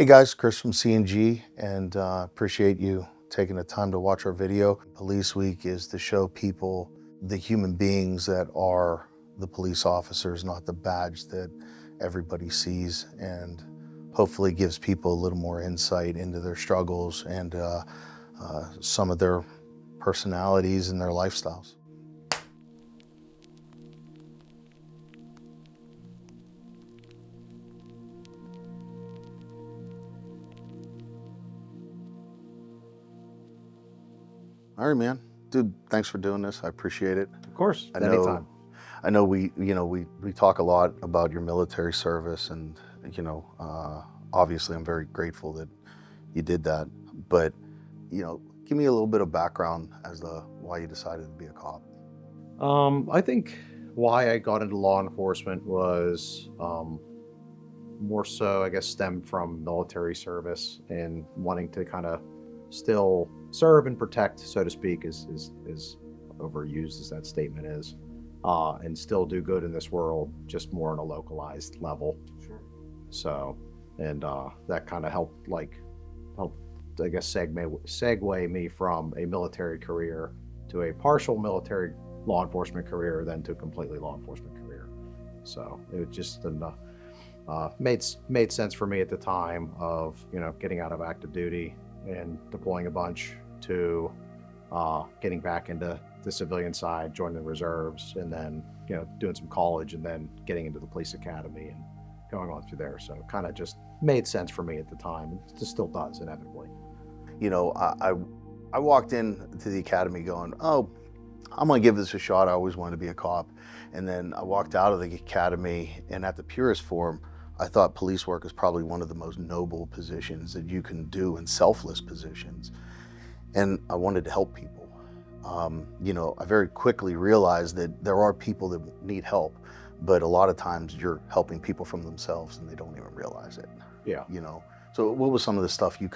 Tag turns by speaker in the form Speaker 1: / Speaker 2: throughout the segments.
Speaker 1: Hey guys, Chris from C&G, and appreciate you taking the time to watch our video. Police Week is to show people the human beings that are the police officers, not the badge that everybody sees, and hopefully gives people a little more insight into their struggles and some of their personalities and their lifestyles. All right, man. Dude, thanks for doing this. I appreciate it.
Speaker 2: Of course,
Speaker 1: I
Speaker 2: anytime.
Speaker 1: know we talk a lot about your military service, and obviously I'm very grateful that you did that. But give me a little bit of background as to why you decided to be a cop.
Speaker 2: I think why I got into law enforcement was more so, I guess, stemmed from military service and wanting to kind of still serve and protect, so to speak, is overused as that statement is, and still do good in this world, just more on a localized level.
Speaker 1: Sure.
Speaker 2: So, and that kind of helped, I guess, segue me from a military career to a partial military law enforcement career, then to a completely law enforcement career. So it was just made sense for me at the time of getting out of active duty and deploying a bunch to getting back into the civilian side, joining the reserves, and then doing some college, and then getting into the police academy and going on through there. So it kind of just made sense for me at the time, and it still does inevitably.
Speaker 1: I walked into the academy going, oh, I'm gonna give this a shot. I always wanted to be a cop. And then I walked out of the academy, and at the purest form, I thought police work is probably one of the most noble positions that you can do, and selfless positions. And I wanted to help people. I very quickly realized that there are people that need help, but a lot of times you're helping people from themselves and they don't even realize it.
Speaker 2: Yeah.
Speaker 1: So what was some of the stuff you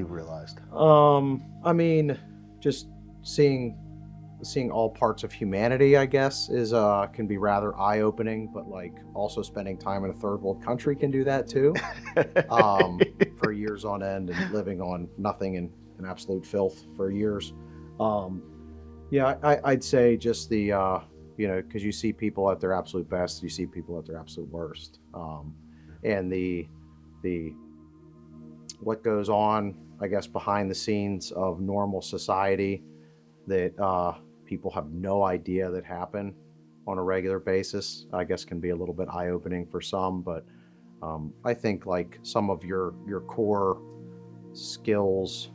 Speaker 1: realized?
Speaker 2: I mean, just seeing all parts of humanity, I guess, is can be rather eye-opening, but like also spending time in a third world country can do that too. For years on end and living on nothing and absolute filth for years. Um, yeah, I'd say just the because you see people at their absolute best, you see people at their absolute worst, and the what goes on, I guess, behind the scenes of normal society that people have no idea that happen on a regular basis, I guess, can be a little bit eye-opening for some. But I think like some of your core skills,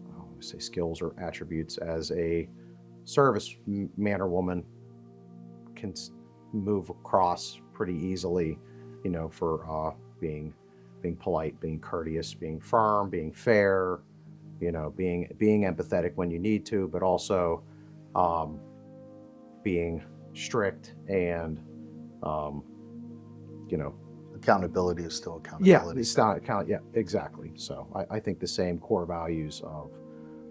Speaker 2: I don't want to say skills or attributes, as a service man or woman can move across pretty easily, for being polite, being courteous, being firm, being fair, being empathetic when you need to, but also um, being strict and um, you know
Speaker 1: Accountability is still
Speaker 2: yeah,
Speaker 1: accountability.
Speaker 2: it's not count. Yeah, exactly. So I think the same core values of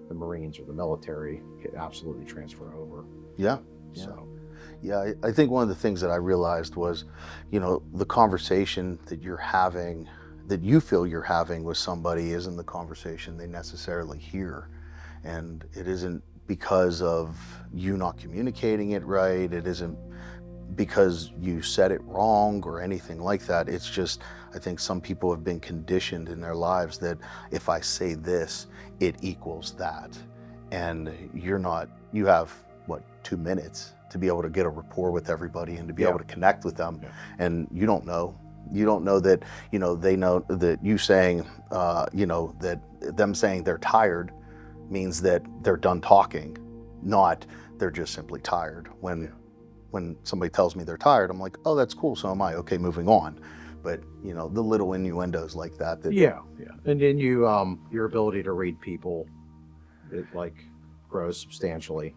Speaker 2: the Marines or the military could absolutely transfer over.
Speaker 1: Yeah. Yeah.
Speaker 2: So
Speaker 1: Yeah, I think one of the things that I realized was, the conversation that you're having, that you feel you're having with somebody, isn't the conversation they necessarily hear. And it isn't because of you not communicating it right. It isn't because you said it wrong or anything like that. It's just, I think some people have been conditioned in their lives that if I say this, it equals that. And you have what, 2 minutes to be able to get a rapport with everybody and to be
Speaker 2: yeah,
Speaker 1: able to connect with them.
Speaker 2: yeah,
Speaker 1: And you don't know. You don't know that, they know that you saying, that them saying they're tired means that they're done talking, not they're just simply tired.
Speaker 2: yeah.
Speaker 1: When somebody tells me they're tired, I'm like, oh, that's cool. So am I. Okay, moving on. But the little innuendos like that.
Speaker 2: Yeah, yeah. And then your ability to read people, it like grows substantially.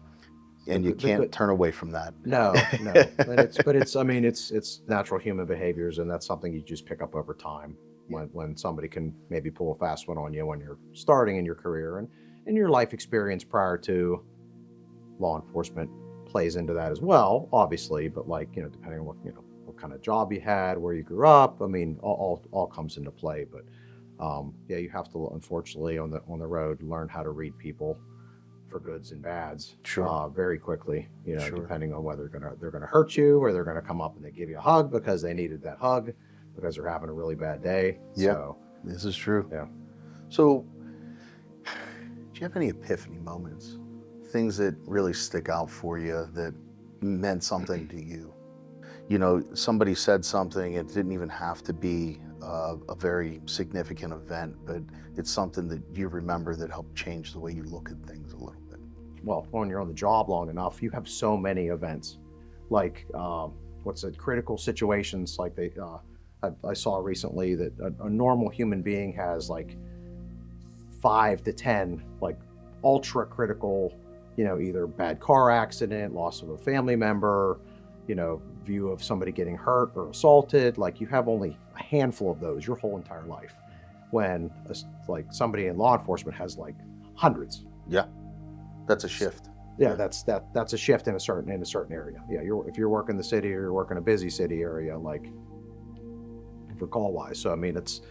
Speaker 1: And you
Speaker 2: The
Speaker 1: can't
Speaker 2: good.
Speaker 1: turn away from that.
Speaker 2: No, no. And it's I mean it's natural human behaviors, and that's something you just pick up over time when somebody can maybe pull a fast one on you when you're starting in your career, and in your life experience prior to law enforcement plays into that as well, obviously, but like, depending on what kind of job you had, where you grew up, I mean, all comes into play. But Yeah, you have to, unfortunately, on the road, learn how to read people for goods and bads
Speaker 1: Sure.
Speaker 2: very quickly. You know,
Speaker 1: Sure.
Speaker 2: depending on whether they're gonna hurt you, or they're gonna come up and they give you a hug because they needed that hug because they're having a really bad day.
Speaker 1: Yeah,
Speaker 2: So
Speaker 1: this is true.
Speaker 2: yeah.
Speaker 1: So, do you have any epiphany moments? Things that really stick out for you that meant something to you? You know, somebody said something, it didn't even have to be a very significant event, but it's something that you remember that helped change the way you look at things a little bit.
Speaker 2: Well, when you're on the job long enough, you have so many events, like what's it, critical situations. Like I saw recently that a normal human being has like 5 to 10 like ultra critical, you know, either bad car accident, loss of a family member, you know, view of somebody getting hurt or assaulted. Like you have only a handful of those your whole entire life, when like somebody in law enforcement has like hundreds.
Speaker 1: Yeah, that's a shift.
Speaker 2: Yeah, that's a shift in a certain area. Yeah, if you're working the city or you're working a busy city area, like for call wise. So I mean, it's,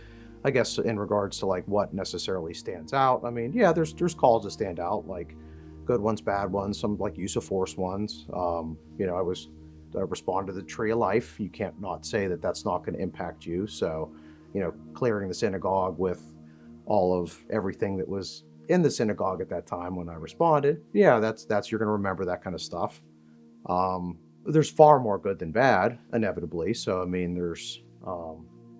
Speaker 2: I guess, in regards to like what necessarily stands out. I mean, yeah, there's calls that stand out, like good ones, bad ones, some like use of force ones. You know, I respond to the tree of life. You can't not say that that's not going to impact you. So, you know, clearing the synagogue with all of everything that was in the synagogue at that time when I responded. Yeah, that's you're going to remember that kind of stuff. There's far more good than bad, inevitably. So I mean, there's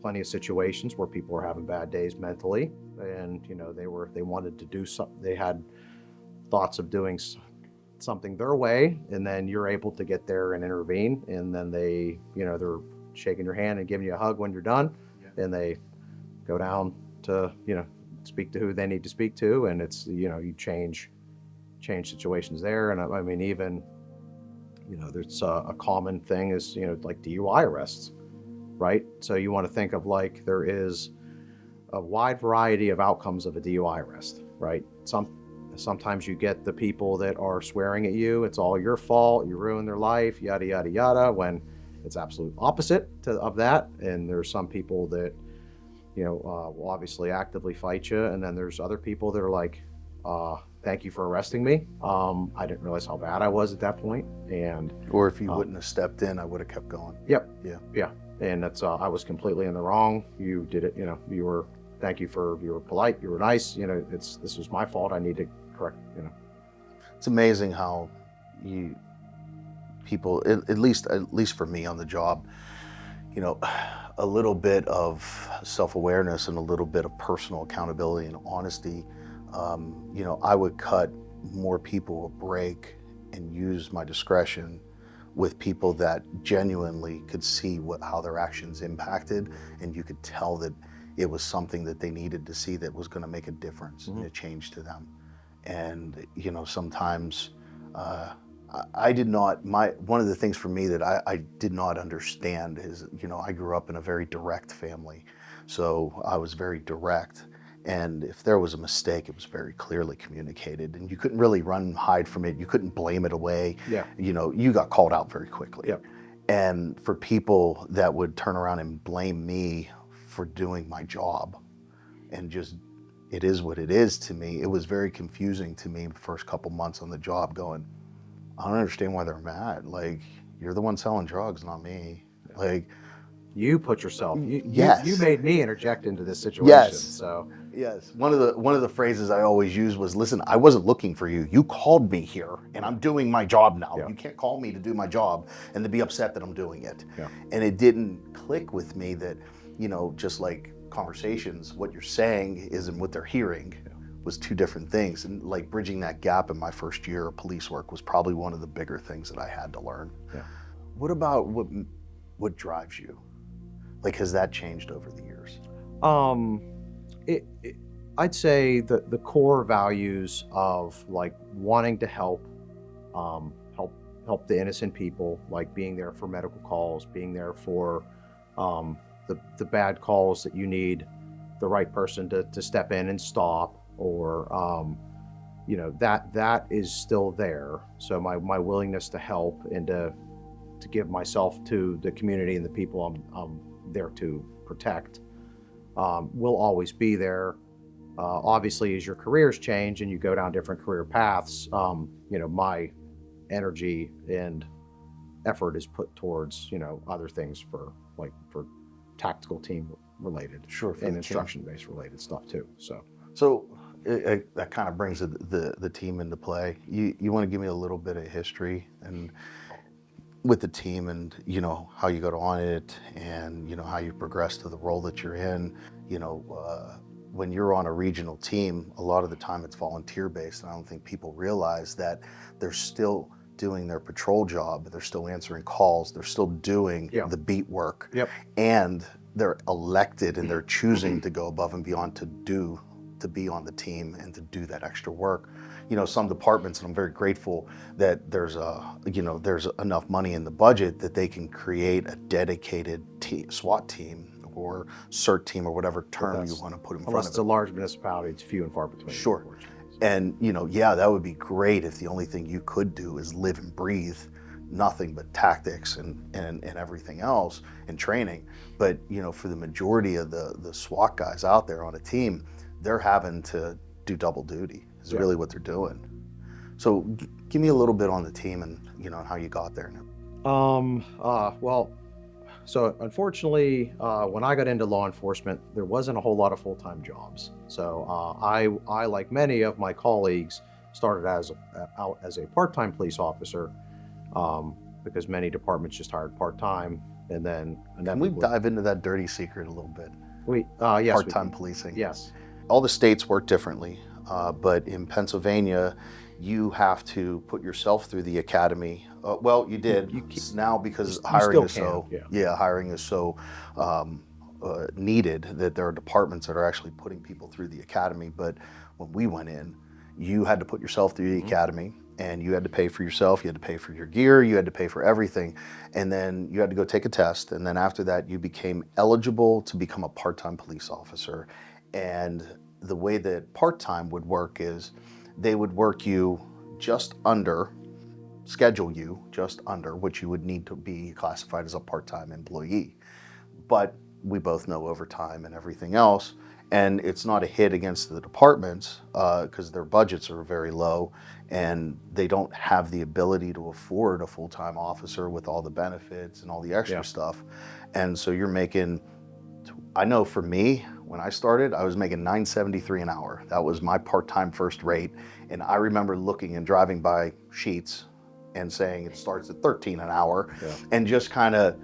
Speaker 2: plenty of situations where people were having bad days mentally, and you know they wanted to do something. They had thoughts of doing something their way, and then you're able to get there and intervene, and then they, you know, they're shaking your hand and giving you a hug when you're done, and they go down to, you know, speak to who they need to speak to, and it's, you know, you change situations there. And I mean, even, you know, there's a common thing is, you know, like DUI arrests, right? So you want to think of like there is a wide variety of outcomes of a DUI arrest, right? Sometimes you get the people that are swearing at you, it's all your fault, you ruined their life, yada yada yada, when it's absolute opposite of that. And there's some people that, you know, will obviously actively fight you, and then there's other people that are like, thank you for arresting me. I didn't realize how bad I was at that point. And
Speaker 1: Or if you wouldn't have stepped in, I would have kept going.
Speaker 2: yep,
Speaker 1: Yeah.
Speaker 2: yeah. And that's I was completely in the wrong. You did it, you know, thank you you were polite, you were nice, you know, this was my fault, I need to correct, you know.
Speaker 1: It's amazing how you people, at least for me on the job, you know, a little bit of self-awareness and a little bit of personal accountability and honesty. You know, I would cut more people a break and use my discretion with people that genuinely could see how their actions impacted, and you could tell that it was something that they needed to see that was going to make a difference and a change to them. And you know, sometimes I did not, one of the things for me that I did not understand is, you know, I grew up in a very direct family, so I was very direct. And if there was a mistake, it was very clearly communicated, and you couldn't really run and hide from it. You couldn't blame it away.
Speaker 2: Yeah.
Speaker 1: You know, you got called out very quickly.
Speaker 2: Yeah.
Speaker 1: And for people that would turn around and blame me for doing my job and just, it is what it is to me, it was very confusing to me the first couple months on the job, going, I don't understand why they're mad. Like, you're the one selling drugs, not me. Like,
Speaker 2: You put yourself,
Speaker 1: yes.
Speaker 2: you made me interject into this situation.
Speaker 1: Yes.
Speaker 2: So
Speaker 1: Yes. One of the phrases I always use was, listen, I wasn't looking for you. You called me here and I'm doing my job now.
Speaker 2: Yeah.
Speaker 1: You can't call me to do my job and to be upset that I'm doing it.
Speaker 2: Yeah.
Speaker 1: And it didn't click with me that, you know, just like conversations, what you're saying isn't what they're hearing. Was two different things. And like bridging that gap in my first year of police work was probably one of the bigger things that I had to learn.
Speaker 2: Yeah.
Speaker 1: What about what drives you? Like, has that changed over the years?
Speaker 2: I'd say the core values of like wanting to help, help the innocent people, like being there for medical calls, being there for the bad calls that you need the right person to step in and stop, or you know, that is still there. So my willingness to help and to give myself to the community and the people I'm there to protect will always be there. Obviously, as your careers change and you go down different career paths, my energy and effort is put towards other things for tactical team related
Speaker 1: Sure, for
Speaker 2: and
Speaker 1: the team.
Speaker 2: instruction based related stuff too.
Speaker 1: So that kind of brings the team into play. You want to give me a little bit of history and with the team, and how you got on it, and how you progress to the role that you're in. When you're on a regional team, a lot of the time it's volunteer based, and I don't think people realize that they're still doing their patrol job, they're still answering calls, they're still doing
Speaker 2: Yeah.
Speaker 1: the beat work,
Speaker 2: Yep.
Speaker 1: and they're elected and they're choosing to go above and beyond to be on the team and to do that extra work. Some departments, and I'm very grateful that there's enough money in the budget that they can create a dedicated SWAT team or CERT team or whatever term you want to put in front
Speaker 2: Unless
Speaker 1: of
Speaker 2: it's
Speaker 1: it.
Speaker 2: a large municipality, it's few and far between.
Speaker 1: Sure. And yeah, that would be great if the only thing you could do is live and breathe nothing but tactics and everything else and training. But for the majority of the SWAT guys out there on a team, they're having to do double duty is really what they're doing. So give me a little bit on the team and how you got there.
Speaker 2: Well, so unfortunately, when I got into law enforcement, there wasn't a whole lot of full-time jobs. So I, like many of my colleagues, started out as a part-time police officer, because many departments just hired part-time, and then
Speaker 1: Can we dive into that dirty secret a little bit?
Speaker 2: Yes,
Speaker 1: part-time policing.
Speaker 2: Yes.
Speaker 1: All the states work differently, but in Pennsylvania, you have to put yourself through the academy. Well, you did now because hiring is so hiring is so needed that there are departments that are actually putting people through the academy. But when we went in, you had to put yourself through the academy, and you had to pay for yourself. You had to pay for your gear. You had to pay for everything, and then you had to go take a test. And then after that, you became eligible to become a part-time police officer. And the way that part-time would work is they would work you schedule you just under what you would need to be classified as a part-time employee. But we both know overtime and everything else, and it's not a hit against the departments because their budgets are very low and they don't have the ability to afford a full-time officer with all the benefits and all the extra stuff. And so you're making, I know for me, when I started, I was making $9.73 an hour. That was my part-time first rate. And I remember looking and driving by sheets and saying it starts at 13 an hour, and just kind of,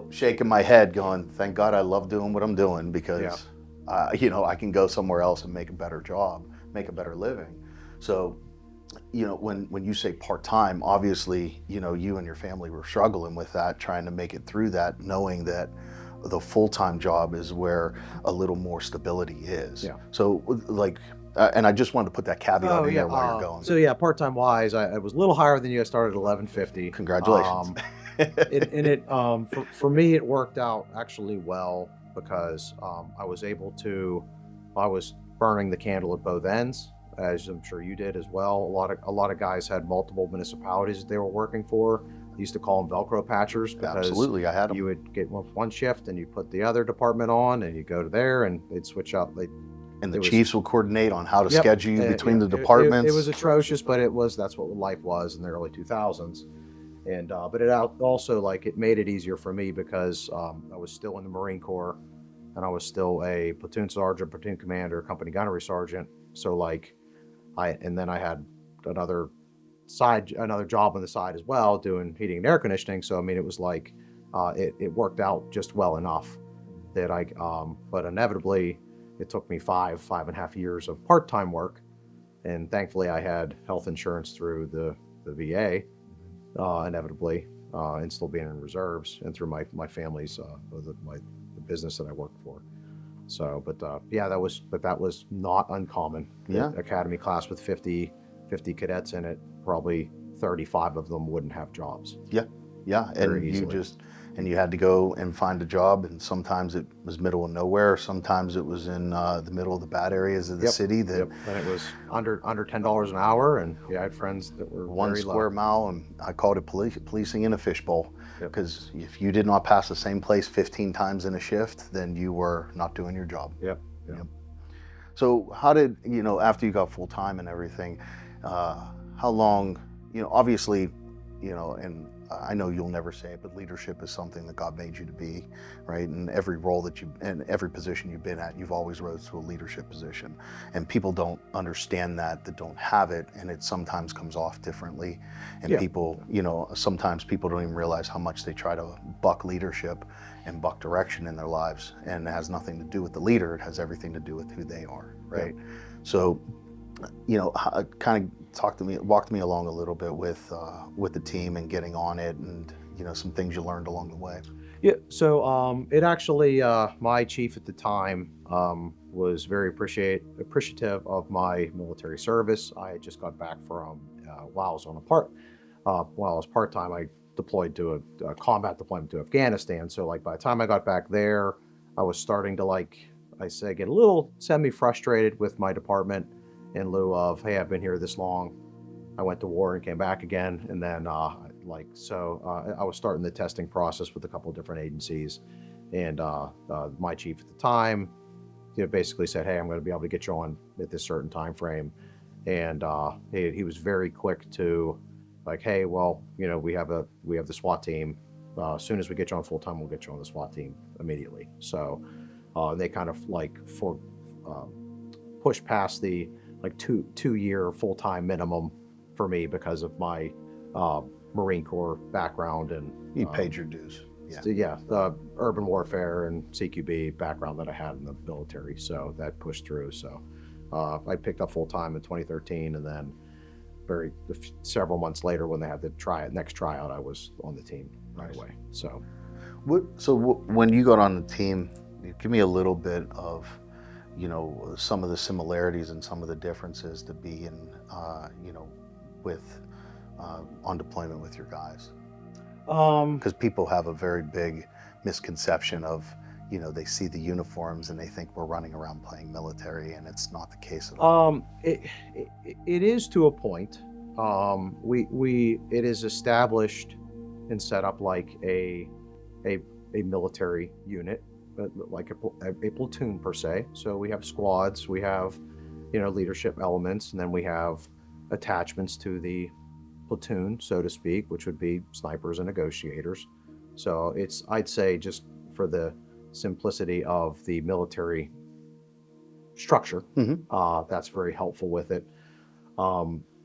Speaker 1: shaking my head going, thank God I love doing what I'm doing, because, I can go somewhere else and make a better job, make a better living. So, when you say part-time, obviously, you and your family were struggling with that, trying to make it through that, knowing that the full-time job is where a little more stability is. So and I just wanted to put that caveat in there while you're going.
Speaker 2: So part-time wise, I was a little higher than you. I started at 1150.
Speaker 1: Congratulations.
Speaker 2: For me, it worked out actually well because I was burning the candle at both ends, as I'm sure you did as well. A lot of guys had multiple municipalities that they were working for. I used to call them Velcro patchers because
Speaker 1: absolutely, I had them.
Speaker 2: You would get one shift and you put the other department on, and you go to there and they'd switch out.
Speaker 1: And the chiefs will coordinate on how to schedule you between the departments.
Speaker 2: It was atrocious, but that's what life was in the early 2000s. And but it also it made it easier for me because I was still in the Marine Corps, and I was still a platoon sergeant, platoon commander, company gunnery sergeant. So then I had another job on the side as well, doing heating and air conditioning. So it was it worked out just well enough that but inevitably it took me 5.5 years of part-time work, and thankfully I had health insurance through the VA, inevitably, and still being in reserves, and through my family's the business that I worked for. So, but that was not uncommon. Academy class with 50 cadets in it, probably 35 of them wouldn't have jobs.
Speaker 1: And you just and you had to go and find a job. And sometimes it was middle of nowhere. Sometimes it was in the middle of the bad areas of the
Speaker 2: Yep.
Speaker 1: city that
Speaker 2: Yep. And it was under $10 an hour, and yeah, I had friends that were
Speaker 1: one
Speaker 2: very
Speaker 1: square
Speaker 2: low.
Speaker 1: mile, and I called it policing in a fishbowl.
Speaker 2: Yep.
Speaker 1: Because if you did not pass the same place 15 times in a shift, then you were not doing your job.
Speaker 2: Yep. Yep.
Speaker 1: Yep. So how did, after you got full time and everything, how long, obviously, and I know you'll never say it, but leadership is something that God made you to be, right? And every role and every position you've been at, you've always rose to a leadership position. And people don't understand that don't have it, and it sometimes comes off differently. And
Speaker 2: Yeah.
Speaker 1: people, sometimes people don't even realize how much they try to buck leadership and buck direction in their lives. And it has nothing to do with the leader, it has everything to do with who they are, right?
Speaker 2: Yeah.
Speaker 1: So, kind of walked me along a little bit with the team and getting on it, and some things you learned along the way.
Speaker 2: Yeah. So it actually, my chief at the time was very appreciative of my military service. I had just got back from while I was while I was part time. I deployed to a combat deployment to Afghanistan. So like by the time I got back there, I was starting to get a little semi frustrated with my department in lieu of, hey, I've been here this long. I went to war and came back again, and then I was starting the testing process with a couple of different agencies, and my chief at the time, basically said, "Hey, I'm going to be able to get you on at this certain time frame," and he was very quick to, like, "Hey, well, we have the SWAT team. As soon as we get you on full time, we'll get you on the SWAT team immediately." So they kind of uh, pushed past the like two-year full time minimum for me because of my uh, Marine Corps background and
Speaker 1: You paid your dues.
Speaker 2: yeah, the urban warfare and CQB background that I had in the military. So that pushed through. So I picked up full time in 2013, and then several months later, when they had the next tryout, I was on the team right away. So
Speaker 1: when you got on the team, give me a little bit of some of the similarities and some of the differences to be in with on deployment with your guys, because people have a very big misconception of they see the uniforms and they think we're running around playing military, and it's not the case at all.
Speaker 2: It is to a point. It is established and set up like a military unit, like a platoon per se. So we have squads, we have leadership elements, and then we have attachments to the platoon, so to speak, which would be snipers and negotiators. So I'd say, just for the simplicity of the military structure, that's very helpful with it.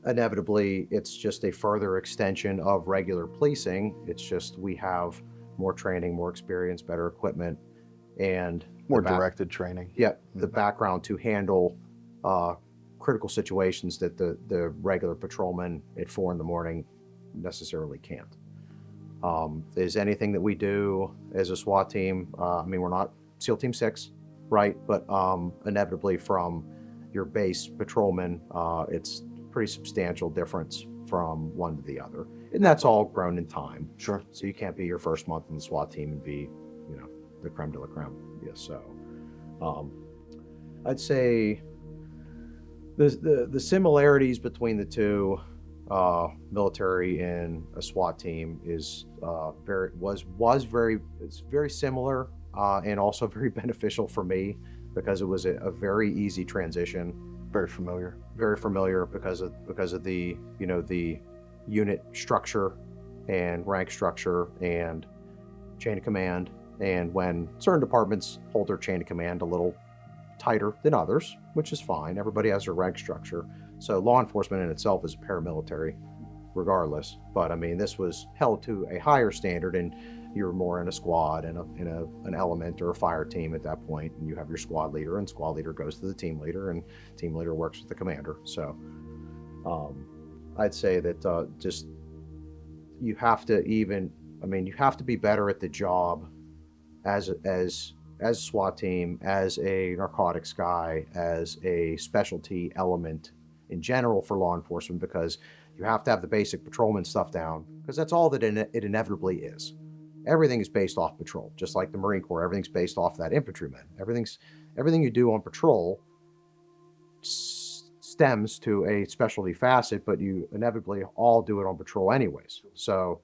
Speaker 2: Inevitably, it's just a further extension of regular policing. It's just we have more training, more experience, better equipment, and
Speaker 1: More directed training.
Speaker 2: Yeah, the background to handle critical situations that the regular patrolman at 4 in the morning necessarily can't. Is anything that we do as a SWAT team? I mean, we're not SEAL Team 6, right? But inevitably, from your base patrolman, it's pretty substantial difference from one to the other, and that's all grown in time.
Speaker 1: Sure.
Speaker 2: So you can't be your first month in the SWAT team and be, the creme de la creme. Yeah. So I'd say the similarities between the two, military and a SWAT team, is it's very similar, and also very beneficial for me, because it was a very easy transition.
Speaker 1: Very familiar.
Speaker 2: Very familiar because of the the unit structure and rank structure and chain of command. And when certain departments hold their chain of command a little tighter than others, which is fine. Everybody has their rank structure. So law enforcement in itself is paramilitary regardless. But I mean, this was held to a higher standard, and you're more in a squad and an element or a fire team at that point, and you have your squad leader, and squad leader goes to the team leader, and team leader works with the commander. So I'd say that just you have to be better at the job as a SWAT team, as a narcotics guy, as a specialty element in general for law enforcement, because you have to have the basic patrolman stuff down, because that's all that it inevitably is. everything is based off patrol, just like the Marine Corps. Everything's based off that infantryman. Everything you do on patrol stems to a specialty facet, but you inevitably all do it on patrol anyways. So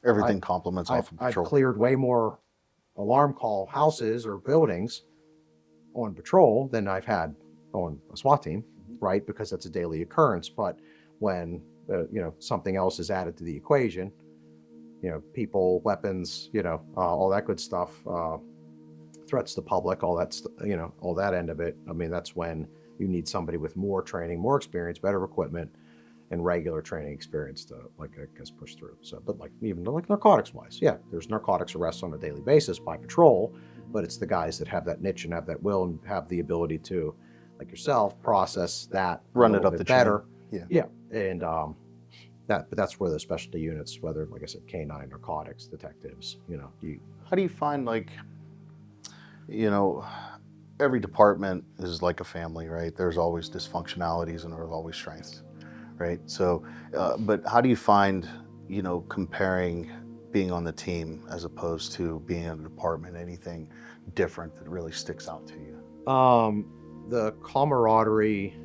Speaker 2: I,
Speaker 1: Everything complements off of
Speaker 2: I've
Speaker 1: patrol.
Speaker 2: cleared way more alarm call houses or buildings on patrol than I've had on a SWAT team, right? Because that's a daily occurrence. But when something else is added to the equation, people, weapons, all that good stuff, threats to the public, all that, all that end of it. I mean, that's when you need somebody with more training, more experience, better equipment, and regular training experience to, like, I guess, push through. So, but like even like narcotics wise, yeah, there's narcotics arrests on a daily basis by patrol, but it's the guys that have that niche and have that will and have the ability to, like yourself, process that
Speaker 1: Run
Speaker 2: a
Speaker 1: it
Speaker 2: little
Speaker 1: up
Speaker 2: bit
Speaker 1: the
Speaker 2: better.
Speaker 1: chain.
Speaker 2: Yeah, and but that's where the specialty units, whether, like I said, canine, narcotics, detectives,
Speaker 1: How do you find, like, you know, every department is like a family, right? There's always dysfunctionalities and there's always strengths, right? So, but how do you find, comparing being on the team as opposed to being in a department, anything different that really sticks out to you?
Speaker 2: the camaraderie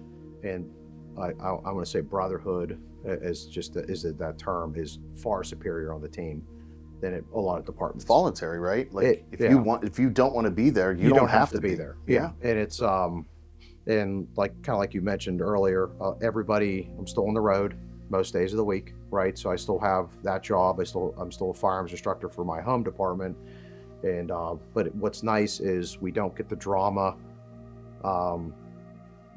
Speaker 2: and I want to say brotherhood as just that term is far superior on the team than a lot of
Speaker 1: It's
Speaker 2: departments.
Speaker 1: voluntary, right? Like,
Speaker 2: Yeah,
Speaker 1: if you don't want to be there, you
Speaker 2: don't
Speaker 1: have
Speaker 2: to
Speaker 1: to
Speaker 2: be there. Yeah, and it's and like kind of like you mentioned earlier, everybody. I'm still on the road most days of the week, right? So I still have that job. I'm still a firearms instructor for my home department, and but what's nice is we don't get the drama.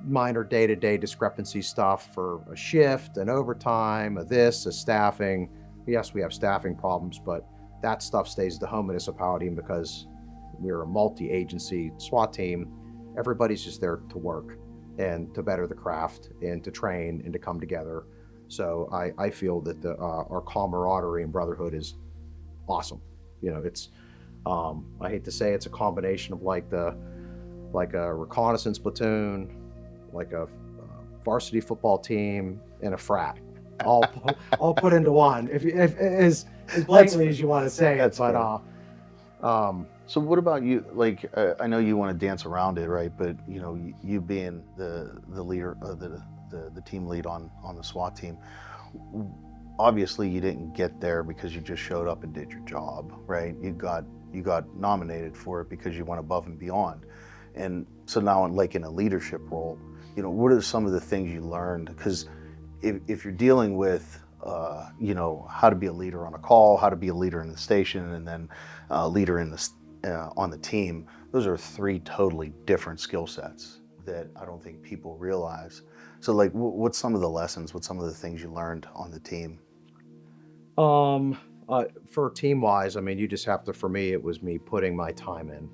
Speaker 2: Minor day-to-day discrepancy stuff for a shift, an overtime, a this, a staffing. Yes, we have staffing problems, but that stuff stays at the home municipality. And because we're a multi-agency SWAT team, everybody's just there to work and to better the craft and to train and to come together. So I feel that our camaraderie and brotherhood is awesome. It's I hate to say it's a combination of like a reconnaissance platoon, like a varsity football team, and a frat, all put into one. If as blatantly as you want to say it, but
Speaker 1: So what about you? Like, I know you want to dance around it, right? But you being the leader, the team lead on the SWAT team, obviously you didn't get there because you just showed up and did your job, right? You got nominated for it because you went above and beyond, and so now in a leadership role, what are some of the things you learned? Because if you're dealing with how to be a leader on a call, how to be a leader in the station, and then leader on the team, those are three totally different skill sets that I don't think people realize. So, like, what's some of the lessons? What's some of the things you learned on the team?
Speaker 2: for team wise, I mean, you just have to. For me, it was me putting my time in,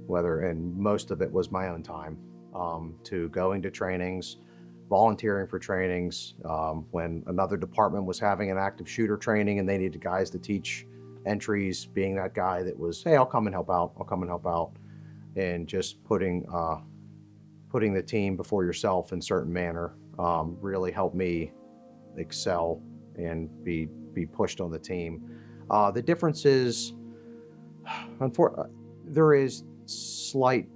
Speaker 2: and most of it was my own time, to going to trainings, volunteering for trainings. When another department was having an active shooter training and they needed guys to teach entries, being that guy that was, hey, I'll come and help out. I'll come and help out, and just putting the team before yourself in certain manner really helped me excel and be pushed on the team. The difference is, there is slight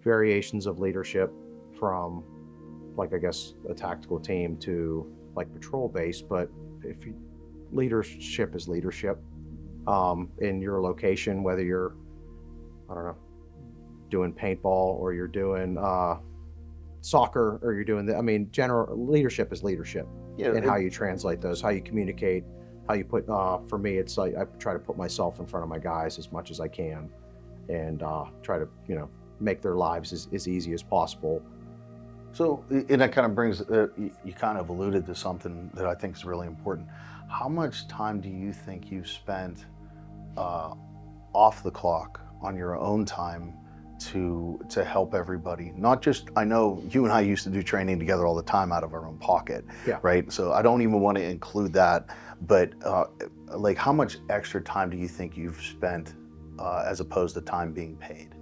Speaker 2: variations of leadership from, like, I guess, a tactical team to like patrol base, but leadership is leadership in your location, whether you're, I don't know, doing paintball or you're doing soccer or you're doing I mean, general leadership is leadership.
Speaker 1: Yeah,
Speaker 2: And how you translate those, how you communicate, how you put. For me, it's like I try to put myself in front of my guys as much as I can, and try to make their lives as easy as possible.
Speaker 1: So, and that kind of brings, you kind of alluded to something that I think is really important. How much time do you think you've spent off the clock on your own time to help everybody? Not just, I know you and I used to do training together all the time out of our own pocket,
Speaker 2: Yeah.
Speaker 1: right? So I don't even want to include that, but like, how much extra time do you think you've spent as opposed to time being paid?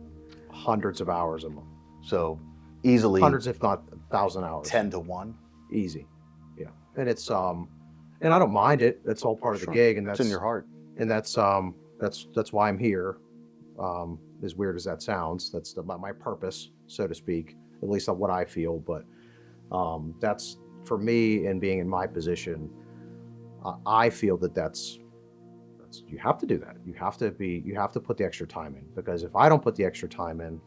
Speaker 2: Hundreds of hours a month.
Speaker 1: So easily
Speaker 2: Hundreds, if not 1,000 hours.
Speaker 1: 10 to 1.
Speaker 2: Easy. Yeah. And it's and I don't mind it. That's all part of the
Speaker 1: Sure.
Speaker 2: gig, and that's
Speaker 1: It's in your heart.
Speaker 2: and that's that's why I'm here. As weird as that sounds, that's my purpose, so to speak, at least on what I feel. But that's for me, and being in my position, I feel that that's you have to do that. You have to put the extra time in, because if I don't put the extra time in,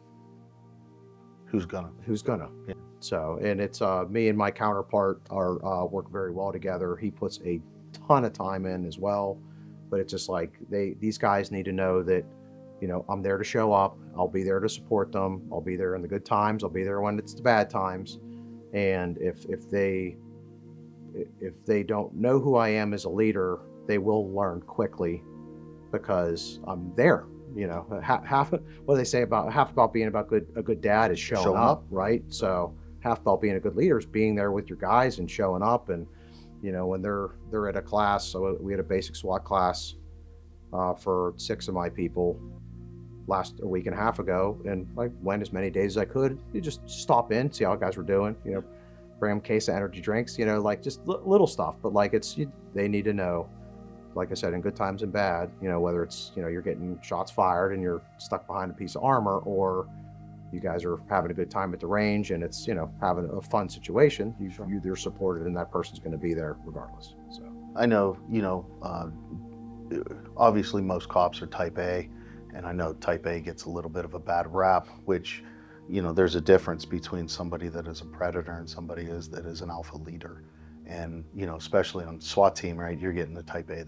Speaker 1: Who's gonna?
Speaker 2: who's gonna?
Speaker 1: Yeah.
Speaker 2: So, and it's me and my counterpart are work very well together. He puts a ton of time in as well, but it's just like these guys need to know that, I'm there to show up. I'll be there to support them. I'll be there in the good times. I'll be there when it's the bad times. And if they don't know who I am as a leader, they will learn quickly, because I'm there. Half what they say about half about being a good dad is showing up, right? So half about being a good leader is being there with your guys and showing up. And when they're at a class, so we had a basic SWAT class for 6 of my people a week and a half ago, and I went as many days as I could. You just stop in, see how guys were doing, bring them a case of energy drinks, like just little stuff. But like they need to know, like I said, in good times and bad, whether it's, you're getting shots fired and you're stuck behind a piece of armor, or you guys are having a good time at the range and it's, having a fun situation, you're supported, and that person's going to be there regardless. So
Speaker 1: I know, obviously most cops are type A, and I know type A gets a little bit of a bad rap, which, there's a difference between somebody that is a predator and somebody that is an alpha leader. And, especially on SWAT team, right, you're getting the type A.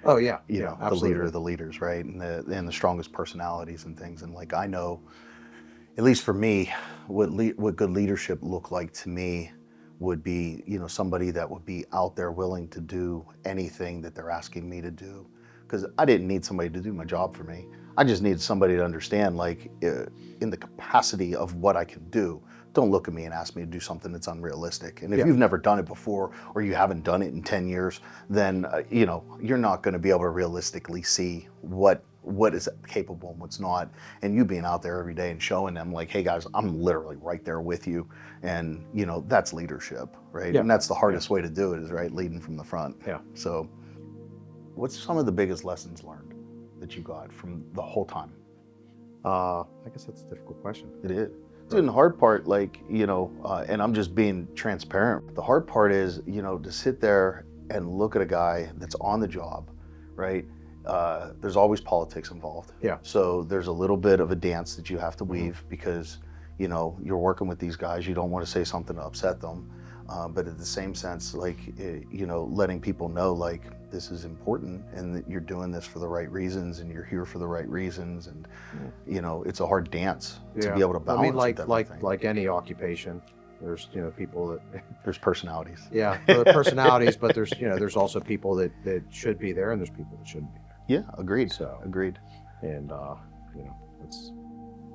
Speaker 2: oh yeah,
Speaker 1: The leader of the leaders, right, and the strongest personalities and things. And like, I know, at least for me, what good leadership looked like to me would be, somebody that would be out there willing to do anything that they're asking me to do. Because I didn't need somebody to do my job for me. I just needed somebody to understand, like, in the capacity of what I can do. Don't look at me and ask me to do something that's unrealistic. And if you've never done it before, or you haven't done it in 10 years, then, you're not going to be able to realistically see what is capable and what's not. And you being out there every day and showing them, like, hey guys, I'm literally right there with you. And, that's leadership, right?
Speaker 2: Yeah.
Speaker 1: And that's the hardest way to do it, is right, leading from the front.
Speaker 2: Yeah.
Speaker 1: So what's some of the biggest lessons learned that you got from the whole time?
Speaker 2: I guess that's a difficult question.
Speaker 1: It is. Dude, and the hard part, like, and I'm just being transparent. The hard part is, to sit there and look at a guy that's on the job, right? There's always politics involved.
Speaker 2: Yeah.
Speaker 1: So there's a little bit of a dance that you have to weave, because, you're working with these guys. You don't want to say something to upset them. But at the same sense, like, letting people know, like, this is important, and that you're doing this for the right reasons, and you're here for the right reasons. And, it's a hard dance to be able to balance.
Speaker 2: I mean, like any occupation, there's, people that
Speaker 1: there's personalities.
Speaker 2: Yeah, there are personalities, but there's also people that should be there, and there's people that shouldn't be there.
Speaker 1: Yeah, agreed.
Speaker 2: So
Speaker 1: agreed.
Speaker 2: And that's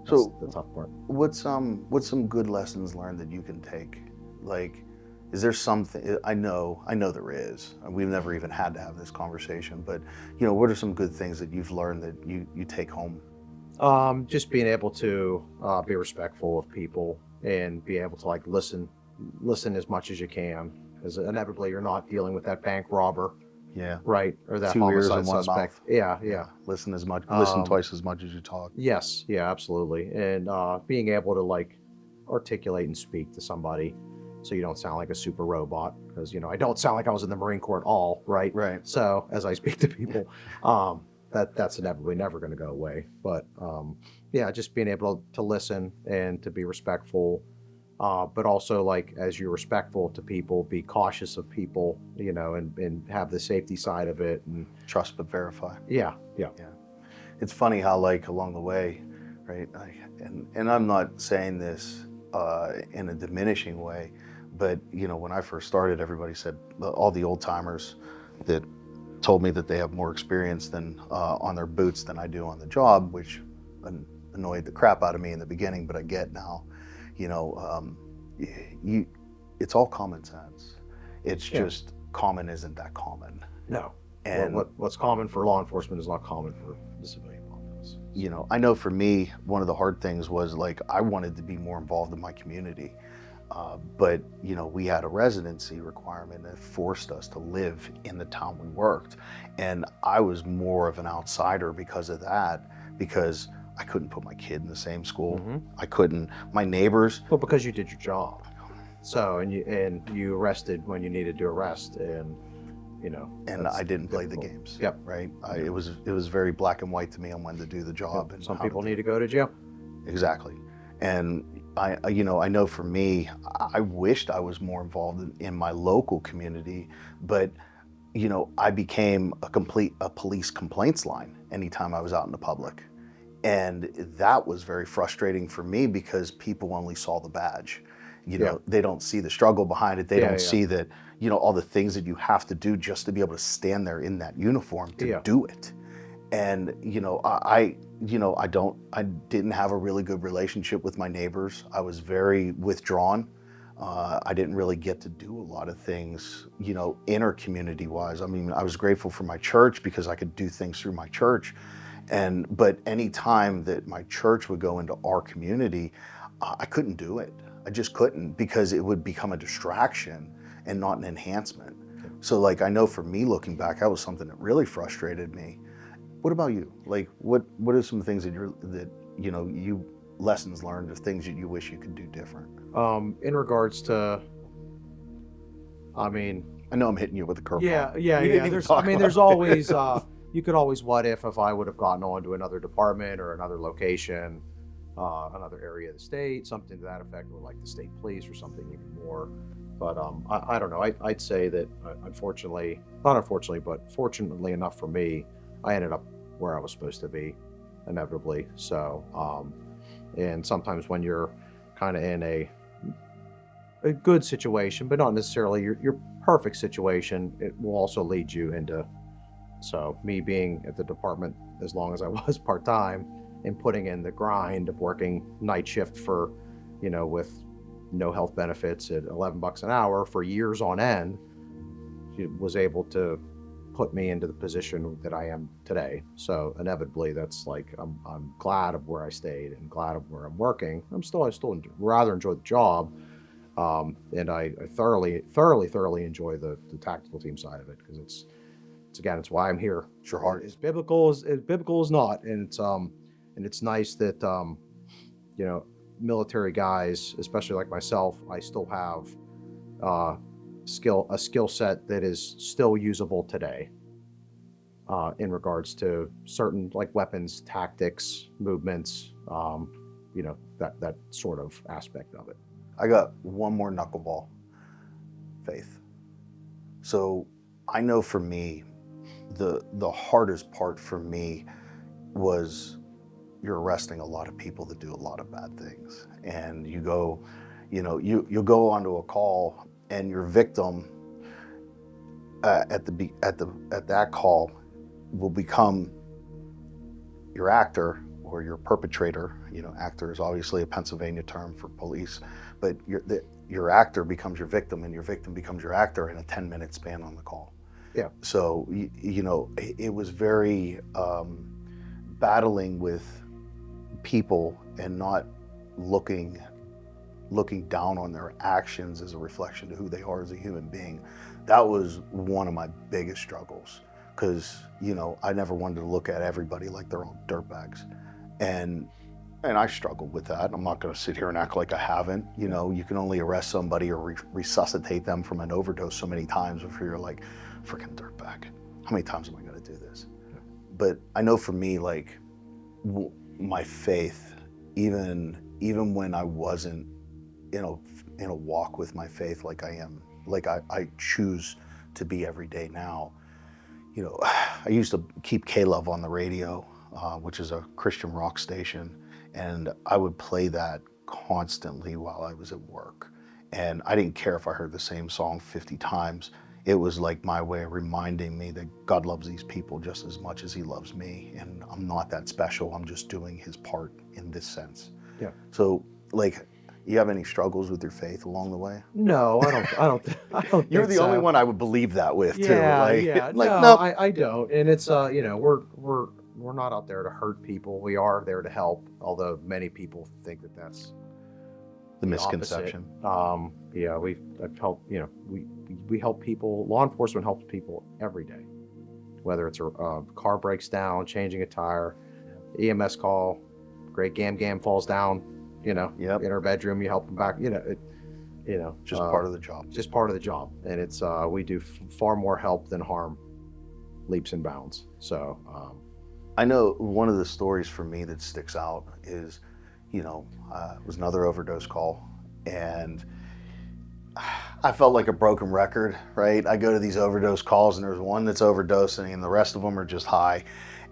Speaker 2: the tough part.
Speaker 1: What's some good lessons learned that you can take? Like, is there something? I know there is. We've never even had to have this conversation, but what are some good things that you've learned that you take home?
Speaker 2: Just being able to be respectful of people, and be able to, like, listen as much as you can, because inevitably you're not dealing with that bank robber.
Speaker 1: Yeah.
Speaker 2: Right. Or that
Speaker 1: 2 ears
Speaker 2: homicide
Speaker 1: and one
Speaker 2: suspect.
Speaker 1: mouth.
Speaker 2: Yeah.
Speaker 1: Listen twice as much as you talk.
Speaker 2: Yes. Yeah, absolutely. And being able to, like, articulate and speak to somebody, so you don't sound like a super robot, because, I don't sound like I was in the Marine Corps at all. Right.
Speaker 1: Right.
Speaker 2: So as I speak to people, that's inevitably never going to go away. But yeah, just being able to listen and to be respectful. But also, like, as you're respectful to people, be cautious of people, and have the safety side of it. And
Speaker 1: trust but verify.
Speaker 2: Yeah.
Speaker 1: It's funny how, like, along the way, right? And I'm not saying this in a diminishing way, but when I first started, everybody said, all the old timers that told me that they have more experience than on their boots than I do on the job, which annoyed the crap out of me in the beginning, but I get now. It's all common sense. It's just common isn't that common.
Speaker 2: No.
Speaker 1: And
Speaker 2: what's common for law enforcement is not common for the civilian populace.
Speaker 1: I know for me, one of the hard things was, like, I wanted to be more involved in my community. But we had a residency requirement that forced us to live in the town we worked, and I was more of an outsider because of that. Because I couldn't put my kid in the same school.
Speaker 2: Hmm.
Speaker 1: I couldn't. My neighbors.
Speaker 2: Well, because you did your job. So, and you arrested when you needed to arrest, and
Speaker 1: And
Speaker 2: that's
Speaker 1: I didn't play the
Speaker 2: difficult.
Speaker 1: games.
Speaker 2: Yep.
Speaker 1: Right.
Speaker 2: Yep.
Speaker 1: It was very black and white to me on when to do the
Speaker 2: Yep.
Speaker 1: job and
Speaker 2: Some
Speaker 1: how to
Speaker 2: people
Speaker 1: do
Speaker 2: need
Speaker 1: it.
Speaker 2: to go to jail.
Speaker 1: Exactly. And I know for me, I wished I was more involved in my local community, but I became a police complaints line anytime I was out in the public. And that was very frustrating for me because people only saw the badge.
Speaker 2: Yeah.
Speaker 1: They don't see the struggle behind it. They
Speaker 2: Yeah.
Speaker 1: don't
Speaker 2: Yeah.
Speaker 1: see that, all the things that you have to do just to be able to stand there in that uniform to
Speaker 2: Yeah.
Speaker 1: do it. And I didn't have a really good relationship with my neighbors. I was very withdrawn. I didn't really get to do a lot of things, inner community wise. I mean, I was grateful for my church because I could do things through my church. But any time that my church would go into our community, I couldn't do it. I just couldn't, because it would become a distraction and not an enhancement. So like, I know for me looking back, that was something that really frustrated me. What about you? Like, what are some things you lessons learned, or things that you wish you could do different?
Speaker 2: In regards to, I mean,
Speaker 1: I know I'm hitting you with a curveball.
Speaker 2: yeah, yeah,
Speaker 1: We
Speaker 2: yeah.
Speaker 1: didn't even
Speaker 2: There's, I
Speaker 1: talk
Speaker 2: mean,
Speaker 1: about
Speaker 2: there's always,
Speaker 1: it.
Speaker 2: you could always what if I would have gotten on to another department or another location, another area of the state, something to that effect, or like the state police or something even more. But I don't know. I'd say that unfortunately, not unfortunately, but fortunately enough for me, I ended up where I was supposed to be, inevitably. So, and sometimes when you're kind of in a good situation, but not necessarily your perfect situation, it will also lead you into. So me being at the department as long as I was part time and putting in the grind of working night shift for, with no health benefits at $11 an hour for years on end, it was able to put me into the position that I am today. So inevitably, that's like I'm glad of where I stayed and glad of where I'm working. I still rather enjoy the job, and I thoroughly enjoy the tactical team side of it, because it's again, it's why I'm here.
Speaker 1: It's your heart.
Speaker 2: As biblical as not, and it's nice that you know military guys, especially like myself, I still have uh, a skill set that is still usable today, in regards to certain like weapons, tactics, movements, that sort of aspect of it.
Speaker 1: I got one more knuckleball. Faith. So I know for me, the hardest part for me was, you're arresting a lot of people that do a lot of bad things, and you go, you'll go onto a call, and your victim, at that call, will become your actor or your perpetrator. Actor is obviously a Pennsylvania term for police, but your actor becomes your victim, and your victim becomes your actor in a 10-minute span on the call.
Speaker 2: Yeah.
Speaker 1: So it was very battling with people and not looking down on their actions as a reflection of who they are as a human being. That was one of my biggest struggles, because I never wanted to look at everybody like they're all dirtbags, and I struggled with that. I'm not going to sit here and act like I haven't. You can only arrest somebody or resuscitate them from an overdose so many times before you're like, freaking dirtbag. How many times am I going to do this? But I know for me, like, my faith, even when I wasn't in a walk with my faith like I am, like I choose to be every day now. I used to keep K-Love on the radio, which is a Christian rock station, and I would play that constantly while I was at work. And I didn't care if I heard the same song 50 times. It was like my way of reminding me that God loves these people just as much as he loves me, and I'm not that special. I'm just doing his part in this sense.
Speaker 2: Yeah.
Speaker 1: So, like, you have any struggles with your faith along the way?
Speaker 2: No, I don't. I don't
Speaker 1: You're
Speaker 2: think
Speaker 1: the
Speaker 2: so.
Speaker 1: only one I would believe that with, too.
Speaker 2: Yeah,
Speaker 1: Like,
Speaker 2: yeah.
Speaker 1: like,
Speaker 2: No,
Speaker 1: nope.
Speaker 2: I don't. And it's we're not out there to hurt people. We are there to help. Although many people think that
Speaker 1: The
Speaker 2: the opposite.
Speaker 1: misconception.
Speaker 2: Yeah, I've helped, we help people. Law enforcement helps people every day, whether it's a car breaks down, changing a tire, EMS call, great gam falls down,
Speaker 1: Yep.
Speaker 2: in her bedroom, you help them back,
Speaker 1: Just part of the job.
Speaker 2: just part of the job. And it's, we do far more help than harm, leaps and bounds. So,
Speaker 1: I know one of the stories for me that sticks out is, it was another overdose call, and I felt like a broken record, right? I go to these overdose calls, and there's one that's overdosing, and the rest of them are just high.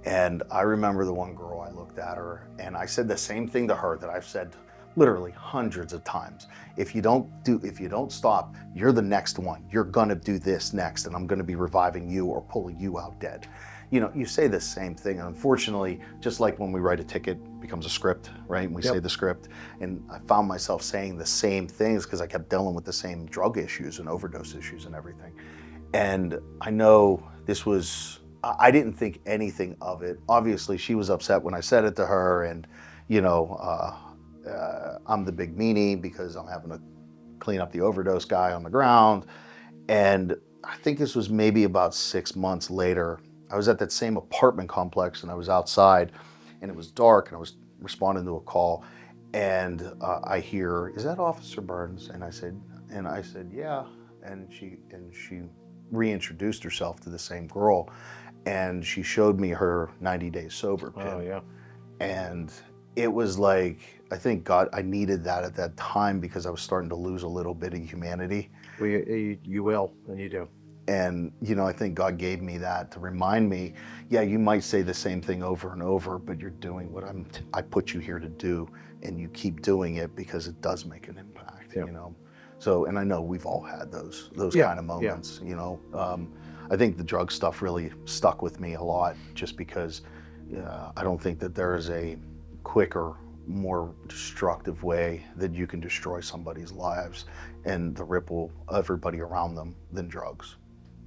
Speaker 1: And I remember the one girl, I looked at her, and I said the same thing to her that I've said literally hundreds of times. If you don't stop, you're the next one. You're gonna do this next, and I'm gonna be reviving you or pulling you out dead. You say the same thing, and unfortunately, just like when we write a ticket, it becomes a script, right? And we say
Speaker 2: Yep.
Speaker 1: the script, and I found myself saying the same things because I kept dealing with the same drug issues and overdose issues and everything. And I know this was, I didn't think anything of it. Obviously, she was upset when I said it to her, and I'm the big meanie because I'm having to clean up the overdose guy on the ground. And I think this was maybe about 6 months later. I was at that same apartment complex, and I was outside, and it was dark, and I was responding to a call, and I hear, "Is that Officer Burns?" And I said, "Yeah." And she reintroduced herself to the same girl, and she showed me her 90 days sober pin.
Speaker 2: Oh yeah.
Speaker 1: And it was like, I think God, I needed that at that time because I was starting to lose a little bit of humanity.
Speaker 2: You will, and you do.
Speaker 1: And, I think God gave me that to remind me, yeah, you might say the same thing over and over, but you're doing what I put you here to do, and you keep doing it because it does make an impact,
Speaker 2: Yeah.
Speaker 1: So, and I know we've all had those
Speaker 2: Yeah,
Speaker 1: kind of
Speaker 2: yeah.
Speaker 1: moments, I think the drug stuff really stuck with me a lot just because I don't think that there is a quicker, more destructive way that you can destroy somebody's lives and the ripple everybody around them than drugs.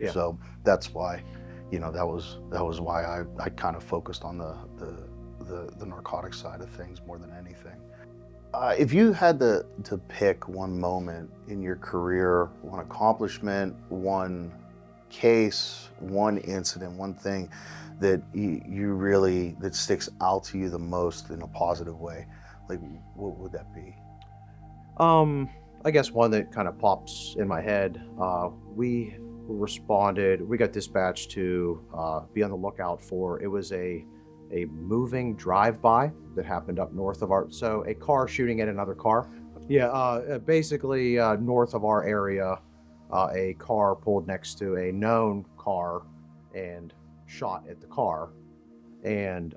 Speaker 2: Yeah.
Speaker 1: So that's why, that was why I kind of focused on the narcotic side of things more than anything. If you had to pick one moment in your career, one accomplishment, one case, one incident, one thing that you really that sticks out to you the most in a positive way, like what would that be?
Speaker 2: Um, I guess one that kind of pops in my head. We got dispatched to be on the lookout for. It was a moving drive-by that happened up north of so a car shooting at another car. Yeah, basically north of our area, a car pulled next to a known car and shot at the car. And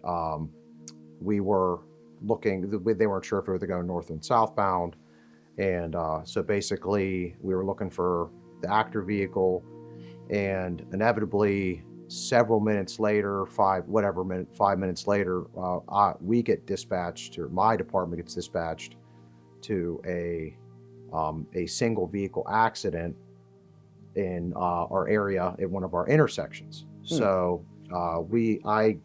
Speaker 2: we were looking, they weren't sure if they were going north and southbound. And so basically, we were looking for the actor vehicle, and inevitably, several minutes later, 5 minutes later, we get dispatched, or my department gets dispatched to a single vehicle accident in our area at one of our intersections. So I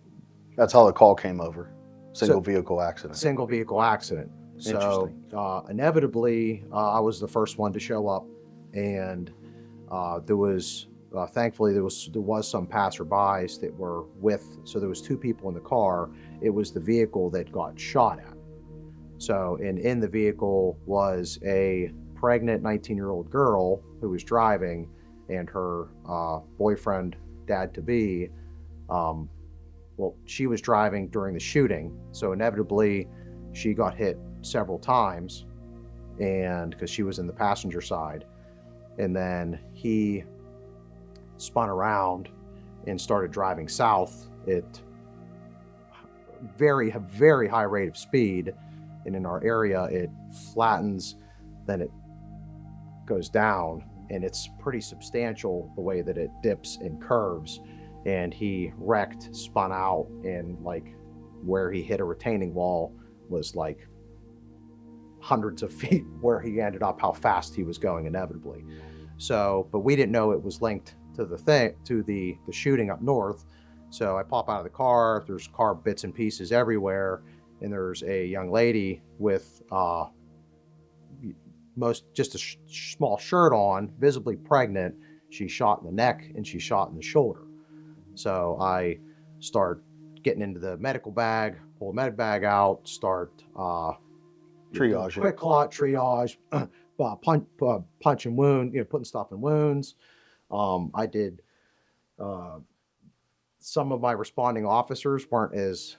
Speaker 1: That's how the call came over. Single
Speaker 2: So-
Speaker 1: vehicle accident.
Speaker 2: single vehicle accident. So
Speaker 1: Interesting.
Speaker 2: inevitably, I was the first one to show up, and there was thankfully there was some passerbys that were with. So there was two people in the car. It was the vehicle that got shot at. So and in the vehicle was a pregnant 19-year-old girl who was driving, and her boyfriend, dad to be. Well, she was driving during the shooting, so inevitably she got hit several times, and because she was in the passenger side, and then he spun around and started driving south at very high rate of speed, and in our area it flattens, then it goes down, and it's pretty substantial the way that it dips and curves. And he wrecked, spun out, and like where he hit a retaining wall was like hundreds of feet where he ended up, how fast he was going inevitably. So, but we didn't know it was linked to the shooting up north. So I pop out of the car, there's car bits and pieces everywhere, and there's a young lady with just a small shirt on, visibly pregnant. She's shot in the neck and she's shot in the shoulder. So I start getting into the medical bag, pull a med bag out, start
Speaker 1: Triage.
Speaker 2: quick clot triage, punch and wound, putting stuff in wounds. I did. Uh, some of my responding officers weren't as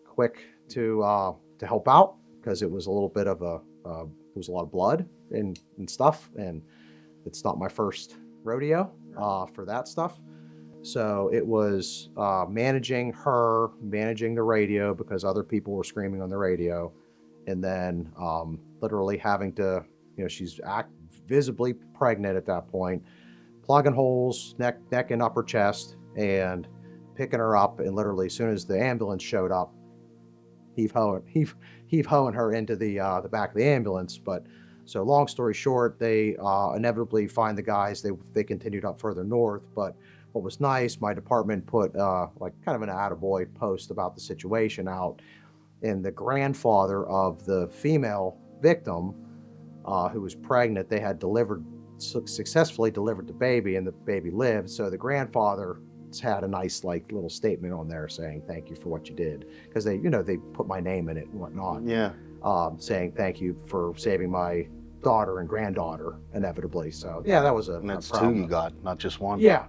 Speaker 2: quick to help out because it was a little bit of there was a lot of blood and stuff, and it's not my first rodeo for that stuff. So it was managing her, managing the radio because other people were screaming on the radio, and then literally having to, she's visibly pregnant at that point, plugging holes, neck and upper chest, and picking her up. And literally, as soon as the ambulance showed up, heave hoeing her into the back of the ambulance. But so long story short, they inevitably find the guys. They continued up further north. But what was nice, my department put like kind of an attaboy post about the situation out, and the grandfather of the female victim who was pregnant, they had successfully delivered the baby, and the baby lived. So the grandfather had a nice little statement on there saying thank you for what you did, because they put my name in it and whatnot.
Speaker 1: Yeah.
Speaker 2: Saying thank you for saving my daughter and granddaughter inevitably. So yeah, that was
Speaker 1: And that's
Speaker 2: problem.
Speaker 1: two you got, not just one.
Speaker 2: Yeah.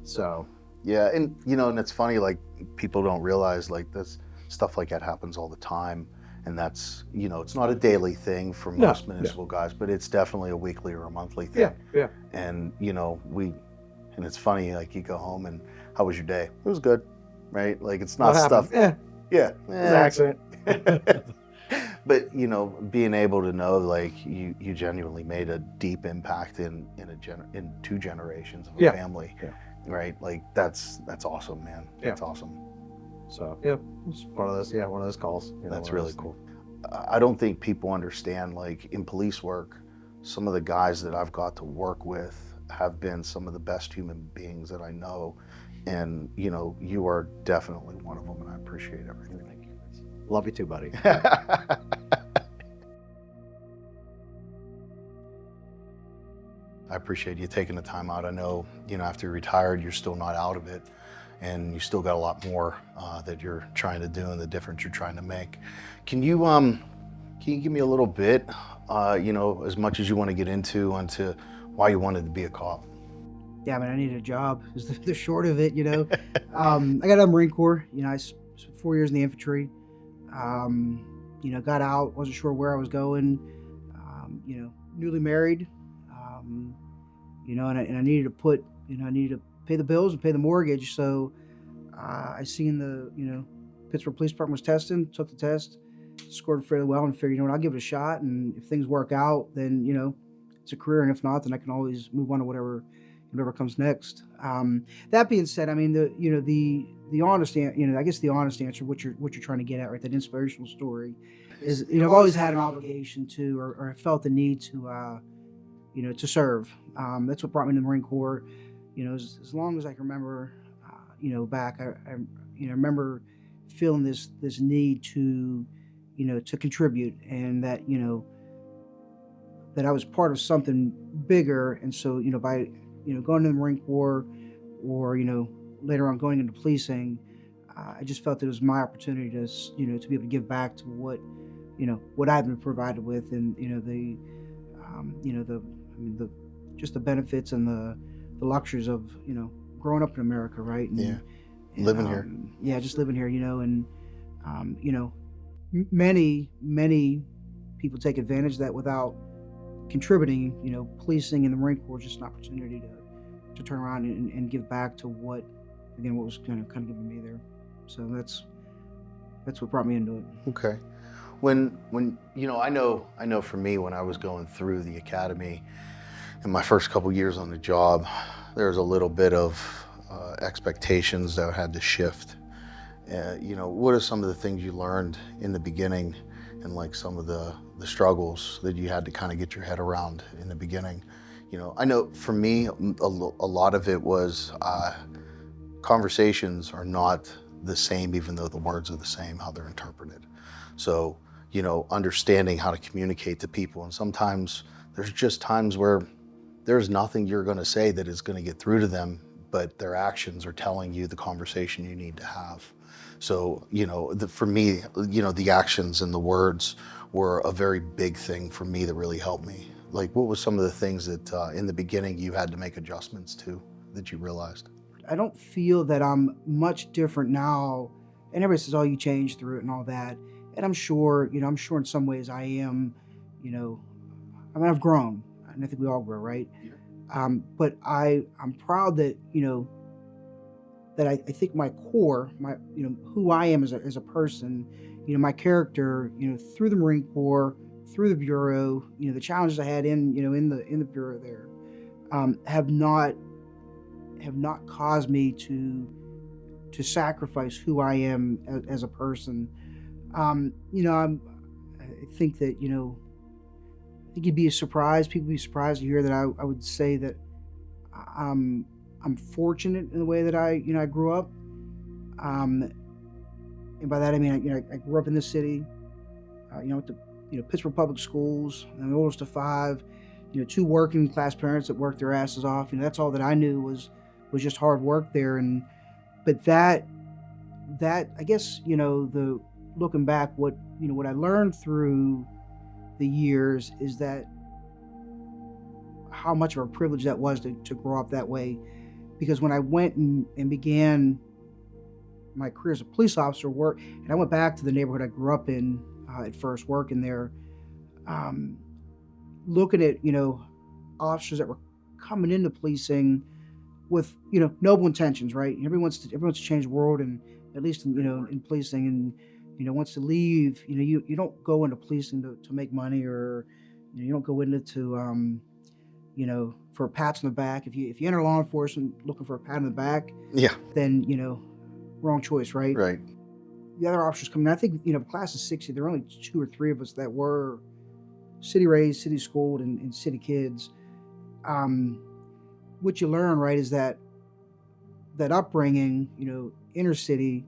Speaker 1: So yeah, and and it's funny, like people don't realize like this stuff like that happens all the time, and that's it's not a daily thing for most municipal guys, but it's definitely a weekly or a monthly thing.
Speaker 2: Yeah.
Speaker 1: And and it's funny, like you go home and how was your day? It was good, right? Like it's not stuff.
Speaker 2: It's an accident.
Speaker 1: But being able to know like you genuinely made a deep impact in two generations of a family, right? Like that's awesome, man. That's awesome.
Speaker 2: So it's one of those calls.
Speaker 1: That's really cool. I don't think people understand, like in police work, some of the guys that I've got to work with have been some of the best human beings that I know, and you are definitely one of them, and I appreciate everything.
Speaker 2: Thank you. Love you too, buddy.
Speaker 1: I appreciate you taking the time out. I know, after you're retired, you're still not out of it, and you still got a lot more that you're trying to do and the difference you're trying to make. Can you give me a little bit, as much as you want to get into why you wanted to be a cop?
Speaker 3: Yeah, I needed a job is the short of it, I got out of the Marine Corps. I spent 4 years in the infantry. Got out, wasn't sure where I was going, newly married, and I needed to pay the bills and pay the mortgage. So I seen the, Pittsburgh Police Department was testing, took the test, scored fairly well, and figured, I'll give it a shot. And if things work out, then, it's a career. And if not, then I can always move on to whatever comes next. That being said, the honest, I guess the honest answer, what you're trying to get at, right? That inspirational story is, I've always had an obligation to, or I felt the need to, to serve. That's what brought me to the Marine Corps. As long as I can remember, back, I remember feeling this need to, to contribute, and that, that I was part of something bigger. And so, by, going to the Marine Corps, or, later on going into policing, I just felt it was my opportunity to, to be able to give back to what, what I've been provided with, and, just the benefits and the luxuries of, growing up in America, right? And,
Speaker 1: living here.
Speaker 3: Yeah, just living here, and, many people take advantage of that without contributing. Policing in the Marine Corps is just an opportunity to turn around and give back to what was kind of giving me there. So that's what brought me into it.
Speaker 1: Okay. When I know for me, when I was going through the academy in my first couple years on the job, there was a little bit of expectations that had to shift. What are some of the things you learned in the beginning, and like some of the struggles that you had to kind of get your head around in the beginning? I know for me, a lot of it was conversations are not the same, even though the words are the same, how they're interpreted. So, understanding how to communicate to people. And sometimes there's just times where there's nothing you're going to say that is going to get through to them, but their actions are telling you the conversation you need to have. So, for me, the actions and the words were a very big thing for me that really helped me. Like, what was some of the things that in the beginning you had to make adjustments to that you realized?
Speaker 3: I don't feel that I'm much different now. And everybody says, "Oh, you changed through it and all that." And I'm sure in some ways I am, you know, I mean, I've grown, and I think we all grow, right?
Speaker 1: Yeah.
Speaker 3: But I'm proud that that I think my core, my who I am as a person, my character, through the Marine Corps, through the Bureau, the challenges I had in the Bureau there, have not caused me to sacrifice who I am as a person. I think that I think you'd be surprised. People would be surprised to hear that I would say that I'm I'm fortunate in the way that I grew up. Um, and by that I mean I grew up in this city. Went to Pittsburgh Public Schools. I'm the oldest of five. Two working class parents that worked their asses off. That's all that I knew was just hard work there. And but that I guess the looking back, what I learned through the years is that how much of a privilege that was to grow up that way. Because when I went and began my career as a police officer, and I went back to the neighborhood I grew up in at first, working there, um, looking at officers that were coming into policing with noble intentions, right? Everyone wants to change the world, and at least in policing, and wants to leave. You don't go into policing to make money, or you don't go into for pats on the back. If you enter law enforcement looking for a pat on the back,
Speaker 1: Yeah,
Speaker 3: then wrong choice, right?
Speaker 1: right.
Speaker 3: The other officers coming in, I think the class of '60, there were only two or three of us that were city raised, city schooled, and city kids. Um, what you learn, right, is that upbringing, inner city,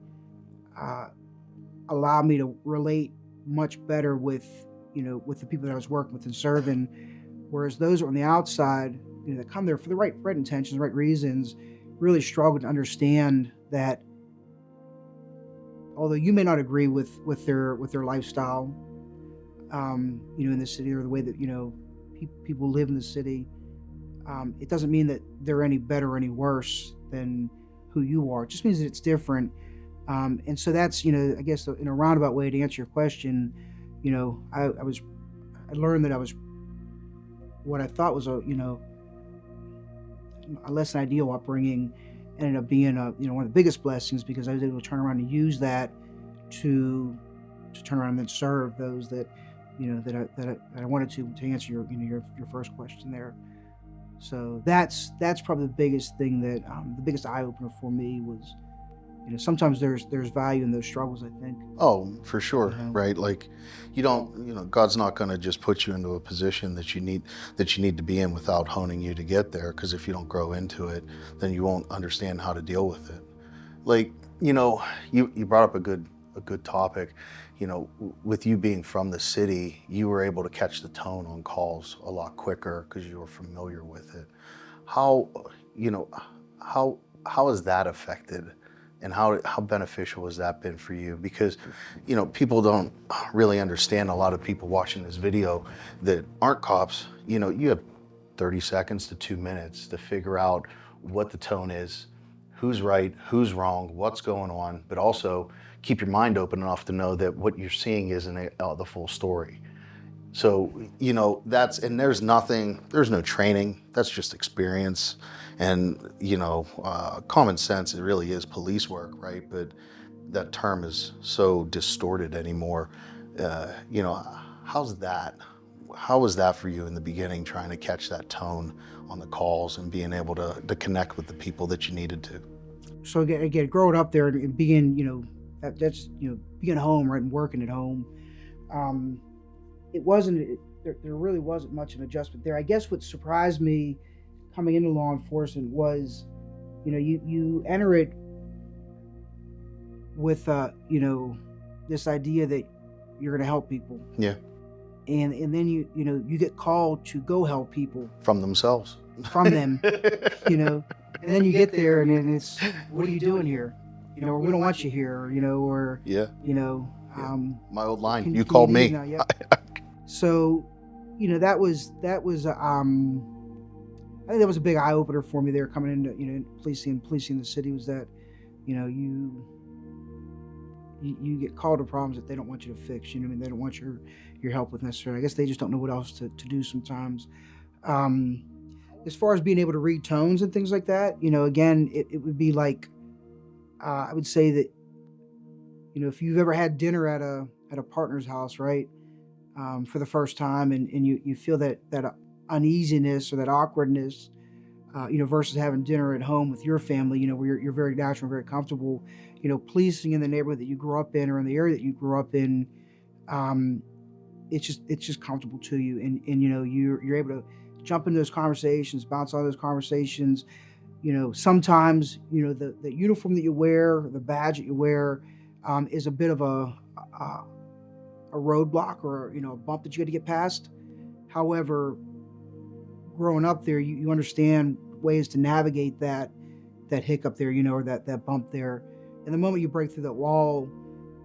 Speaker 3: uh, allowed me to relate much better with the people that I was working with and serving. Whereas those on the outside, that come there for the right intentions, right reasons, really struggle to understand that although you may not agree with their lifestyle, in the city, or the way that people live in the city, it doesn't mean that they're any better or any worse than who you are. It just means that it's different. And so that's I guess in a roundabout way to answer your question, I learned that I was what I thought was a less than ideal upbringing ended up being one of the biggest blessings, because I was able to turn around and use that to turn around and then serve those that I wanted to answer your first question there. So that's probably the biggest thing, that the biggest eye opener for me was sometimes there's value in those struggles, I think.
Speaker 1: Oh, for sure,
Speaker 3: you know
Speaker 1: right? Like, you don't, God's not going to just put you into a position that you need to be in without honing you to get there. Because if you don't grow into it, then you won't understand how to deal with it. Like, you brought up a good topic. With you being from the city, you were able to catch the tone on calls a lot quicker because you were familiar with it. How, you know, how has that affected, and how beneficial has that been for you? Because, people don't really understand, a lot of people watching this video that aren't cops, you have 30 seconds to 2 minutes to figure out what the tone is, who's right, who's wrong, what's going on, but also keep your mind open enough to know that what you're seeing isn't the full story. So, there's no training, that's just experience. And, common sense, it really is police work, right? But that term is so distorted anymore. Uh, you know, how's that? How was that for you in the beginning, trying to catch that tone on the calls and being able to connect with the people that you needed to?
Speaker 3: so again, growing up there and being that's being home, right, and working at home, um, it wasn't there really wasn't much of an adjustment there. I guess what surprised me coming into law enforcement was you enter it with this idea that you're going to help people.
Speaker 1: Yeah.
Speaker 3: And then you get called to go help people
Speaker 1: From themselves.
Speaker 3: from them, and then you get there and then it's, what are you doing here? Or we don't want you here, or,
Speaker 1: Yeah. My old line,
Speaker 3: can
Speaker 1: you called
Speaker 3: leave
Speaker 1: me.
Speaker 3: now? Yep. So, that was I think that was a big eye opener for me there coming into, policing the city, was that, you get called to problems that they don't want you to fix. They don't want your help with necessarily. I guess they just don't know what else to do sometimes. As far as being able to read tones and things like that, again, it would be like, I would say that, if you've ever had dinner at a partner's house, right, for the first time, and you feel that uneasiness or that awkwardness, versus having dinner at home with your family, where you're very natural, very comfortable, policing in the neighborhood that you grew up in or in the area that you grew up in, it's just comfortable to you, and you're able to jump into those conversations, bounce out of those conversations. Sometimes the uniform that you wear, the badge that you wear, is a bit of a roadblock, or a bump that you got to get past. However, growing up there, you understand ways to navigate that hiccup there, or that bump there. And the moment you break through that wall,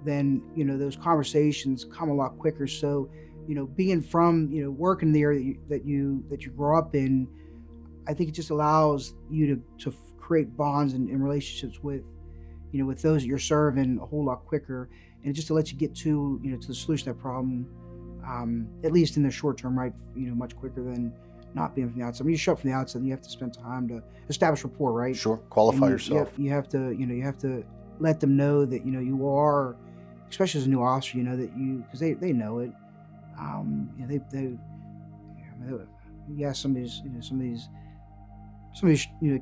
Speaker 3: then those conversations come a lot quicker. So being from working in the area that you grow up in, I think it just allows you to create bonds and relationships with with those that you're serving a whole lot quicker, and just to let you get to to the solution of that problem, at least in the short term, right? Much quicker than not being from the outside. When you show up from the outside, then you have to spend time to establish rapport, right?
Speaker 1: Sure. Qualify
Speaker 3: And
Speaker 1: yourself.
Speaker 3: you have to you have to let them know that you are, especially as a new officer, that because they know it. You ask some of these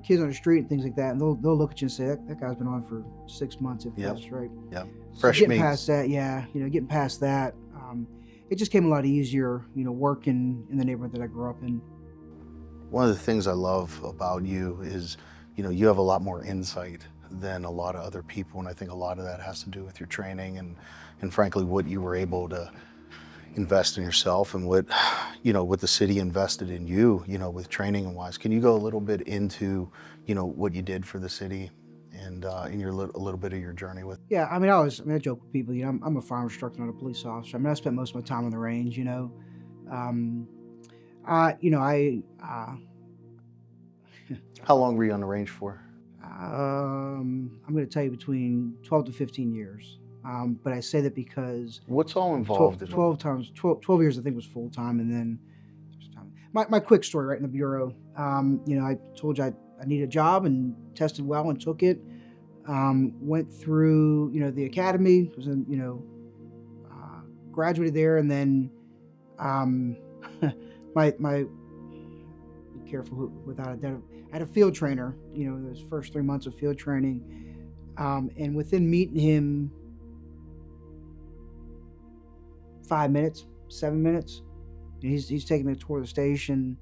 Speaker 3: kids on the street and things like that, and they'll look at you and say, that guy's been on for 6 months, if
Speaker 1: Yep.
Speaker 3: that's right.
Speaker 1: Yeah.
Speaker 3: So
Speaker 1: Fresh
Speaker 3: getting
Speaker 1: meat.
Speaker 3: past that, getting past that, it just came a lot easier, working in the neighborhood that I grew up in.
Speaker 1: One of the things I love about you is, you have a lot more insight than a lot of other people, and I think a lot of that has to do with your training and frankly what you were able to invest in yourself, and what what the city invested in you, with training and wise. Can you go a little bit into what you did for the city and in a little bit of your journey with?
Speaker 3: Yeah, I joke with people, I'm a fire instructor, not a police officer. I spent most of my time on the range, um,
Speaker 1: How long were you on the range for?
Speaker 3: I'm going to tell you between 12 to 15 years. But I say that because
Speaker 1: What's all involved in
Speaker 3: 12 years, I think, was full time. And then my quick story right in the Bureau, I told you I needed a job and tested well and took it. Went through, the academy, was in, graduated there. And then, my be careful without identifying. I had a field trainer, those first 3 months of field training. And within meeting him 5 minutes, 7 minutes, and he's taking me to tour of the station,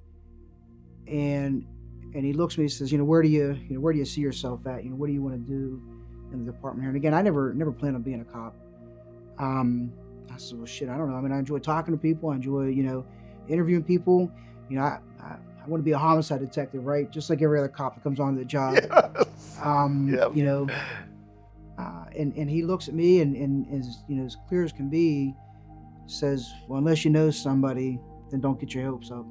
Speaker 3: and he looks at me and says, where do you see yourself at? What do you want to do in the department here? And again, I never planned on being a cop. I said, well, shit, I don't know. I enjoy talking to people. I enjoy, interviewing people. I want to be a homicide detective, right? Just like every other cop that comes onto the job.
Speaker 1: Yep.
Speaker 3: And he looks at me and is, as clear as can be, says, well, unless you know somebody, then don't get your hopes up.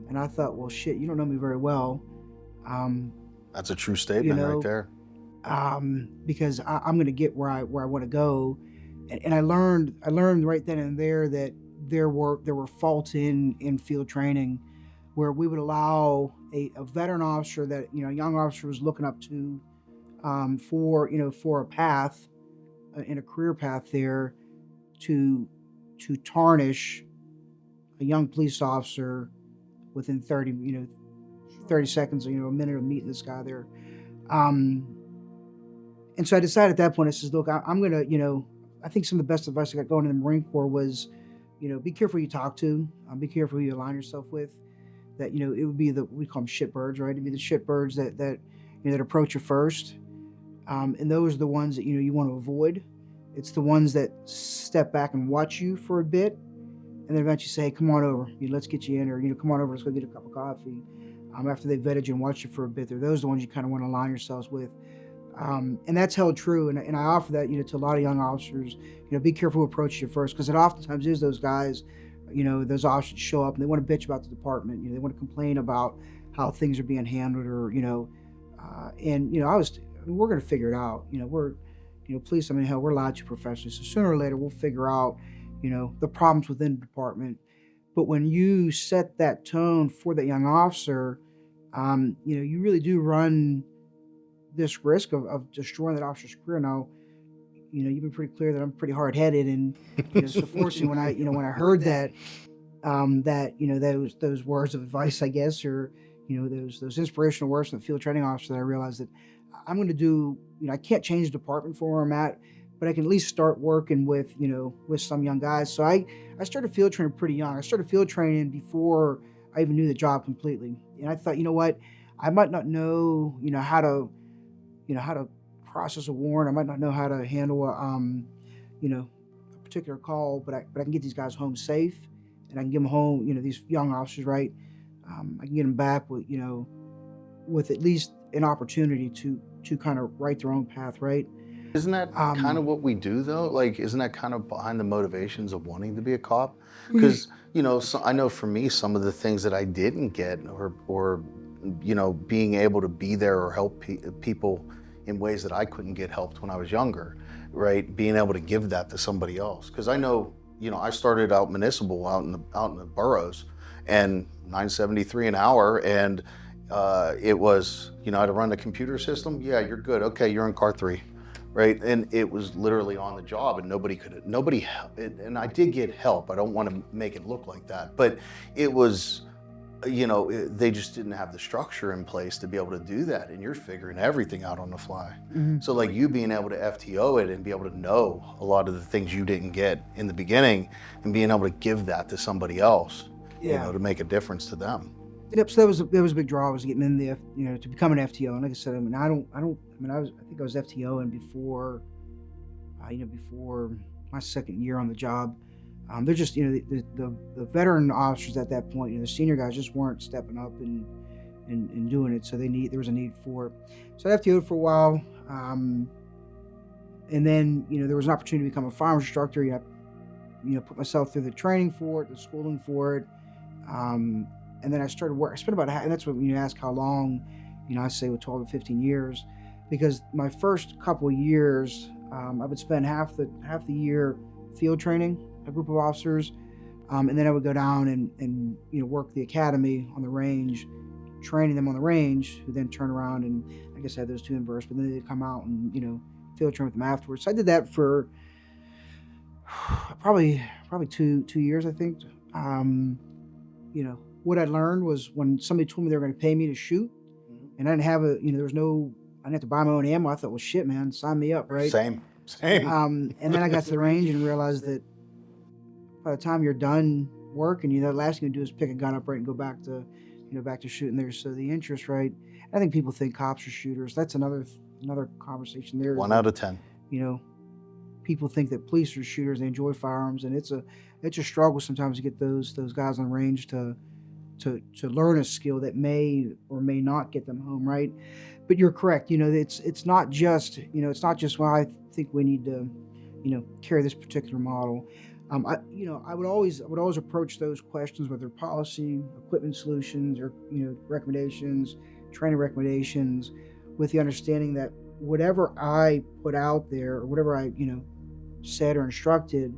Speaker 3: And I thought, well, shit, you don't know me very well.
Speaker 1: That's a true statement right there.
Speaker 3: Because I'm going to get where I want to go. And I learned right then and there that there were faults in field training where we would allow a veteran officer that, a young officer was looking up to, for a path, in a career path there, to tarnish a young police officer within 30 seconds, a minute of meeting this guy there. And so I decided at that point, I says, look, I'm going to, I think some of the best advice I got going in the Marine Corps was, be careful who you talk to, be careful who you align yourself with. That, it would be we call them shitbirds, right? It'd be the shitbirds that approach you first. And those are the ones that, you want to avoid. It's the ones that step back and watch you for a bit, and then eventually say, hey, come on over, let's get you in, or come on over, let's go get a cup of coffee. After they've vetted you and watched you for a bit, they're those the ones you kind of want to align yourselves with. And that's held true, and I offer that to a lot of young officers. Be careful who approaches you first, because it oftentimes is those guys, those officers show up and they want to bitch about the department. They want to complain about how things are being handled, or we're going to figure it out. We're police. I mean, hell, we're lied to professionally, so sooner or later we'll figure out the problems within the department. But when you set that tone for that young officer, you really do run this risk of destroying that officer's career. Now, you've been pretty clear that I'm pretty hard headed, and so fortunately, when I heard that, those words of advice, I guess, or those inspirational words from the field training officer, that I realized that I'm going to do. I can't change the department for where I'm at, but I can at least start working with some young guys. So I started field training pretty young. I started field training before I even knew the job completely, and I thought, what, I might not know how to process a warrant. I might not know how to handle a particular call, but I can get these guys home safe, and I can get them home. These young officers, right? I can get them back with at least an opportunity to kind of write their own path, right?
Speaker 1: Isn't that kind of what we do, though? Like, isn't that kind of behind the motivations of wanting to be a cop? Because so I know for me, some of the things that I didn't get, or being able to be there or help people in ways that I couldn't get helped when I was younger, right? Being able to give that to somebody else. Because I know, I started out municipal out in the boroughs, and $9.73 an hour, and it was, I had to run the computer system. Yeah, you're good. Okay, you're in car 3, right? And it was literally on the job, and and I did get help. I don't want to make it look like that, but it was, they just didn't have the structure in place to be able to do that, and you're figuring everything out on the fly.
Speaker 3: Mm-hmm.
Speaker 1: So like you being able to FTO it and be able to know a lot of the things you didn't get in the beginning, and being able to give that to somebody else, to make a difference to them.
Speaker 3: Yep. So that was a big draw, was getting in the to become an FTO. And like I said, I think I was FTO and before my second year on the job. They're just, the veteran officers at that point, the senior guys just weren't stepping up and doing it. So there was a need for it. So I FTO'd for a while. And then, there was an opportunity to become a firearms instructor. Put myself through the training for it, the schooling for it. And then I started work. I spent about and that's when you ask how long, I say with 12 to 15 years, because my first couple of years, I would spend half the year field training a group of officers, and then I would go down and work the academy on the range, training them on the range, who then turn around and I guess I had those two inverse, but then they'd come out and field train with them afterwards. So I did that for probably 2 years, I think. What I learned was when somebody told me they were going to pay me to shoot, and I didn't have I didn't have to buy my own ammo. I thought, well, shit, man, sign me up, right?
Speaker 1: Same.
Speaker 3: And then I got to the range and realized that by the time you're done working, the last thing you do is pick a gun up, right, and go back to shooting there. So the interest, right? I think people think cops are shooters. That's another conversation there.
Speaker 1: 1 out of 10.
Speaker 3: People think that police are shooters. They enjoy firearms, and it's a struggle sometimes to get those guys on range to learn a skill that may or may not get them home, right? But you're correct. It's not just well, I think we need to carry this particular model. I would always approach those questions, whether policy, equipment solutions, or recommendations, training recommendations, with the understanding that whatever I put out there, or whatever I said or instructed,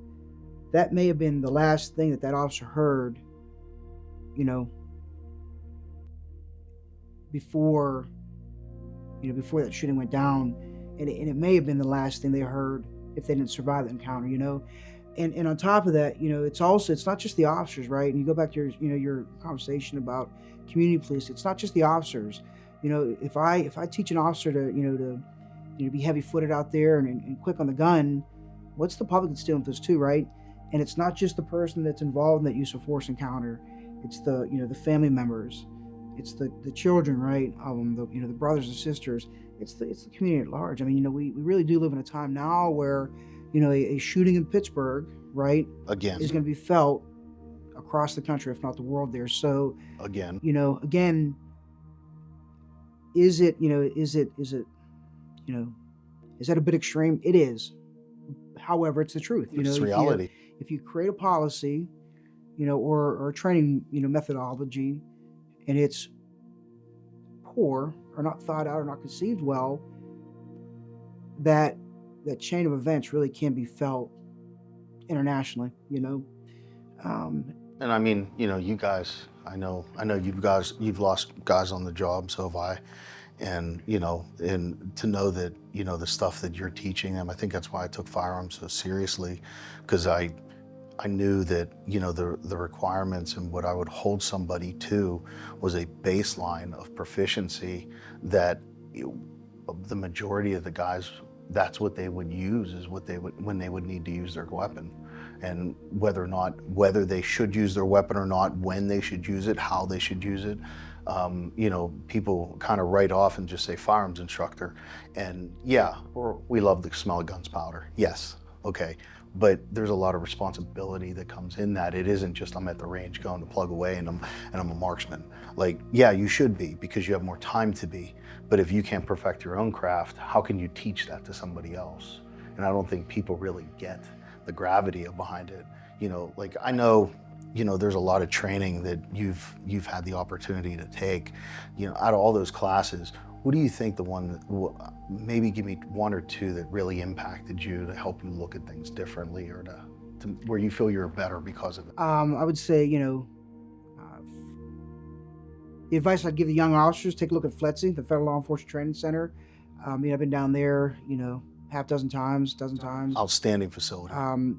Speaker 3: that may have been the last thing that officer heard, before that shooting went down, and it may have been the last thing they heard if they didn't survive the encounter, and on top of that, it's not just the officers, right? And you go back to your conversation about community police. It's not just the officers. If I teach an officer to be heavy-footed out there and quick on the gun, what's the public that's dealing with this too, right? And it's not just the person that's involved in that use of force encounter. It's the family members. It's the children, right? The brothers and sisters. It's the community at large. I mean, we really do live in a time now where, a shooting in Pittsburgh, right,
Speaker 1: Again,
Speaker 3: is going to be felt across the country, if not the world there. So,
Speaker 1: again.
Speaker 3: again, is it, is that a bit extreme? It is. However, it's the truth.
Speaker 1: It's reality.
Speaker 3: If you create a policy, or a training, methodology, and it's poor or not thought out or not conceived well, that chain of events really can be felt internationally.
Speaker 1: And I mean, you guys, I know you've lost guys on the job, so have I. And, and to know that, the stuff that you're teaching them, I think that's why I took firearms so seriously, because I knew that, the requirements and what I would hold somebody to was a baseline of proficiency that the majority of the guys, that's what they would use, is what they would, when they would need to use their weapon. And whether they should use their weapon or not, when they should use it, how they should use it. People kind of write off and just say firearms instructor. And yeah, or we love the smell of guns powder. Yes, okay. But there's a lot of responsibility that comes in that. It isn't just I'm at the range going to plug away and I'm a marksman. Like, yeah, you should be, because you have more time to be. But if you can't perfect your own craft, how can you teach that to somebody else? And I don't think people really get the gravity behind it. Like, I know, there's a lot of training that you've had the opportunity to take. Out of all those classes, what do you think maybe give me one or two that really impacted you to help you look at things differently, or to where you feel you're better because of it?
Speaker 3: I would say, the advice I'd give the young officers: take a look at FLETC, the Federal Law Enforcement Training Center. I've been down there, half dozen times.
Speaker 1: Outstanding facility.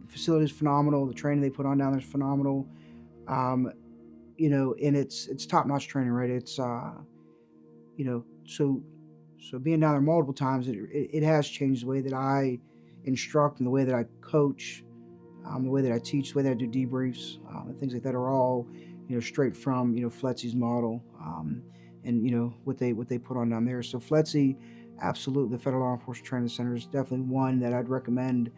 Speaker 3: Facility is phenomenal. The training they put on down there is phenomenal. And it's top-notch training, right? It's so being down there multiple times, it has changed the way that I instruct and the way that I coach, the way that I teach, the way that I do debriefs, and things like that are all straight from FLETC's model, and what they put on down there. So FLETC, absolutely, the Federal Law Enforcement Training Center is definitely one that I'd recommend.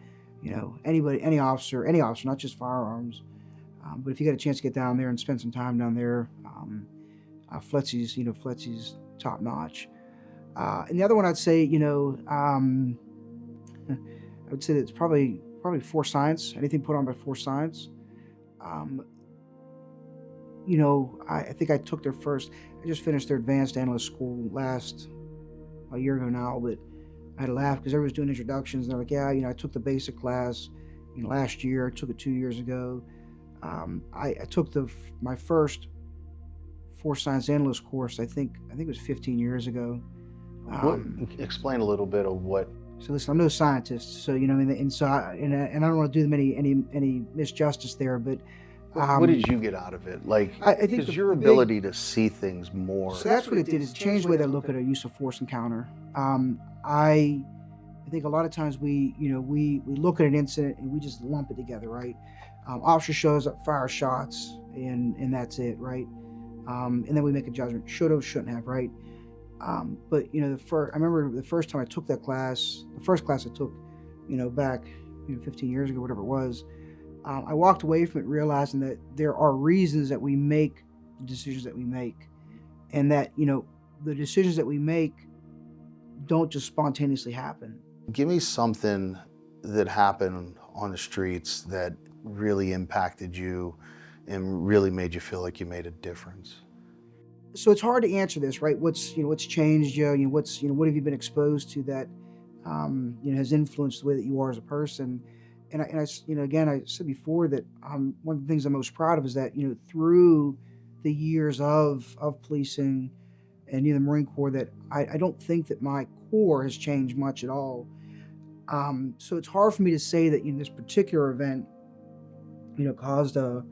Speaker 3: Anybody, any officer, not just firearms. But if you get a chance to get down there and spend some time down there, FLETC's top notch. And the other one I'd say, I would say that it's probably Force Science. Anything put on by Force Science. I think I took I just finished their advanced analyst school a year ago now, but I had to laugh because everyone was doing introductions and they're like, yeah, I took the basic class, last year. I took it 2 years ago. I took my first Force Science analyst course. I think it was 15 years ago.
Speaker 1: Explain a little bit of what.
Speaker 3: So listen, I'm no scientist, so and so I don't want to do them any misjustice there, but
Speaker 1: what did you get out of it? Like,
Speaker 3: I think
Speaker 1: your ability to see things more.
Speaker 3: So that's what it did. Is change the way that I look at a use of force encounter. I think a lot of times we look at an incident and we just lump it together, right? Officer shows up, fire shots, and that's it, right? And then we make a judgment. Should have, shouldn't have, right? But I remember the first time I took that class, the first class I took, back 15 years ago, whatever it was. I walked away from it realizing that there are reasons that we make the decisions that we make, and that the decisions that we make don't just spontaneously happen.
Speaker 1: Give me something that happened on the streets that really impacted you and really made you feel like you made a difference.
Speaker 3: So it's hard to answer this, right? What's changed you? What have you been exposed to that has influenced the way that you are as a person? And I again, I said before that one of the things I'm most proud of is that through the years of policing and the Marine Corps, that I don't think that my core has changed much at all. So it's hard for me to say that this particular event caused a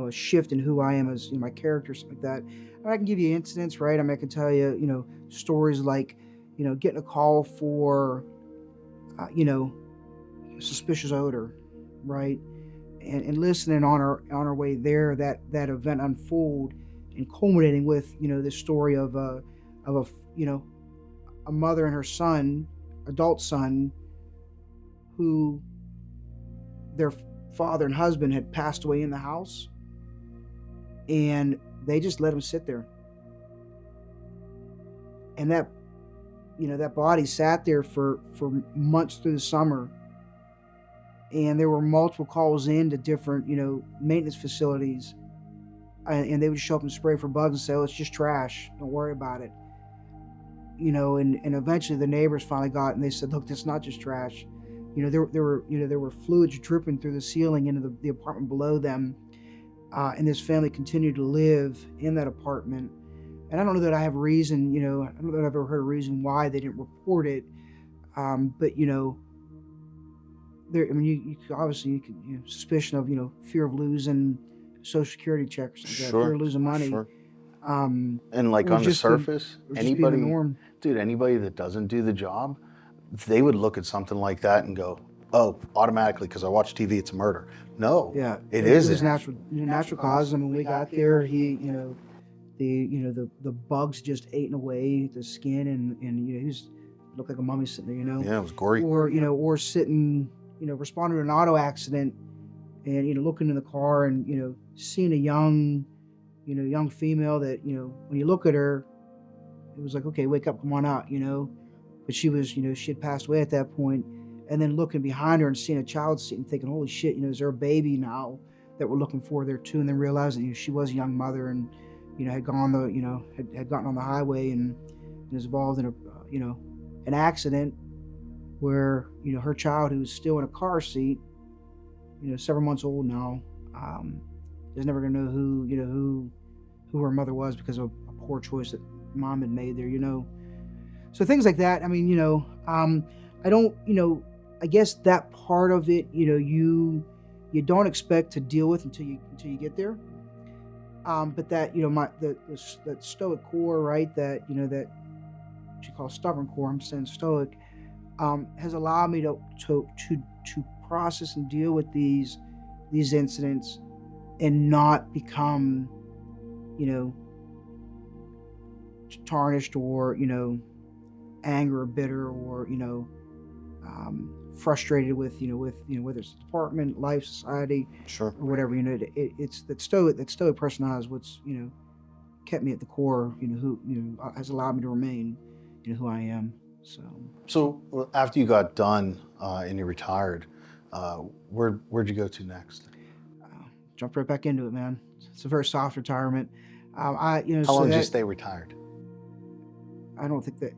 Speaker 3: shift in who I am as my character, something like that. I can give you incidents, right? I can tell you stories like getting a call for suspicious odor, right? And listening on our way there, that event unfold and culminating with this story of a mother and her son, adult son, who their father and husband had passed away in the house, and they just let him sit there. And that, that body sat there for months through the summer. And there were multiple calls in to different, maintenance facilities. And they would show up and spray for bugs and say, "Oh, it's just trash. Don't worry about it." And eventually the neighbors finally got it, and they said, "Look, that's not just trash. There were fluids dripping through the ceiling into the apartment below them." And this family continued to live in that apartment. And I don't know that I have reason, I don't know that I've ever heard a reason why they didn't report it. But there, I mean, you could obviously, suspicion of, fear of losing Social Security check or something, like that, fear of losing money.
Speaker 1: Sure.
Speaker 3: Um,
Speaker 1: And like
Speaker 3: or
Speaker 1: on the
Speaker 3: just
Speaker 1: surface,
Speaker 3: or just being the norm.
Speaker 1: dude, anybody that doesn't do the job, they would look at something like that and go, "Oh, automatically, because I watch TV, it's a murder." No,
Speaker 3: Yeah,
Speaker 1: it
Speaker 3: was
Speaker 1: isn't.
Speaker 3: natural cause. I mean, when we got there, the bugs just eating away the skin, and he was looked like a mummy sitting there,
Speaker 1: Yeah, it was gory.
Speaker 3: or sitting, responding to an auto accident, and looking in the car and seeing a young female that when you look at her, it was like, okay, wake up, come on out, but she was she had passed away at that point. And then looking behind her and seeing a child seat and thinking, holy shit, is there a baby now that we're looking for there too? And then realizing she was a young mother and had gone had gotten on the highway and was involved in an accident where her child, who's still in a car seat, several months old now, is never gonna know who her mother was because of a poor choice that mom had made there. So things like that. I mean, I don't, I guess that part of it, you don't expect to deal with until you get there. But that, that stoic core, right? That, that she calls stubborn core, I'm saying stoic, has allowed me to process and deal with these incidents and not become, tarnished or, anger or bitter or, frustrated with whether it's the department, life, society,
Speaker 1: Sure.
Speaker 3: or whatever. It's that stoic personality is what's kept me at the core. Who has allowed me to remain who I am.
Speaker 1: So after you got done and you retired, where'd you go to next?
Speaker 3: Jumped right back into it, man. It's a very soft retirement.
Speaker 1: How long did you stay retired?
Speaker 3: I don't think that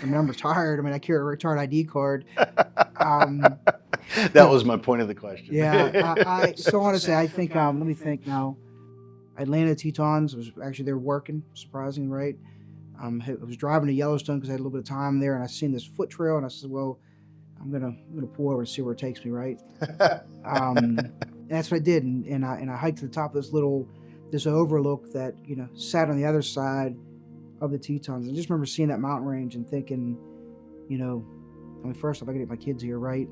Speaker 3: I'm retired. I mean, I carry a retired ID card.
Speaker 1: That was my point of the question.
Speaker 3: Yeah. So honestly, I think, let me think now. I landed at Tetons. I was actually there working, surprising, right? I was driving to Yellowstone because I had a little bit of time there, and I seen this foot trail, and I said, well, I'm gonna pull over and see where it takes me, right? And that's what I did, and I hiked to the top of this overlook that sat on the other side of the Tetons. I just remember seeing that mountain range and thinking, I mean, first off, I gotta get my kids here, right?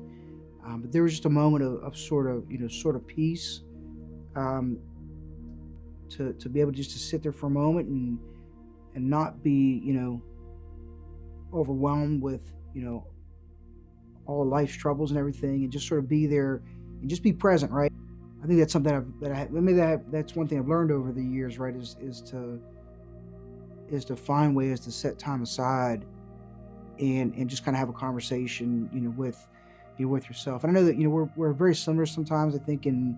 Speaker 3: But there was just a moment of sort of peace, to be able just to sit there for a moment and not be, overwhelmed with, all life's troubles and everything, and just sort of be there and just be present, right? I think that's something that's one thing I've learned over the years, right? Is to find ways to set time aside and just kind of have a conversation, with yourself. And I know that we're very similar sometimes. I think in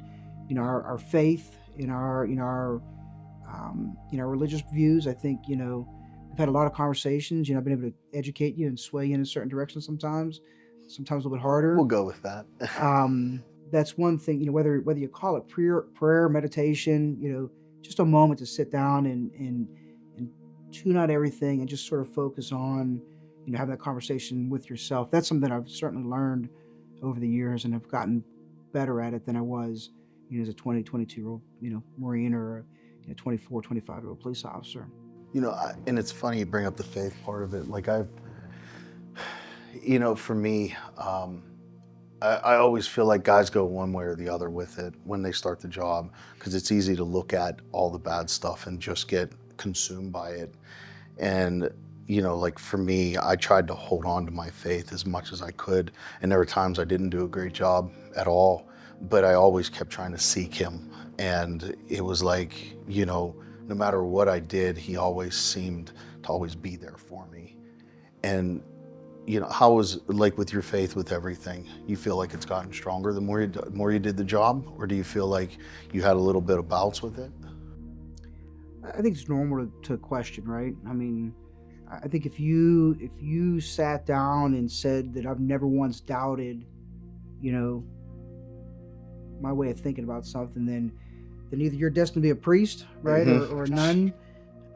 Speaker 3: our faith, in our religious views. I think we've had a lot of conversations. I've been able to educate you and sway you in a certain direction sometimes a little bit harder.
Speaker 1: We'll go with that.
Speaker 3: That's one thing. Whether you call it prayer, meditation, just a moment to sit down and tune out everything and just sort of focus on having that conversation with yourself. That's something I've certainly learned over the years, and I've gotten better at it than I was as a 20, 22-year-old Marine or a 24, 25-year-old police officer.
Speaker 1: And it's funny you bring up the faith part of it. Like for me, I always feel like guys go one way or the other with it when they start the job, because it's easy to look at all the bad stuff and just get consumed by it. And like for me, I tried to hold on to my faith as much as I could, and there were times I didn't do a great job at all. but I always kept trying to seek him. And it was like, no matter what I did, he always seemed to always be there for me. And, how was like with your faith with everything? You feel like it's gotten stronger the more you did the job? Or do you feel like you had a little bit of bouts with it?
Speaker 3: I think it's normal to question, right? I mean, I think if you sat down and said that I've never once doubted, you know, my way of thinking about something, then either you're destined to be a priest, right,
Speaker 1: Hmm.
Speaker 3: or a nun,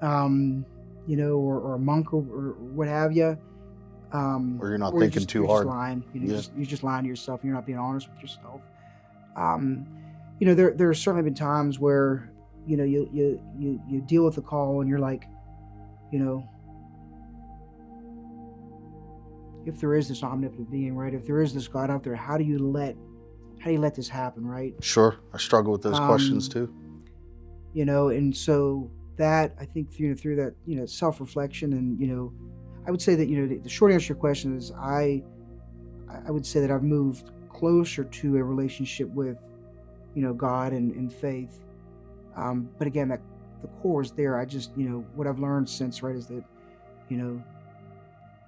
Speaker 3: um, or a monk, or what have you,
Speaker 1: Or you're not
Speaker 3: or
Speaker 1: thinking too
Speaker 3: you're just
Speaker 1: hard?
Speaker 3: lying.
Speaker 1: Yeah.
Speaker 3: You're just lying to yourself. You're not being honest with yourself. Um, there have certainly been times where you deal with the call and you're like, you know, if there is this omnipotent being, right? If there is this God out there, how do you let this happen, right?
Speaker 1: Sure. I struggle with those questions
Speaker 3: Um,
Speaker 1: too.
Speaker 3: and so that, I think, through that, self-reflection, and I would say that, the short answer to your question is, I would say that I've moved closer to a relationship with, God and faith. But again, that the core is there. I just, what I've learned since, right, is that, you know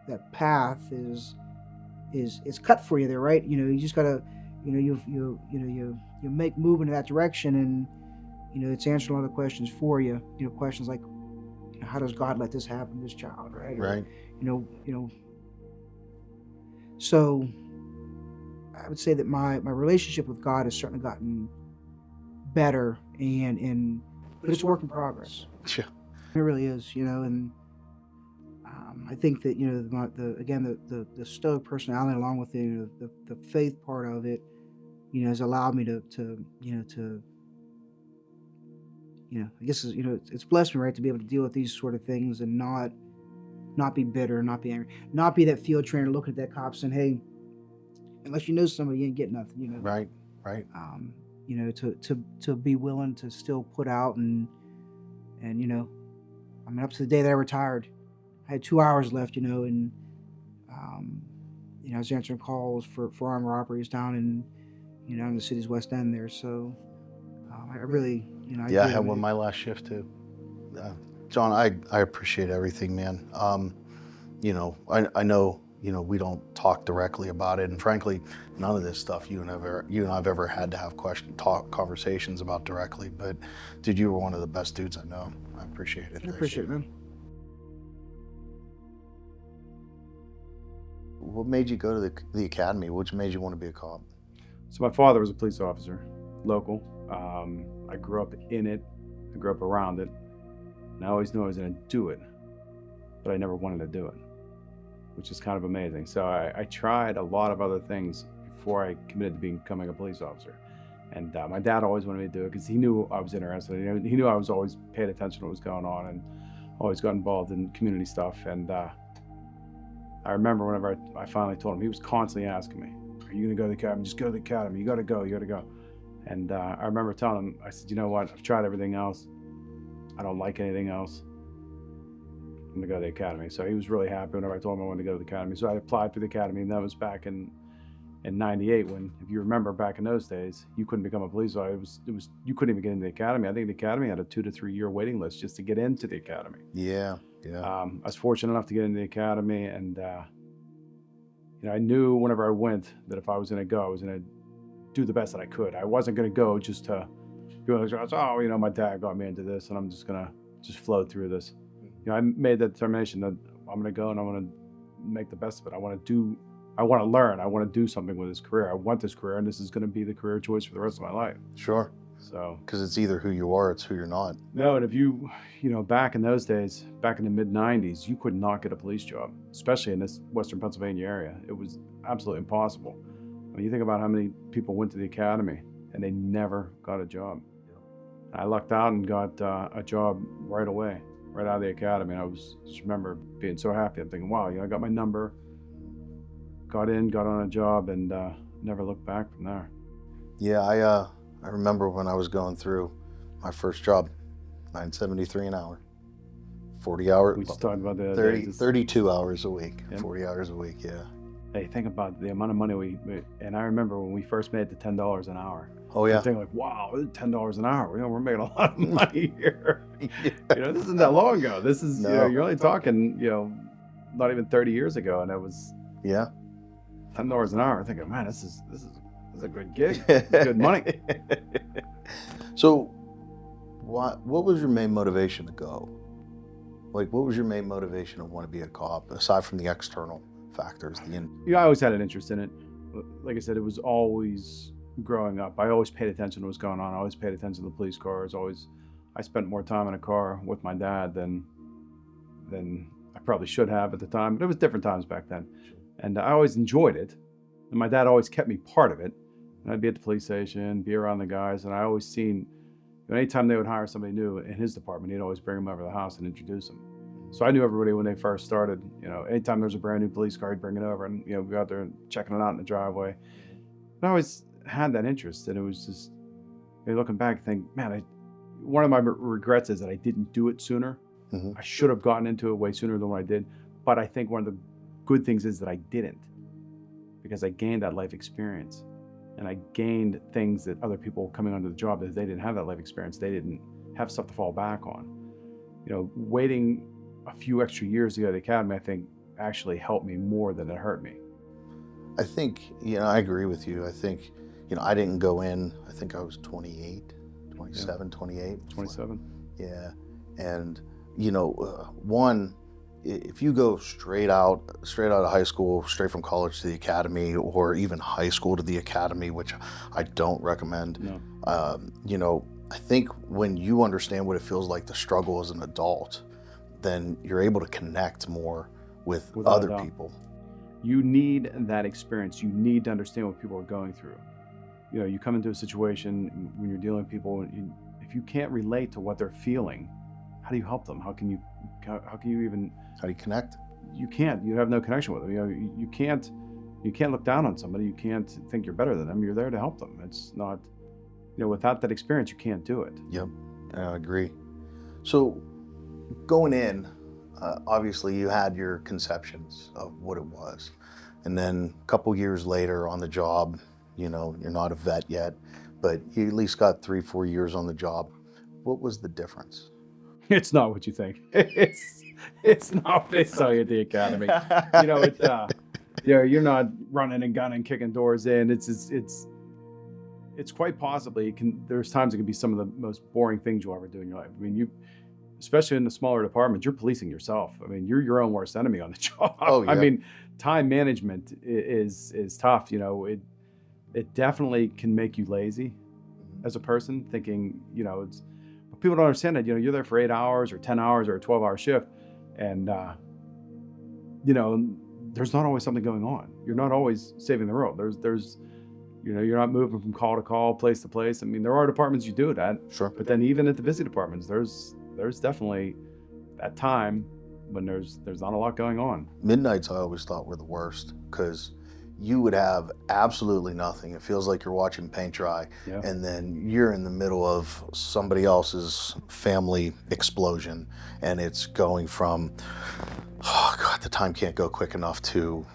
Speaker 3: that path is cut for you there, right? You just gotta, you make movement in that direction, and it's answering a lot of questions for you. Questions like, how does God let this happen to this child, right? Or,
Speaker 1: Right.
Speaker 3: you know, you know. So I would say that my relationship with God has certainly gotten better, and but it's a work in progress.
Speaker 1: Yeah.
Speaker 3: It really is, and I think that again, the stoic personality, along with the faith part of it, has allowed me to I guess it's blessed me, right, to be able to deal with these sort of things and not be bitter, not be angry, not be that field trainer looking at that cop saying, hey, unless you know somebody, you ain't get nothing.
Speaker 1: Right. Right.
Speaker 3: To be willing to still put out, and I mean, up to the day that I retired, I had 2 hours left, and um, I was answering calls for armed robberies down in the city's west end there. So I really, I
Speaker 1: Yeah, I
Speaker 3: do.
Speaker 1: had
Speaker 3: I
Speaker 1: one
Speaker 3: mean,
Speaker 1: my last shift too. Uh, John, I appreciate everything, man. I know, we don't talk directly about it, and frankly, none of this stuff you and I've ever had to have conversations about directly. But dude, you were one of the best dudes I know. I appreciate it.
Speaker 3: I
Speaker 1: Thank
Speaker 3: appreciate
Speaker 1: you.
Speaker 3: it, man.
Speaker 1: What made you go to the academy? Which made you want to be a cop?
Speaker 4: So my father was a police officer, local. I grew up in it. I grew up around it. And I always knew I was going to do it, but I never wanted to do it, which is kind of amazing. So I tried a lot of other things before I committed to becoming a police officer. And my dad always wanted me to do it because he knew I was interested. He knew I was always paid attention to what was going on and always got involved in community stuff. And I remember whenever I finally told him, he was constantly asking me, are you going to go to the academy? Just go to the academy. You got to go. You got to go. And I remember telling him, I said, you know what? I've tried everything else. I don't like anything else. I'm going to go to the academy. So he was really happy whenever I told him I wanted to go to the academy. So I applied for the academy, and that was back in 98 when, if you remember back in those days, you couldn't become a police officer. It was you couldn't even get into the academy. I think the academy had a 2 to 3 year waiting list just to get into the academy.
Speaker 1: Yeah. Yeah.
Speaker 4: I was fortunate enough to get into the academy, and I knew whenever I went that if I was going to go, I was going to do the best that I could. I wasn't going to go just to be like, oh, my dad got me into this, and I'm just going to just flow through this. I made that determination that I'm going to go and I want to make the best of it. I want to learn. I want to do something with this career. I want this career, and this is going to be the career choice for the rest of my life.
Speaker 1: Sure.
Speaker 4: So,
Speaker 1: because it's either who you are, it's who you're not.
Speaker 4: no, and if back in those days, back in the mid 90s, you could not get a police job, especially in this Western Pennsylvania area. It was absolutely impossible. I mean, you think about how many people went to the academy and they never got a job. I lucked out and got a job right away, right out of the academy. And I just remember being so happy. I'm thinking, wow, I got my number, got on a job, and never looked back from there.
Speaker 1: Yeah, I remember when I was going through my first job, $9.73 an hour, 40 hours.
Speaker 4: We just talked about the
Speaker 1: 32 hours a week,
Speaker 4: Yep.
Speaker 1: 40 hours a week. Yeah.
Speaker 4: Hey, think about the amount of money and I remember when we first made the $10 an hour.
Speaker 1: Oh
Speaker 4: I'm
Speaker 1: yeah.
Speaker 4: thinking like, wow, $10 an hour. We're making a lot of money here.
Speaker 1: Yeah.
Speaker 4: This isn't that long ago. This is,
Speaker 1: No.
Speaker 4: you're only talking, not even 30 years ago, and it was
Speaker 1: Yeah.
Speaker 4: $10 an hour. I'm thinking, man, this is a good gig, good money.
Speaker 1: So, what was your main motivation to go? Like, what was your main motivation to want to be a cop, aside from the external factors?
Speaker 4: I always had an interest in it. Like I said, it was always growing up. I always paid attention to what's going on. I always paid attention to the police cars. I spent more time in a car with my dad than I probably should have at the time. But it was different times back then, and I always enjoyed it. And my dad always kept me part of it. And I'd be at the police station, be around the guys, and I always seen. Anytime they would hire somebody new in his department, he'd always bring them over to the house and introduce them. So I knew everybody when they first started. Anytime there's a brand new police car, he'd bring it over and, go out there and checking it out in the driveway. And I always had that interest, and it was just, looking back, I think, man, one of my regrets is that I didn't do it sooner.
Speaker 1: Mhm.
Speaker 4: I should have gotten into it way sooner than what I did. But I think one of the good things is that I didn't, because I gained that life experience. And I gained things that other people coming onto the job, that they didn't have that life experience. They didn't have stuff to fall back on. Waiting a few extra years to go to the academy, I think actually helped me more than it hurt me.
Speaker 1: I think, I agree with you. I think, I didn't go in, I think I was 28, 27, 28.
Speaker 4: 27.
Speaker 1: Yeah. And, one, if you go straight out of high school, straight from college to the academy, or even high school to the academy, which I don't recommend,
Speaker 4: No.
Speaker 1: I think when you understand what it feels like to struggle as an adult, then you're able to connect more with
Speaker 4: Without a
Speaker 1: other
Speaker 4: doubt.
Speaker 1: people.
Speaker 4: You need that experience. You need to understand what people are going through. You come into a situation when you're dealing with people, if you can't relate to what they're feeling, how do you help them? How can you even?
Speaker 1: How do you connect?
Speaker 4: You can't. You have no connection with them. You can't look down on somebody. You can't think you're better than them. You're there to help them. It's not, without that experience, you can't do it.
Speaker 1: Yep, I agree. So going in, obviously you had your conceptions of what it was. And then a couple years later on the job, you're not a vet yet, but you at least got 3-4 years on the job. What was the difference?
Speaker 4: It's not what you think. It's not what they tell you at the academy. You're not running and gunning, kicking doors in. It's quite possibly there's times it can be some of the most boring things you'll ever do in your life. I mean, especially in the smaller departments, you're policing yourself. I mean, you're your own worst enemy on the job.
Speaker 1: Oh, yeah.
Speaker 4: I mean, time management is tough. It definitely can make you lazy as a person, thinking, but people don't understand that, you're there for 8 hours or 10 hours or a 12-hour shift. And, there's not always something going on. You're not always saving the world. There's, you're not moving from call to call, place to place. I mean, there are departments you do it at,
Speaker 1: Sure.
Speaker 4: but then even at the busy departments, there's definitely that time when there's not a lot going on.
Speaker 1: Midnights I always thought were the worst, because you would have absolutely nothing. It feels like you're watching paint dry.
Speaker 4: Yeah.
Speaker 1: And then you're in the middle of somebody else's family explosion, and it's going from, oh God, the time can't go quick enough, to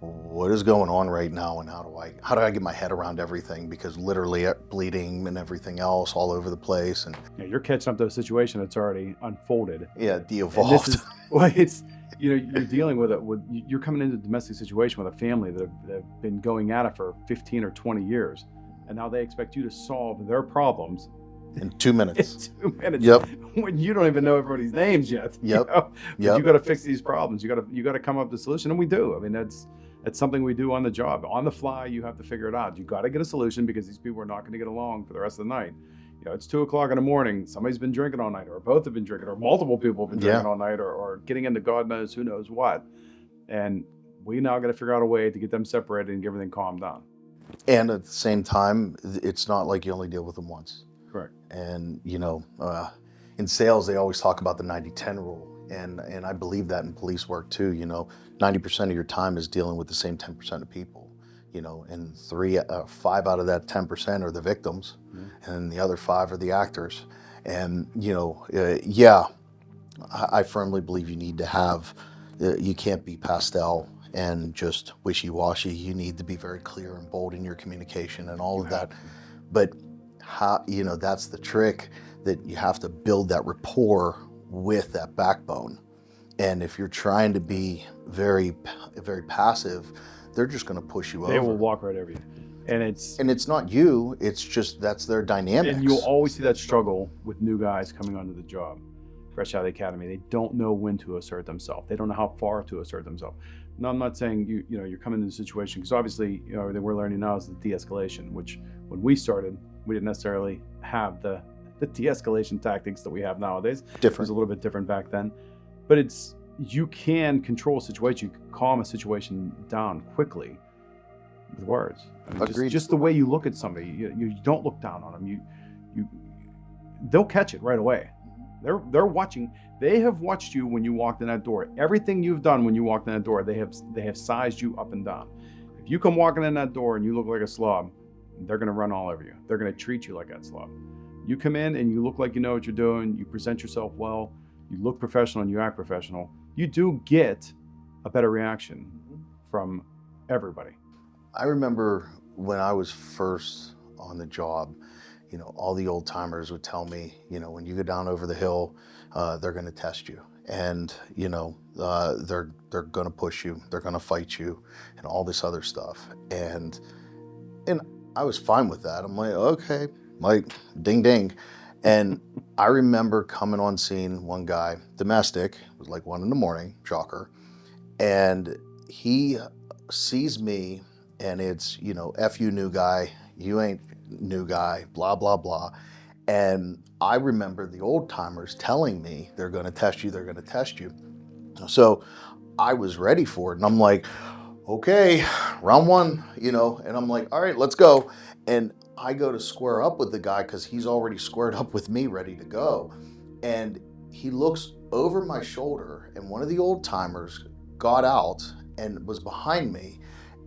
Speaker 1: what is going on right now, and how do I get my head around everything, because literally bleeding and everything else all over the place. And
Speaker 4: You're catching up to a situation that's already unfolded.
Speaker 1: yeah,
Speaker 4: And
Speaker 1: de-evolved.
Speaker 4: this is, well, it's, you're dealing with you're coming into a domestic situation with a family that have been going at it for 15 or 20 years. And now they expect you to solve their problems
Speaker 1: in 2 minutes.
Speaker 4: in 2 minutes.
Speaker 1: Yep.
Speaker 4: When you don't even know everybody's names yet.
Speaker 1: Yep.
Speaker 4: But
Speaker 1: Yep.
Speaker 4: you got to fix these problems. You got to come up with a solution, and we do. I mean, that's something we do on the job. On the fly, you have to figure it out. You got to get a solution, because these people are not going to get along for the rest of the night. It's 2:00 in the morning. Somebody's been drinking all night, or both have been drinking, or multiple people have been drinking all night, or getting into God knows who knows what. And we now got to figure out a way to get them separated and get everything calmed down.
Speaker 1: And at the same time, it's not like you only deal with them once.
Speaker 4: Correct.
Speaker 1: And, in sales, they always talk about the 90-10 rule. And I believe that in police work too. 90% of your time is dealing with the same 10% of people. And 5 out of that 10% are the victims, and the other 5 are the actors. And, I firmly believe you need to have, you can't be pastel and just wishy-washy. You need to be very clear and bold in your communication and all of that. But how, that's the trick, that you have to build that rapport with that backbone. And if you're trying to be very, very passive, they're just going to push you over.
Speaker 4: They will walk right over you. And
Speaker 1: it's not you, it's just that's their dynamics.
Speaker 4: And you'll always see that struggle with new guys coming onto the job, fresh out of the academy. They don't know when to assert themselves. They don't know how far to assert themselves. Now, I'm not saying you're coming into the situation, because obviously everything we're learning now is the de-escalation, which when we started, we didn't necessarily have the de-escalation tactics that we have nowadays. It was a little bit different back then. But you can control a situation, you can calm a situation down quickly with words. I mean, just the way you look at somebody, you don't look down on them. They'll catch it right away. They're watching. They have watched you when you walked in that door. Everything you've done when you walked in that door, they have sized you up and down. If you come walking in that door and you look like a slob, they're going to run all over you. They're going to treat you like that slob. You come in and you look like you know what you're doing. You present yourself well. You look professional and you act professional. You do get a better reaction from everybody.
Speaker 1: I remember when I was first on the job, all the old timers would tell me, when you go down over the hill, they're going to test you, and they're going to push you, they're going to fight you, and all this other stuff. And I was fine with that. I'm like, okay, like ding ding. And I remember coming on scene, one guy, domestic, it was like 1 a.m, shocker, and he sees me. And it's, F you new guy, you ain't new guy, blah, blah, blah. And I remember the old timers telling me, they're going to test you, they're going to test you. So I was ready for it. And I'm like, okay, round one, and I'm like, all right, let's go. And I go to square up with the guy because he's already squared up with me, ready to go. And he looks over my shoulder, and one of the old timers got out and was behind me.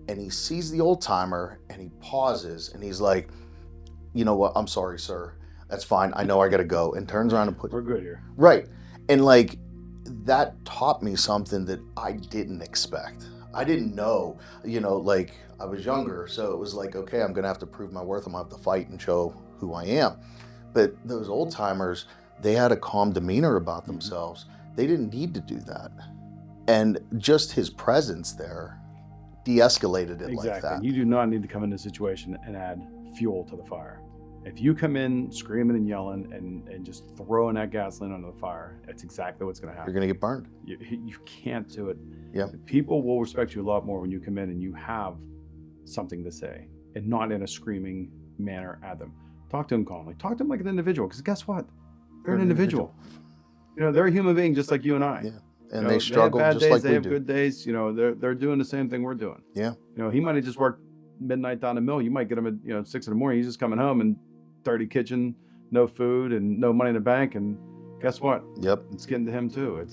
Speaker 1: And he sees the old timer and he pauses and he's like, you know what? I'm sorry, sir. That's fine. I know I got to go. And turns around and
Speaker 4: We're good here.
Speaker 1: Right. And like, that taught me something that I didn't expect. I didn't know, like I was younger. So it was like, okay, I'm going to have to prove my worth. I'm going to have to fight and show who I am. But those old timers, they had a calm demeanor about themselves. They didn't need to do that. And just his presence there de-escalated it like that.
Speaker 4: You do not need to come into a situation and add fuel to the fire. If you come in screaming and yelling and just throwing that gasoline onto the fire, that's exactly what's going to happen.
Speaker 1: You're going to get burned.
Speaker 4: You can't do it.
Speaker 1: Yeah.
Speaker 4: People will respect you a lot more when you come in and you have something to say and not in a screaming manner at them. Talk to them calmly. Talk to them like an individual, because guess what? They're an individual. They're a human being just like you and I.
Speaker 1: Yeah. And they struggle just
Speaker 4: days,
Speaker 1: like
Speaker 4: they
Speaker 1: we
Speaker 4: have
Speaker 1: do.
Speaker 4: good days. They're doing the same thing we're doing.
Speaker 1: Yeah.
Speaker 4: He might have just worked midnight down the mill. You might get him at 6 a.m. He's just coming home and dirty kitchen, no food and no money in the bank. And guess what?
Speaker 1: Yep.
Speaker 4: It's getting to him too.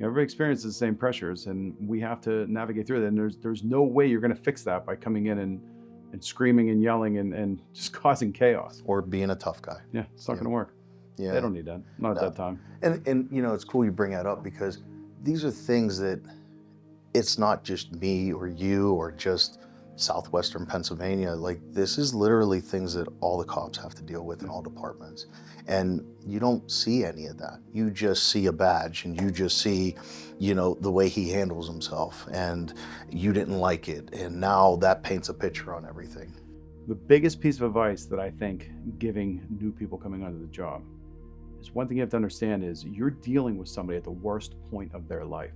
Speaker 4: Everybody experiences the same pressures, and we have to navigate through that. And there's no way you're going to fix that by coming in and screaming and yelling and just causing chaos.
Speaker 1: Or being a tough guy.
Speaker 4: Yeah, it's not going to work.
Speaker 1: Yeah.
Speaker 4: They don't need that. Not at that time.
Speaker 1: And it's cool you bring that up, because these are things that it's not just me or you or just Southwestern Pennsylvania. Like, this is literally things that all the cops have to deal with in all departments. And you don't see any of that. You just see a badge and you just see, the way he handles himself, and you didn't like it. And now that paints a picture on everything.
Speaker 4: The biggest piece of advice that I think giving new people coming onto the job is, one thing you have to understand is you're dealing with somebody at the worst point of their life.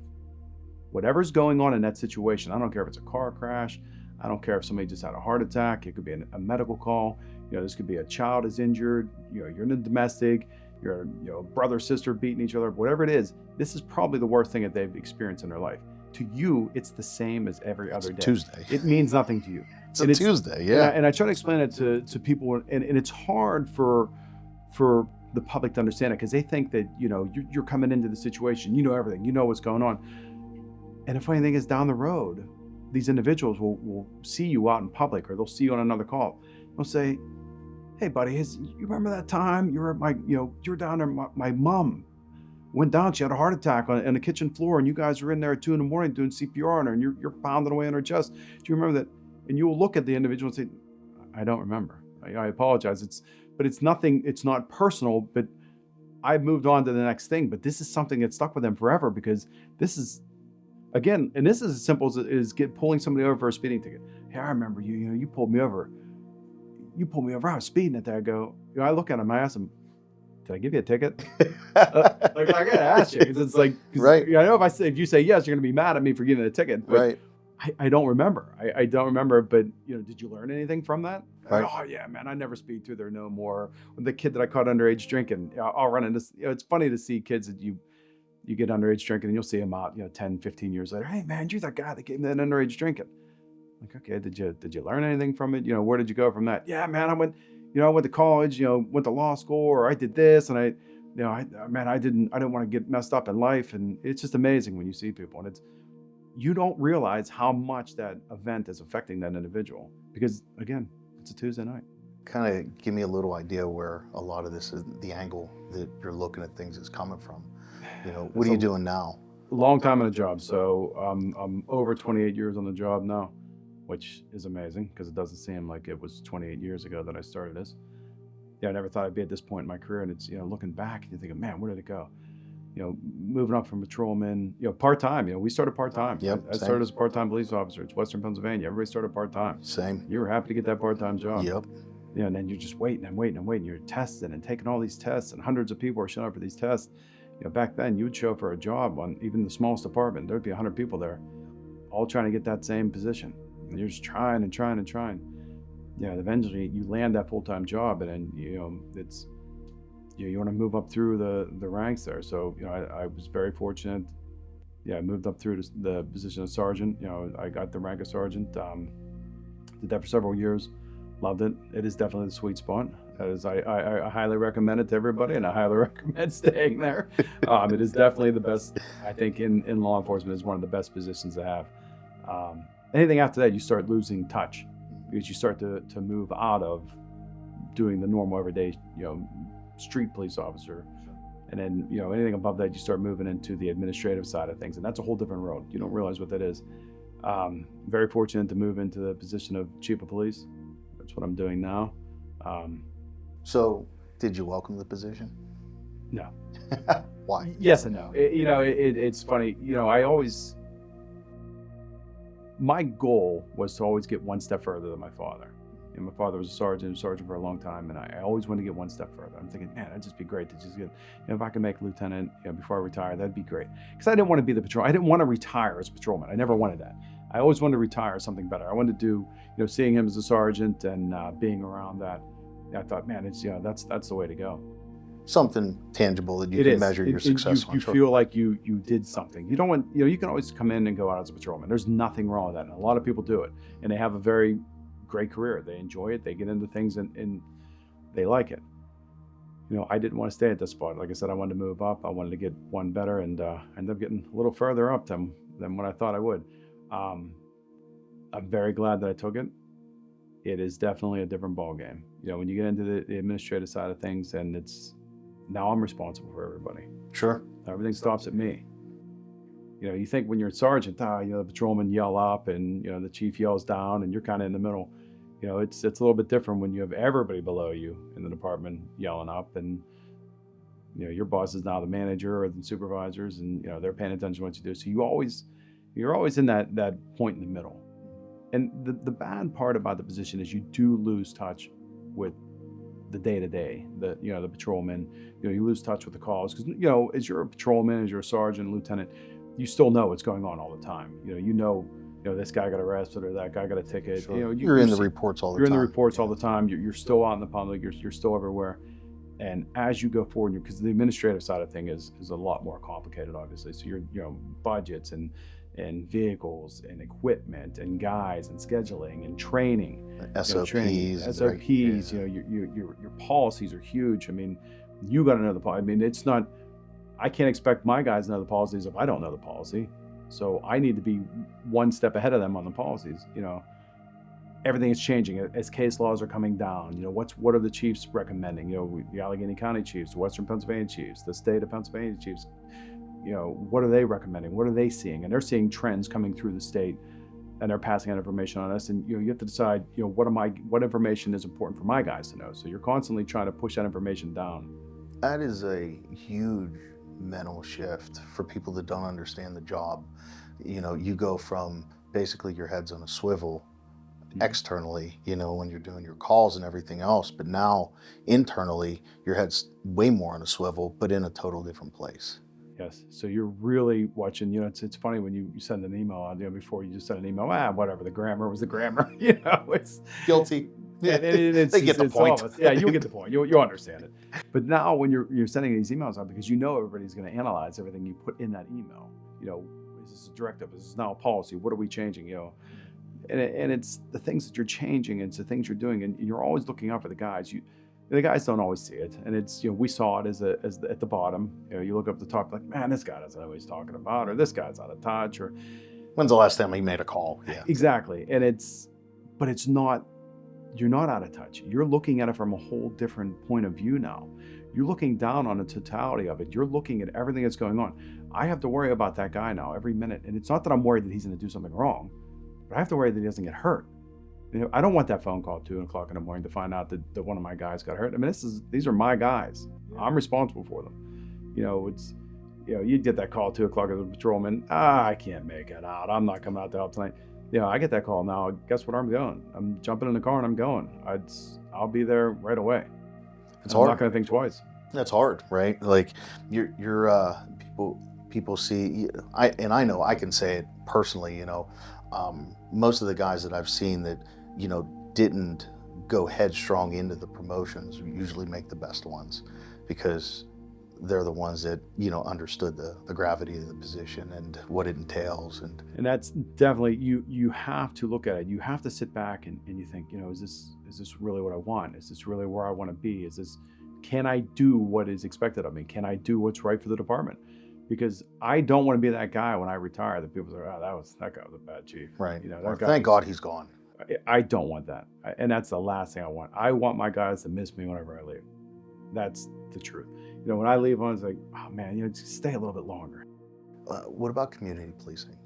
Speaker 4: Whatever's going on in that situation, I don't care if it's a car crash, I don't care if somebody just had a heart attack, it could be a medical call, this could be a child is injured, you're in a domestic, your brother, sister beating each other, whatever it is, this is probably the worst thing that they've experienced in their life. To you, it's the same as every other day.
Speaker 1: Tuesday.
Speaker 4: It means nothing to you.
Speaker 1: It's a Tuesday, yeah.
Speaker 4: And I try to explain it to people, and it's hard for the public to understand it, because they think that you're coming into the situation, you know everything, you know what's going on. And the funny thing is, down the road, these individuals will see you out in public, or they'll see you on another call. They'll say, "Hey, buddy, you remember that time you were at you were down there? My mom went down. She had a heart attack on the kitchen floor, and you guys are in there at 2 a.m. doing CPR on her, and you're pounding away on her chest. Do you remember that? And you will look at the individual and say, I don't remember. I apologize. But it's nothing. It's not personal. But I've moved on to the next thing. But this is something that stuck with them forever, because this is, again, and this is as simple as pulling somebody over for a speeding ticket. Hey, I remember you. You pulled me over. You pulled me over. I was speeding at that. I go. I look at him. I ask him, did I give you a ticket? Like, I gotta ask you, because it's like,
Speaker 1: right.
Speaker 4: I know if you say yes, you're gonna be mad at me for giving a ticket. But
Speaker 1: Right.
Speaker 4: I don't remember. I don't remember. But did you learn anything from that?
Speaker 1: Right.
Speaker 4: Oh yeah, man, I never speed through there no more. The kid that I caught underage drinking, I'll run into. It's funny to see kids that you get underage drinking, and you'll see them out 10, 15 years later. Hey man, you're that guy that gave me that underage drinking. Like, okay, did you learn anything from it? Where did you go from that? Yeah, man, I went to college, went to law school, or I did this, and I didn't want to get messed up in life. And it's just amazing when you see people, and you don't realize how much that event is affecting that individual, because again, it's a Tuesday night.
Speaker 1: Kind of give me a little idea where a lot of this is, the angle that you're looking at things is coming from. What are you doing now?
Speaker 4: A long time on the job. So I'm over 28 years on the job now, which is amazing, because it doesn't seem like it was 28 years ago that I started this. I never thought I'd be at this point in my career. And it's, looking back and you're thinking, man, where did it go? Moving up from patrolman, part-time, we started part-time.
Speaker 1: Yep,
Speaker 4: I started as a part-time police officer. It's Western Pennsylvania. Everybody started part-time.
Speaker 1: Same.
Speaker 4: You were happy to get that part-time job.
Speaker 1: Yep.
Speaker 4: And then you're just waiting and waiting and waiting. You're testing and taking all these tests, and hundreds of people are showing up for these tests. Back then you would show up for a job on even the smallest department. There'd be 100 people there, all trying to get that same position. And you're just trying and trying and trying. Eventually you land that full-time job, and then, it's, you want to move up through the ranks there. So, I was very fortunate. I moved up through the position of sergeant. I got the rank of sergeant. Did that for several years. Loved it. It is definitely the sweet spot. As I highly recommend it to everybody, and I highly recommend staying there. It is definitely the best, I think, in law enforcement. Is one of the best positions to have. Anything after that, you start losing touch, because you start to move out of doing the normal everyday, street police officer. And then, anything above that, you start moving into the administrative side of things. And that's a whole different road. You don't realize what that is. Very fortunate to move into the position of chief of police. That's what I'm doing now.
Speaker 1: So, did you welcome the position?
Speaker 4: No.
Speaker 1: Why?
Speaker 4: Yes and no. It's funny. My goal was to always get one step further than my father. My father was a sergeant for a long time, and I always wanted to get one step further. I'm thinking, man, it'd just be great to just get, if I could make lieutenant, before I retire, that'd be great. Because I didn't want to be the patrol. I didn't want to retire as a patrolman. I never wanted that. I always wanted to retire as something better. I wanted to do, seeing him as a sergeant and being around that. I thought, man, it's that's the way to go.
Speaker 1: Something tangible that you can measure your success on.
Speaker 4: You feel like you did something. You don't want, you can always come in and go out as a patrolman. There's nothing wrong with that. And a lot of people do it, and they have a very great career. They enjoy it. They get into things and they like it. I didn't want to stay at this spot. Like I said, I wanted to move up. I wanted to get one better, and I ended up getting a little further up than what I thought I would. I'm very glad that I took it. It is definitely a different ball game. When you get into the administrative side of things, and now I'm responsible for everybody.
Speaker 1: Sure.
Speaker 4: Everything stops at me. You think when you're a sergeant, the patrolmen yell up and, the chief yells down, and you're kind of in the middle. It's a little bit different when you have everybody below you in the department yelling up, and, your boss is now the manager or the supervisors, and, they're paying attention to what you do. So you're always in that point in the middle. And the bad part about the position is you do lose touch with the day-to-day, the patrolman. You lose touch with the calls, because, as you're a patrolman, as you're a sergeant, lieutenant, you still know what's going on all the time. This guy got arrested or that guy got a ticket.
Speaker 1: Sure. You're in the reports all the time.
Speaker 4: You're in the reports all the time. You're still out in the public. You're still everywhere. And as you go forward, because the administrative side of things is a lot more complicated, obviously. So you're budgets and vehicles and equipment and guys and scheduling and training.
Speaker 1: SOPs.
Speaker 4: SOPs. Your policies are huge. You got to know the policy. It's not. I can't expect my guys to know the policies if I don't know the policy. So I need to be one step ahead of them on the policies. Everything is changing as case laws are coming down. What are the chiefs recommending? The Allegheny County chiefs, the Western Pennsylvania chiefs, the state of Pennsylvania chiefs. what are they recommending? What are they seeing? And they're seeing trends coming through the state, and they're passing on information on us. And you have to decide, what information is important for my guys to know. So you're constantly trying to push that information down.
Speaker 1: That is a huge mental shift for people that don't understand the job. You go from basically your head's on a swivel externally, when you're doing your calls and everything else, but now internally, your head's way more on a swivel, but in a total different place.
Speaker 4: Yes. So you're really watching, it's funny when you send an email out, before you just send an email, whatever, the grammar was the grammar, it's
Speaker 1: Guilty.
Speaker 4: They
Speaker 1: get the point.
Speaker 4: Yeah, you get the point. You understand it. But now when you're sending these emails out, because everybody's going to analyze everything you put in that email, is this a directive? Is this now a policy? What are we changing? And it's the things that you're changing, it's the things you're doing, and you're always looking out for the guys. The guys don't always see it, and it's we saw it as at the bottom. You look up at the top, like, man, this guy doesn't know what he's talking about, or this guy's out of touch, or
Speaker 1: when's the last time he made a call? Yeah,
Speaker 4: exactly. And but it's not. You're not out of touch. You're looking at it from a whole different point of view now. You're looking down on the totality of it. You're looking at everything that's going on. I have to worry about that guy now every minute, and it's not that I'm worried that he's going to do something wrong, but I have to worry that he doesn't get hurt. I don't want that phone call at 2:00 in the morning to find out that one of my guys got hurt. I mean, these are my guys. I'm responsible for them. You'd get that call at 2:00 as a patrolman. I can't make it out. I'm not coming out to help tonight. I get that call now. Guess what? I'm going. I'm jumping in the car and I'm going. I'll be there right away.
Speaker 1: It's
Speaker 4: I'm
Speaker 1: hard.
Speaker 4: not going to think twice.
Speaker 1: That's hard, right? Like people see. I know I can say it personally. Most of the guys that I've seen that didn't go headstrong into the promotions usually make the best ones, because they're the ones that understood the gravity of the position and what it entails. And
Speaker 4: that's definitely, you have to look at it. You have to sit back and you think, is this really what I want? Is this really where I want to be? Can I do what is expected of me? Can I do what's right for the department? Because I don't want to be that guy when I retire that people say, that guy was a bad chief.
Speaker 1: Right.
Speaker 4: Thank
Speaker 1: God he's gone.
Speaker 4: I don't want that. And that's the last thing I want. I want my guys to miss me whenever I leave. That's the truth. When I leave, I was like, oh man, just stay a little bit longer.
Speaker 1: What about community policing?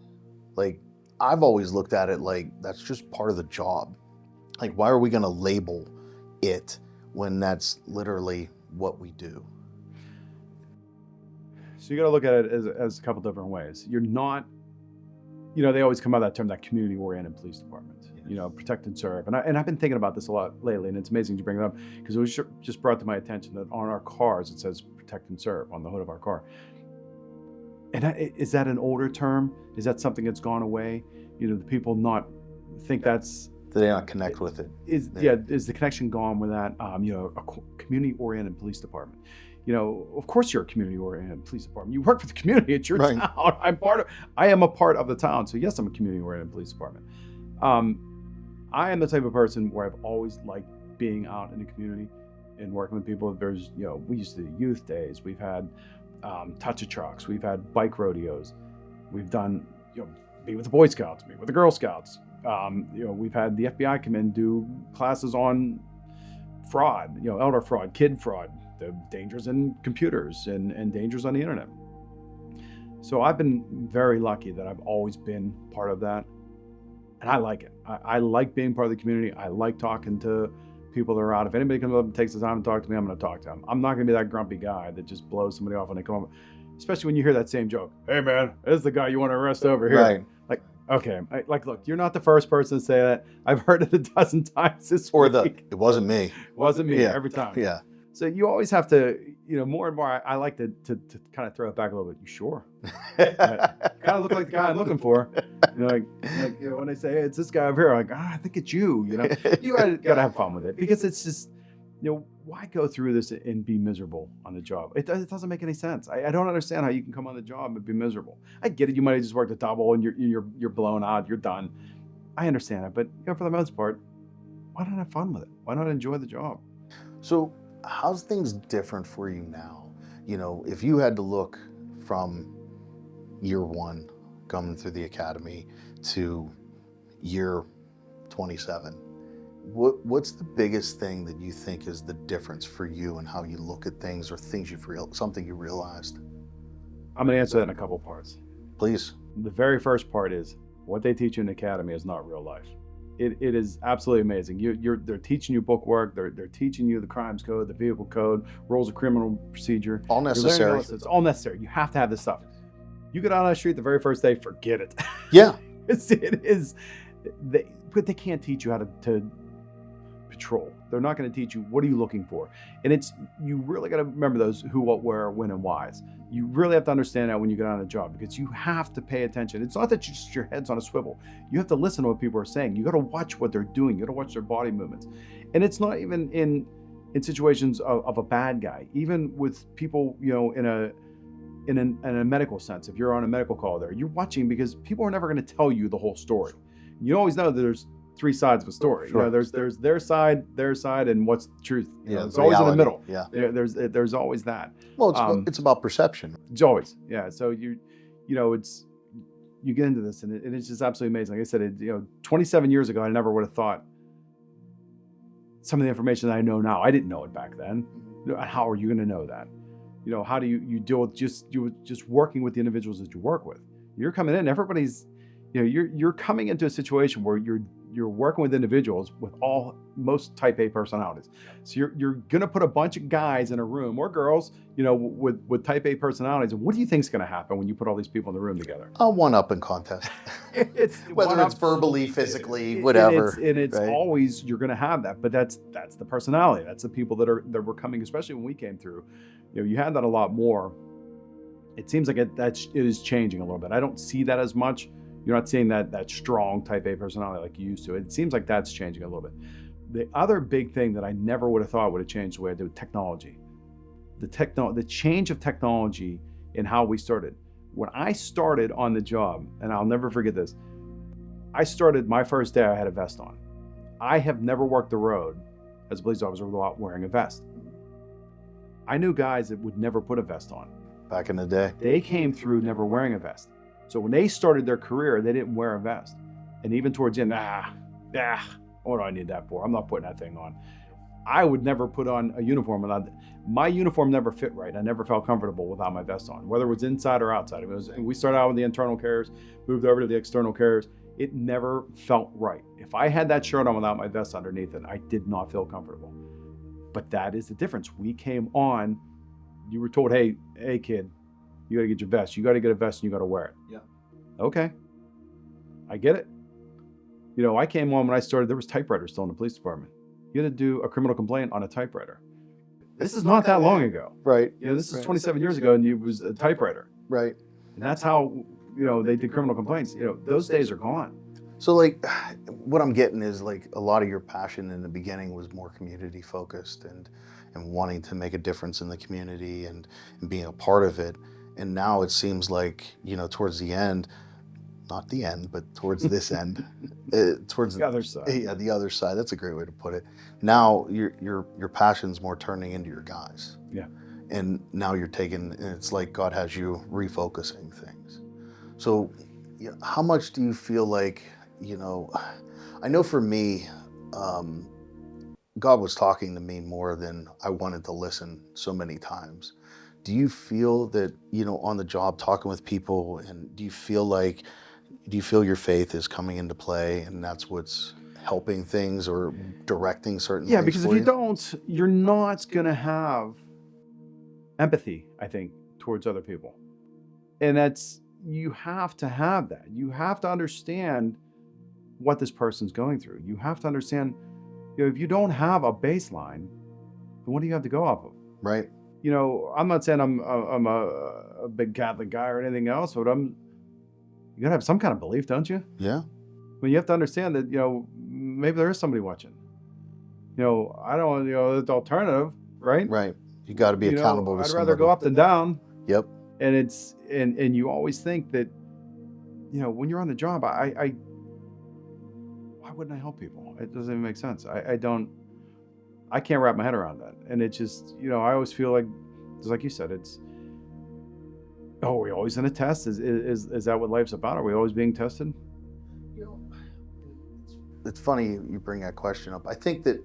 Speaker 1: Like, I've always looked at it like that's just part of the job. Like, why are we going to label it when that's literally what we do?
Speaker 4: So you got to look at it as a couple different ways. You're not, they always come out of that term, that community-oriented police department. Yes. Protect and serve. And I've been thinking about this a lot lately, and it's amazing you bring it up, because it was just brought to my attention that on our cars it says protect and serve on the hood of our car. And is that an older term? Is that something that's gone away? The people not think that's...
Speaker 1: Do they not connect with it?
Speaker 4: Is the connection gone with that? A community-oriented police department. Of course you're a community-oriented police department. You work for the community. It's your
Speaker 1: right.
Speaker 4: town. I am a part of the town. So yes, I'm a community-oriented police department. I am the type of person where I've always liked being out in the community and working with people. There's, we used to do youth days. We've had touch-a-trucks. We've had bike rodeos. We've done, be with the Boy Scouts, be with the Girl Scouts. We've had the FBI come in and do classes on fraud, elder fraud, kid fraud, the dangers in computers and dangers on the internet. So I've been very lucky that I've always been part of that. And I like it. I like being part of the community. I like talking to people that are out. If anybody comes up and takes the time to talk to me, I'm going to talk to them. I'm not going to be that grumpy guy that just blows somebody off when they come up. Especially when you hear that same joke. Hey, man, this is the guy you want to arrest over here.
Speaker 1: Right.
Speaker 4: Like, okay. Look, you're not the first person to say that. I've heard it a dozen times this week.
Speaker 1: It wasn't me.
Speaker 4: It wasn't me every time.
Speaker 1: Yeah.
Speaker 4: So you always have to, more and more, I like to kind of throw it back a little bit. You sure? Kind of look like the guy I'm looking for. When they say, hey, it's this guy over here, I'm like, I think it's you. You got to have fun with it, because it's just, why go through this and be miserable on the job? It doesn't make any sense. I don't understand how you can come on the job and be miserable. I get it. You might have just worked a double and you're blown out. You're done. I understand it. But for the most part, why not have fun with it? Why not enjoy the job?
Speaker 1: So how's things different for you now? If you had to look from year one coming through the academy to year 27, what's the biggest thing that you think is the difference for you and how you look at things, or things something you realized?
Speaker 4: I'm going to answer that in a couple parts.
Speaker 1: Please.
Speaker 4: The very first part is what they teach you in the academy is not real life. It is absolutely amazing. They're teaching you book work. They're teaching you the crimes code, the vehicle code, rules of criminal procedure.
Speaker 1: All
Speaker 4: You're learning
Speaker 1: necessary.
Speaker 4: It's all necessary. You have to have this stuff. You get out on the street the very first day, forget it.
Speaker 1: Yeah.
Speaker 4: It is. But they can't teach you how to patrol. They're not going to teach you what are you looking for. And you really got to remember those who, what, where, when, and whys. You really have to understand that when you get on a job, because you have to pay attention. It's not that your head's on a swivel. You have to listen to what people are saying. You got to watch what they're doing. You got to watch their body movements. And it's not even in situations of a bad guy. Even with people, in a medical sense, if you're on a medical call there, you're watching because people are never going to tell you the whole story. You always know that there's three sides of a story.
Speaker 1: Sure.
Speaker 4: There's their side, and what's the truth. It's
Speaker 1: the
Speaker 4: always in the
Speaker 1: reality.
Speaker 4: middle.
Speaker 1: Yeah.
Speaker 4: There's always that.
Speaker 1: Well, it's about perception.
Speaker 4: It's always, yeah. So you get into this, and it's just absolutely amazing. Like I said, 27 years ago, I never would have thought some of the information that I know now. I didn't know it back then. How are you going to know that? How do you deal with just working with the individuals that you work with? You're coming in, everybody's, you're coming into a situation where you're working with individuals with most type A personalities. So you're going to put a bunch of guys in a room, or girls, with type A personalities. And what do you think is going to happen when you put all these people in the room together?
Speaker 1: A one-up in contest. Whether it's verbally, physically, whatever.
Speaker 4: It's
Speaker 1: right?
Speaker 4: always, you're going to have that. But that's the personality. That's the people that were coming, especially when we came through. You had that a lot more. It seems like it is changing a little bit. I don't see that as much. You're not seeing that strong type A personality like you used to. It seems like that's changing a little bit. The other big thing that I never would have thought would have changed the way I do technology. The change of technology in how we started. When I started on the job, and I'll never forget this, I started my first day, I had a vest on. I have never worked the road as a police officer without wearing a vest. I knew guys that would nedo put a vest on.
Speaker 1: Back in the day.
Speaker 4: They came through never wearing a vest. So when they started their career, they didn't wear a vest. And even towards the end, what do I need that for? I'm not putting that thing on. I would never put on a uniform without, my uniform never fit right. I never felt comfortable without my vest on, whether it was inside or outside. We started out with the internal carriers, moved over to the external carriers. It never felt right. If I had that shirt on without my vest underneath it, I did not feel comfortable. But that is the difference. We came on, you were told, hey kid, you got to get your vest. You got to get a vest and you got to wear it.
Speaker 1: Yeah.
Speaker 4: Okay. I get it. I came on when I started, there was typewriters still in the police department. You had to do a criminal complaint on a typewriter. This is not that long ago.
Speaker 1: Right.
Speaker 4: This is 27 years ago, and it was a typewriter.
Speaker 1: Right.
Speaker 4: And that's how, they did criminal complaints. Those days are gone.
Speaker 1: So what I'm getting is a lot of your passion in the beginning was more community focused and wanting to make a difference in the community and being a part of it. And now it seems like, towards the end, not the end, but towards this end, towards
Speaker 4: The other side.
Speaker 1: Yeah, the other side. That's a great way to put it. Now your passion's more turning into your guys.
Speaker 4: Yeah.
Speaker 1: And now and it's like God has you refocusing things. So how much do you feel like, I know for me, God was talking to me more than I wanted to listen so many times. Do you feel that, on the job talking with people, and do you feel your faith is coming into play and that's what's helping things or directing certain things?
Speaker 4: Yeah, because if you don't, you're not going to have empathy, I think, towards other people. And you have to have that. You have to understand what this person's going through. You have to understand, if you don't have a baseline, then what do you have to go off of?
Speaker 1: Right.
Speaker 4: I'm not saying I'm a big Catholic guy or anything else, but you gotta have some kind of belief, don't you?
Speaker 1: Yeah.
Speaker 4: You have to understand that, maybe there is somebody watching. I don't, the alternative, right?
Speaker 1: Right. You got to be accountable to
Speaker 4: I'd
Speaker 1: somebody.
Speaker 4: rather go up than down.
Speaker 1: Yep.
Speaker 4: And and you always think that, when you're on the job, why wouldn't I help people? It doesn't even make sense. I can't wrap my head around that. And it just, I always feel like, just like you said, are we always in a test? Is that what life's about? Are we always being tested?
Speaker 1: It's funny you bring that question up. I think that,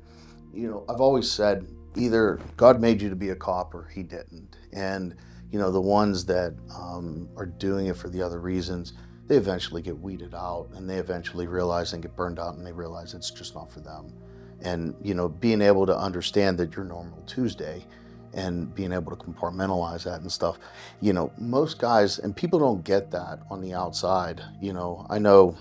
Speaker 1: I've always said either God made you to be a cop or he didn't. And, You know, the ones that are doing it for the other reasons, they eventually get weeded out, and they eventually realize and get burned out, and they realize it's just not for them. And, you know, being able to understand that your normal Tuesday and being able to compartmentalize that and stuff, you know, most guys and people don't get that on the outside. You know, I know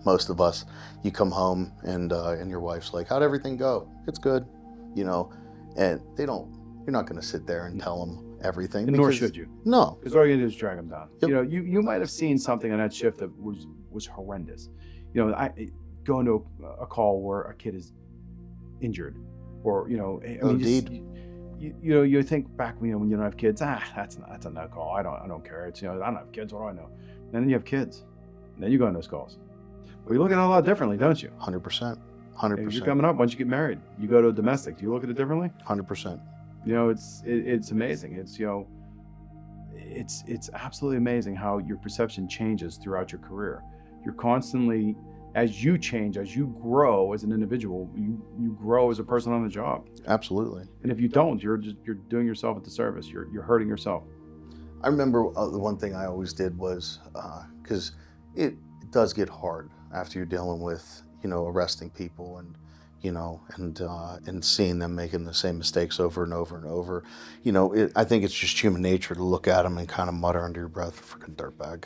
Speaker 1: most of us, you come home and your wife's like, how'd everything go? It's good, you know, and they don't, you're not going to sit there and tell them everything.
Speaker 4: And nor should you.
Speaker 1: No.
Speaker 4: Because all you're gonna do is drag them down.
Speaker 1: Yep.
Speaker 4: You know, you might have seen something on that shift that was horrendous. You know, I going to a call where a kid is injured, or you know, I mean,
Speaker 1: Indeed.
Speaker 4: you know, you think back when you don't have kids. That's a no call. I don't care. It's, you know, I don't have kids. What do I know? And then you have kids, and then you go on those calls. Well, you look at it a lot differently, don't you?
Speaker 1: 100%.
Speaker 4: If
Speaker 1: 100%.
Speaker 4: you're coming up, once you get married, you go to a domestic. Do you look at it differently?
Speaker 1: 100%.
Speaker 4: You know, it's amazing. It's, you know, it's absolutely amazing how your perception changes throughout your career. You're constantly, as you change, as you grow as an individual, you grow as a person on the job.
Speaker 1: Absolutely.
Speaker 4: And if you don't, you're doing yourself a disservice. You're hurting yourself.
Speaker 1: I remember the one thing I always did was, because it does get hard after you're dealing with, you know, arresting people and, you know, and seeing them making the same mistakes over and over and over. You know, I think it's just human nature to look at them and kind of mutter under your breath, freaking dirtbag.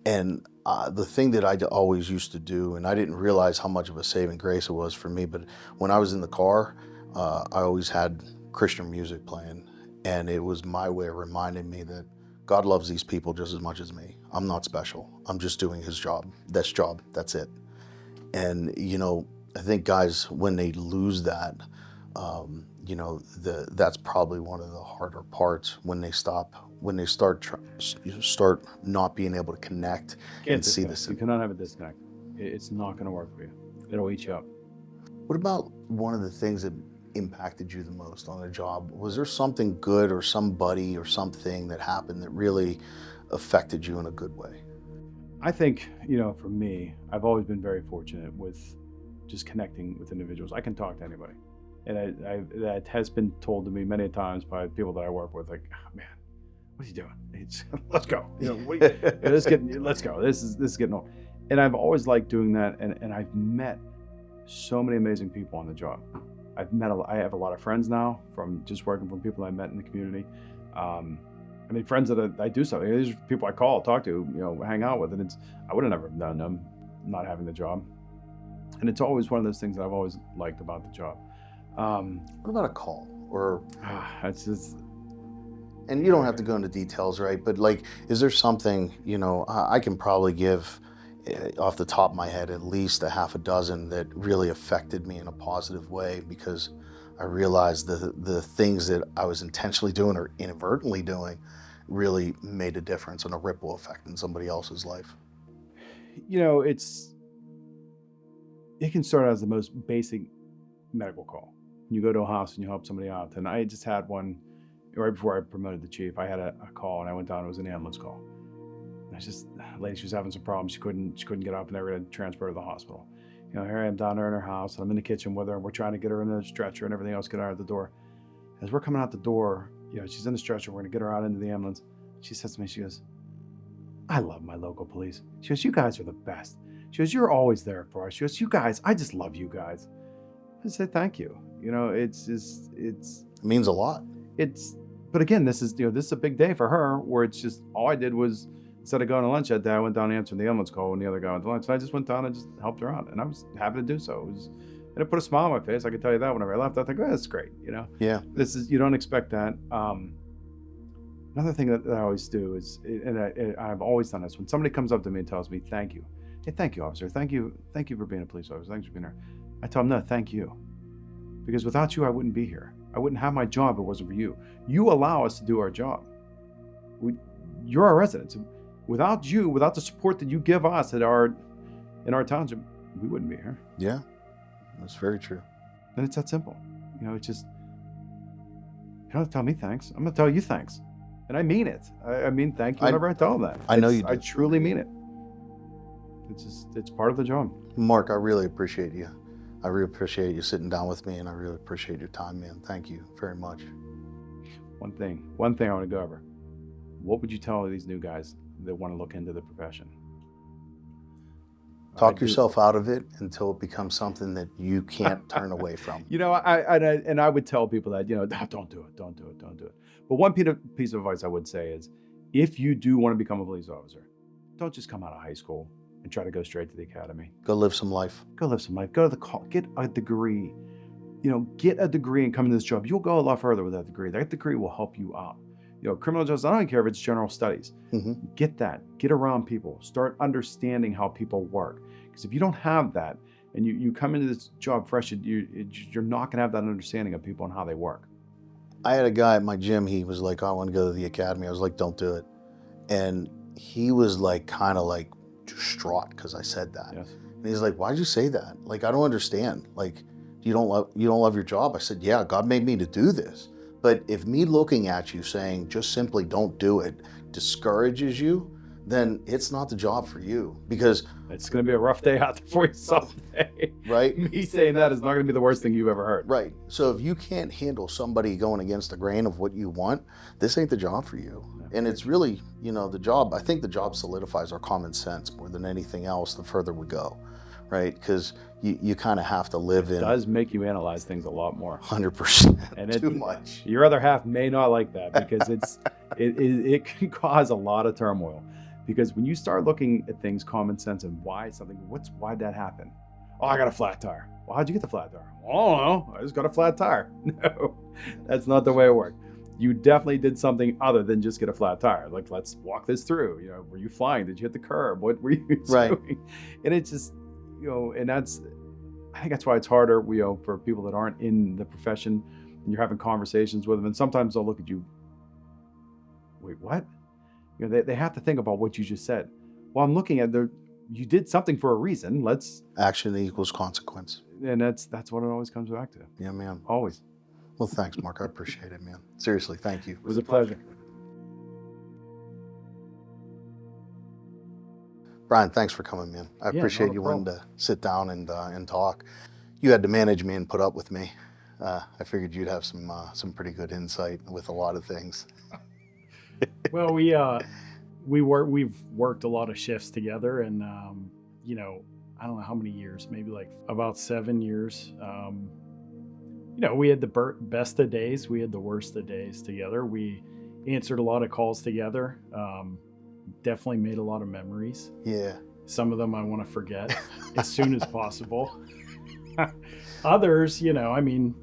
Speaker 1: And the thing that I always used to do, and I didn't realize how much of a saving grace it was for me, but when I was in the car, I always had Christian music playing. And it was my way of reminding me that God loves these people just as much as me. I'm not special. I'm just doing his job. That's it. And, you know, I think guys, when they lose that, you know, that's probably one of the harder parts when they start not being able to connect and see this.
Speaker 4: You cannot have a disconnect. It's not going to work for you. It'll eat you up.
Speaker 1: What about one of the things that impacted you the most on the job? Was there something good or somebody or something that happened that really affected you in a good way?
Speaker 4: I think, you know, for me, I've always been very fortunate with just connecting with individuals. I can talk to anybody. And that has been told to me many times by people that I work with, like, oh, man, what are you doing? Let's go. You know, let's go. This is getting old. And I've always liked doing that. And I've met so many amazing people on the job. I have a lot of friends now from just working from people I met in the community. I mean, friends that I do something. These are people I call, talk to, you know, hang out with, and I would have never done them not having the job. And it's always one of those things that I've always liked about the job.
Speaker 1: What about a call or?
Speaker 4: It's just.
Speaker 1: And you don't have to go into details, right? But like, is there something, you know, I can probably give off the top of my head at least a half a dozen that really affected me in a positive way, because I realized the things that I was intentionally doing or inadvertently doing really made a difference and a ripple effect in somebody else's life.
Speaker 4: You know, it can start as the most basic medical call. You go to a house and you help somebody out. And I just had one right before I promoted to chief. I had a call and I went down. It was an ambulance call. And the lady, she was having some problems. She couldn't get up, and they were going to transfer her to the hospital. You know, here I am down there in her house, and I'm in the kitchen with her, and we're trying to get her in the stretcher and everything else, get her out the door. As we're coming out the door, you know, she's in the stretcher. We're going to get her out into the ambulance. She says to me, she goes, I love my local police. She goes, you guys are the best. She goes, you're always there for us. She goes, you guys, I just love you guys. I said, thank you. You know, it
Speaker 1: means a lot.
Speaker 4: But again, this is a big day for her, where it's just, all I did was, instead of going to lunch that day, I went down and answered the ambulance call when the other guy went to lunch. And I just went down and just helped her out. And I was happy to do so. And it put a smile on my face. I can tell you that whenever I left, I think, oh, that's great. You know?
Speaker 1: Yeah.
Speaker 4: You don't expect that. Another thing that I always do is, and I've always done this, when somebody comes up to me and tells me, thank you. Hey, thank you, officer. Thank you for being a police officer. Thanks for being here. I tell them, no, thank you. Because without you, I wouldn't be here. I wouldn't have my job if it wasn't for you. You allow us to do our job. You're our residents. Without you, without the support that you give us in our township, we wouldn't be here.
Speaker 1: Yeah, that's very true.
Speaker 4: And it's that simple. You know, it's just, you don't have to tell me thanks. I'm going to tell you thanks. And I mean it. I mean thank you whenever I tell them that.
Speaker 1: I know you do.
Speaker 4: I truly mean it. It's part of the job.
Speaker 1: Mark, I really appreciate you. I really appreciate you sitting down with me, and I really appreciate your time, man. Thank you very much.
Speaker 4: One thing I want to go over. What would you tell these new guys that want to look into the profession?
Speaker 1: Talk yourself out of it until it becomes something that you can't turn away from.
Speaker 4: You know, I would tell people that, you know, don't do it. But one piece of advice I would say is, if you do want to become a police officer, don't just come out of high school and try to go straight to the academy.
Speaker 1: Go live some life.
Speaker 4: Go live some life. Go to the call. Get a degree. You know, get a degree and come into this job. You'll go a lot further with that degree. That degree will help you out. You know, criminal justice, I don't care if it's general studies. Get that. Get around people. Start understanding how people work. Because if you don't have that and you come into this job fresh, you're not going to have that understanding of people and how they work.
Speaker 1: I had a guy at my gym. He was like, I want to go to the academy. I was like, don't do it. And he was like, kind of like distraught because I said that.
Speaker 4: Yes.
Speaker 1: And he's like, why'd you say that? Like, I don't understand. Like, you don't love your job. I said, yeah, God made me to do this. But if me looking at you saying just simply don't do it discourages you, then it's not the job for you, because
Speaker 4: it's going to be a rough day out there for you someday.
Speaker 1: Right?
Speaker 4: Me saying that is not going to be the worst thing you've ever heard.
Speaker 1: Right. So if you can't handle somebody going against the grain of what you want, this ain't the job for you. Yeah. And it's really, you know, the job, I think the job solidifies our common sense more than anything else the further we go, right? Because you kind of have to live in.
Speaker 4: It does make you analyze things a lot more.
Speaker 1: 100%. And too much.
Speaker 4: Your other half may not like that, because it can cause a lot of turmoil. Because when you start looking at things, common sense, and why'd that happen? Oh, I got a flat tire. Well, how'd you get the flat tire? Oh, I don't know. I just got a flat tire. No, that's not the way it worked. You definitely did something other than just get a flat tire. Like, let's walk this through. You know, were you flying? Did you hit the curb? What were you doing?
Speaker 1: Right.
Speaker 4: And it's just, you know, and I think that's why it's harder, you know, for people that aren't in the profession, and you're having conversations with them, and sometimes they'll look at you, wait, what? You know, they have to think about what you just said. Well, I'm looking at you did something for a reason.
Speaker 1: Action equals consequence.
Speaker 4: And that's what it always comes back to.
Speaker 1: Yeah, man.
Speaker 4: Always.
Speaker 1: Well, thanks, Mark. I appreciate it, man. Seriously, thank you.
Speaker 4: It was a pleasure.
Speaker 1: Brian, thanks for coming, man. I appreciate you wanting to sit down and talk. You had to manage me and put up with me. I figured you'd have some pretty good insight with a lot of things.
Speaker 5: Well, we've worked a lot of shifts together, and you know, I don't know how many years, maybe like about 7 years. You know, we had the best of days, we had the worst of days together. We answered a lot of calls together. Definitely made a lot of memories.
Speaker 1: Yeah.
Speaker 5: Some of them I want to forget as soon as possible. Others, you know, I mean,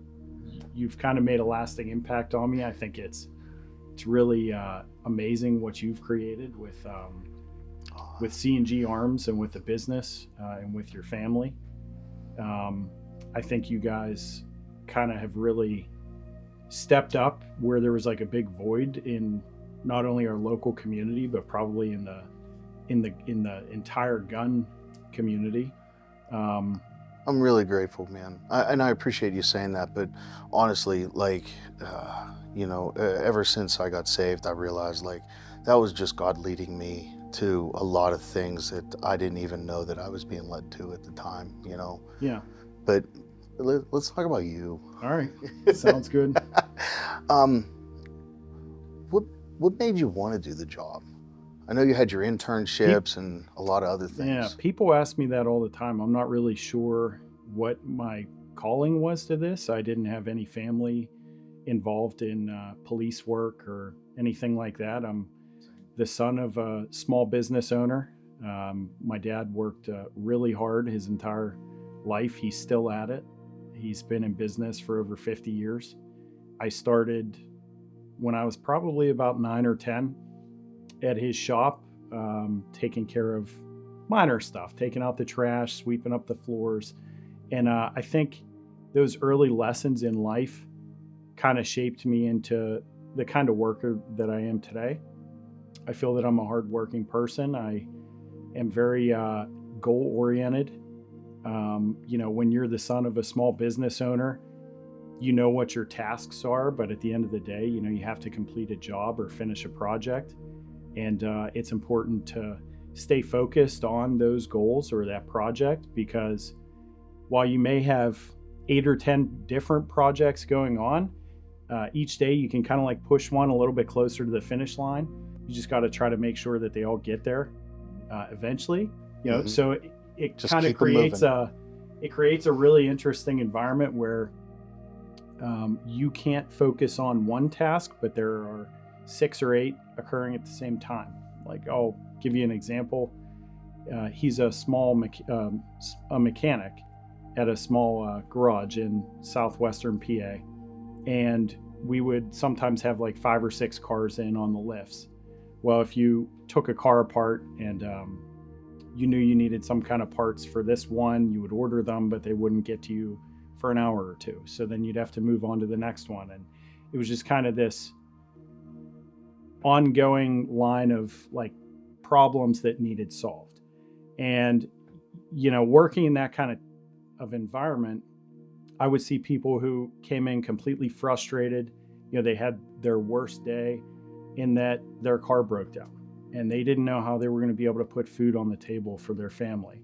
Speaker 5: you've kind of made a lasting impact on me. I think it's really amazing what you've created with C&G Arms and with the business and with your family. I think you guys kind of have really stepped up where there was like a big void in not only our local community, but probably in the entire gun community.
Speaker 1: I'm really grateful, man. And I appreciate you saying that, but honestly, like, you know, ever since I got saved, I realized like that was just God leading me to a lot of things that I didn't even know that I was being led to at the time, you know?
Speaker 5: Yeah.
Speaker 1: But let's talk about you.
Speaker 5: All right. Sounds good.
Speaker 1: What made you want to do the job? I know you had your internships and a lot of other things.
Speaker 5: Yeah, people ask me that all the time. I'm not really sure what my calling was to this. I didn't have any family involved in police work or anything like that. I'm the son of a small business owner. My dad worked really hard his entire life. He's still at it. He's been in business for over 50 years. I started when I was probably about 9 or 10 at his shop, taking care of minor stuff, taking out the trash, sweeping up the floors. And I think those early lessons in life kind of shaped me into the kind of worker that I am today. I feel that I'm a hardworking person. I am very goal-oriented. You know, when you're the son of a small business owner, you know what your tasks are, but at the end of the day, you know, you have to complete a job or finish a project. And it's important to stay focused on those goals or that project, because while you may have 8 or 10 different projects going on, each day you can kind of like push one a little bit closer to the finish line. You just got to try to make sure that they all get there eventually. So it
Speaker 1: Just
Speaker 5: kind of
Speaker 1: keep 'em
Speaker 5: creates
Speaker 1: moving.
Speaker 5: a really interesting environment where you can't focus on one task, but there are 6 or 8 occurring at the same time. Like, I'll give you an example. He's a small a mechanic at a small garage in southwestern PA, and we would sometimes have like 5 or 6 cars in on the lifts. Well, if you took a car apart and you knew you needed some kind of parts for this one, you would order them, but they wouldn't get to you for an hour or two. So then you'd have to move on to the next one. And it was just kind of this ongoing line of like problems that needed solved. And, working in that kind of environment, I would see people who came in completely frustrated. They had their worst day in that their car broke down and they didn't know how they were going to be able to put food on the table for their family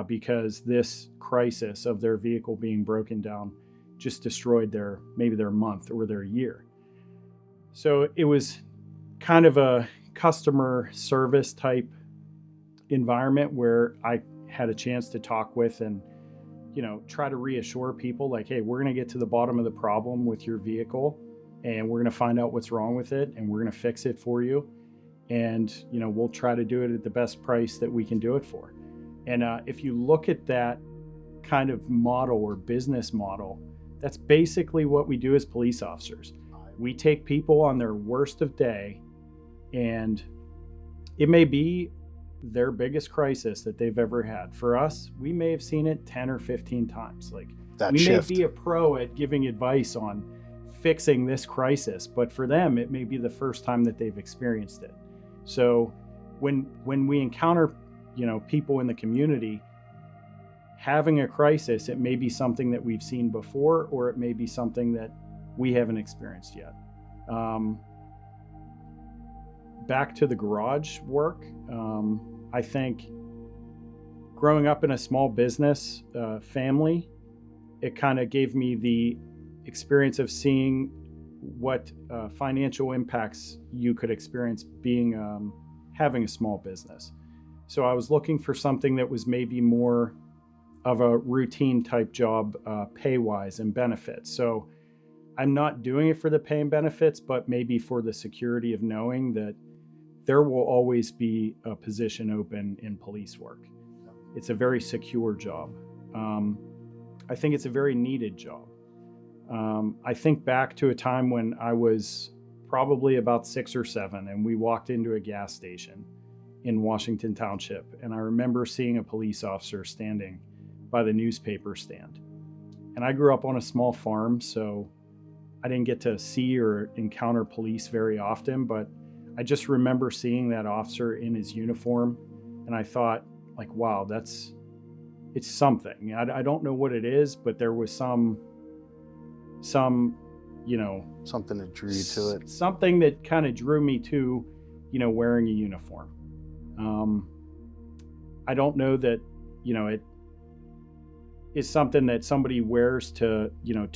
Speaker 5: because this crisis of their vehicle being broken down just destroyed maybe their month or their year. So it was kind of a customer service type environment where I had a chance to talk with and try to reassure people like, hey, we're going to get to the bottom of the problem with your vehicle and we're going to find out what's wrong with it and we're going to fix it for you. And, we'll try to do it at the best price that we can do it for. And if you look at that kind of model or business model, that's basically what we do as police officers. We take people on their worst of day, and it may be their biggest crisis that they've ever had. For us, we may have seen it 10 or 15 times. Like,
Speaker 1: That
Speaker 5: we
Speaker 1: shift.
Speaker 5: may be a pro at giving advice on fixing this crisis, but for them, it may be the first time that they've experienced it. So when we encounter, people in the community having a crisis, it may be something that we've seen before, or it may be something that we haven't experienced yet. Back to the garage work, I think growing up in a small business family, it kind of gave me the experience of seeing what financial impacts you could experience being having a small business. So I was looking for something that was maybe more of a routine type job, pay-wise and benefits. So I'm not doing it for the pay and benefits, but maybe for the security of knowing that there will always be a position open in police work. It's a very secure job. I think it's a very needed job. I think back to a time when I was probably about 6 or 7, and we walked into a gas station in Washington Township, and I remember seeing a police officer standing by the newspaper stand. And I grew up on a small farm, so I didn't get to see or encounter police very often, but I just remember seeing that officer in his uniform, and I thought, like, wow, it's something. I don't know what it is, but there was some something
Speaker 1: Something that drew you to it.
Speaker 5: something that kind of drew me to, wearing a uniform. I don't know that, it is something that somebody wears to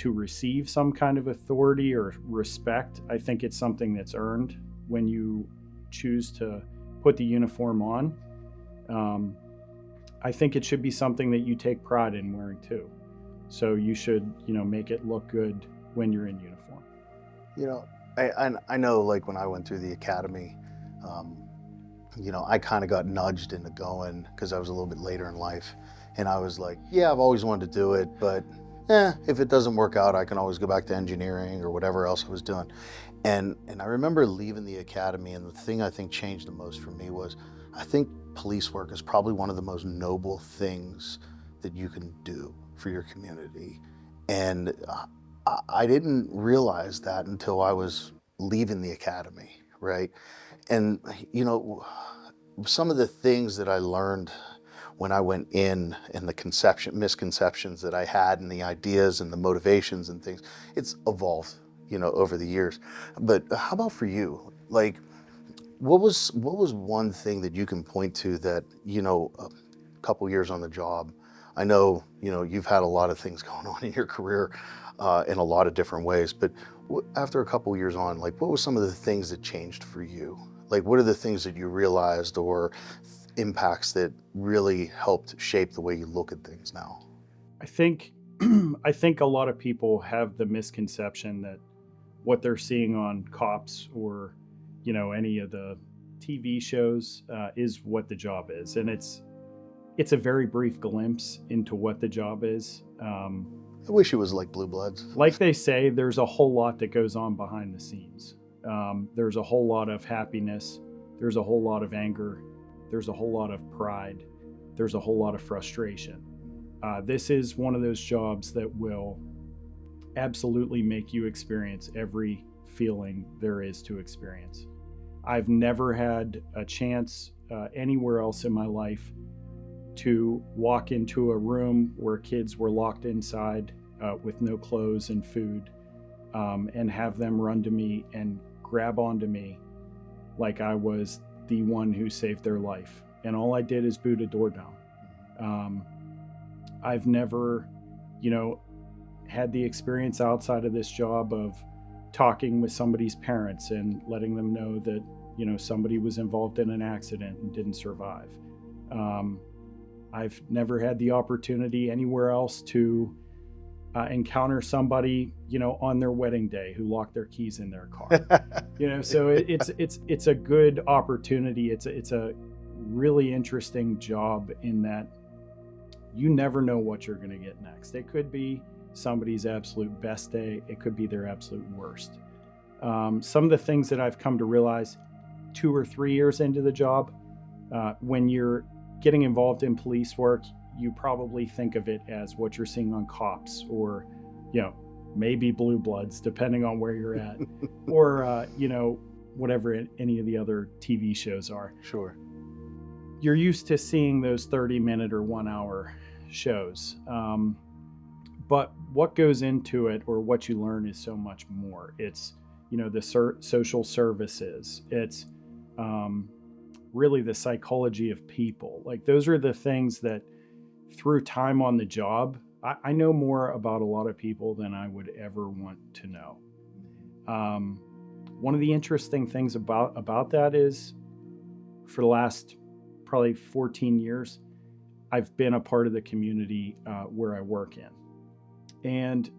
Speaker 5: receive some kind of authority or respect. I think it's something that's earned when you choose to put the uniform on. I think it should be something that you take pride in wearing too. So you should, make it look good when you're in uniform.
Speaker 1: I know, like, when I went through the academy, I kind of got nudged into going because I was a little bit later in life. And I was like, yeah, I've always wanted to do it, but if it doesn't work out, I can always go back to engineering or whatever else I was doing. And I remember leaving the academy, and the thing I think changed the most for me was I think police work is probably one of the most noble things that you can do for your community. And I didn't realize that until I was leaving the academy, right? And, some of the things that I learned when I went in and the misconceptions that I had and the ideas and the motivations and things, it's evolved, over the years. But how about for you? Like, what was one thing that you can point to that, a couple years on the job, I know, you've had a lot of things going on in your career in a lot of different ways, but after a couple years on, like, what were some of the things that changed for you? Like, what are the things that you realized or impacts that really helped shape the way you look at things now?
Speaker 5: I think I think a lot of people have the misconception that what they're seeing on Cops or any of the TV shows is what the job is, and it's a very brief glimpse into what the job is.
Speaker 1: I wish it was like Blue Bloods.
Speaker 5: Like they say, there's a whole lot that goes on behind the scenes. There's a whole lot of happiness. There's a whole lot of anger. There's a whole lot of pride. There's a whole lot of frustration. This is one of those jobs that will absolutely make you experience every feeling there is to experience. I've never had a chance anywhere else in my life to walk into a room where kids were locked inside with no clothes and food, and have them run to me and grab onto me like I was the one who saved their life. And all I did is boot a door down. I've never, had the experience outside of this job of talking with somebody's parents and letting them know that, somebody was involved in an accident and didn't survive. I've never had the opportunity anywhere else to encounter somebody, on their wedding day who locked their keys in their car. So it's a good opportunity. It's a really interesting job in that you never know what you're going to get next. It could be somebody's absolute best day. It could be their absolute worst. Some of the things that I've come to realize 2 or 3 years into the job, when you're getting involved in police work, you probably think of it as what you're seeing on Cops or, maybe Blue Bloods, depending on where you're at, or, whatever any of the other TV shows are.
Speaker 1: Sure.
Speaker 5: You're used to seeing those 30-minute or 1-hour shows. But what goes into it or what you learn is so much more. It's, the social services. It's really the psychology of people. Like, those are the things that through time on the job, I know more about a lot of people than I would ever want to know. One of the interesting things about that is, for the last probably 14 years, I've been a part of the community where I work in. And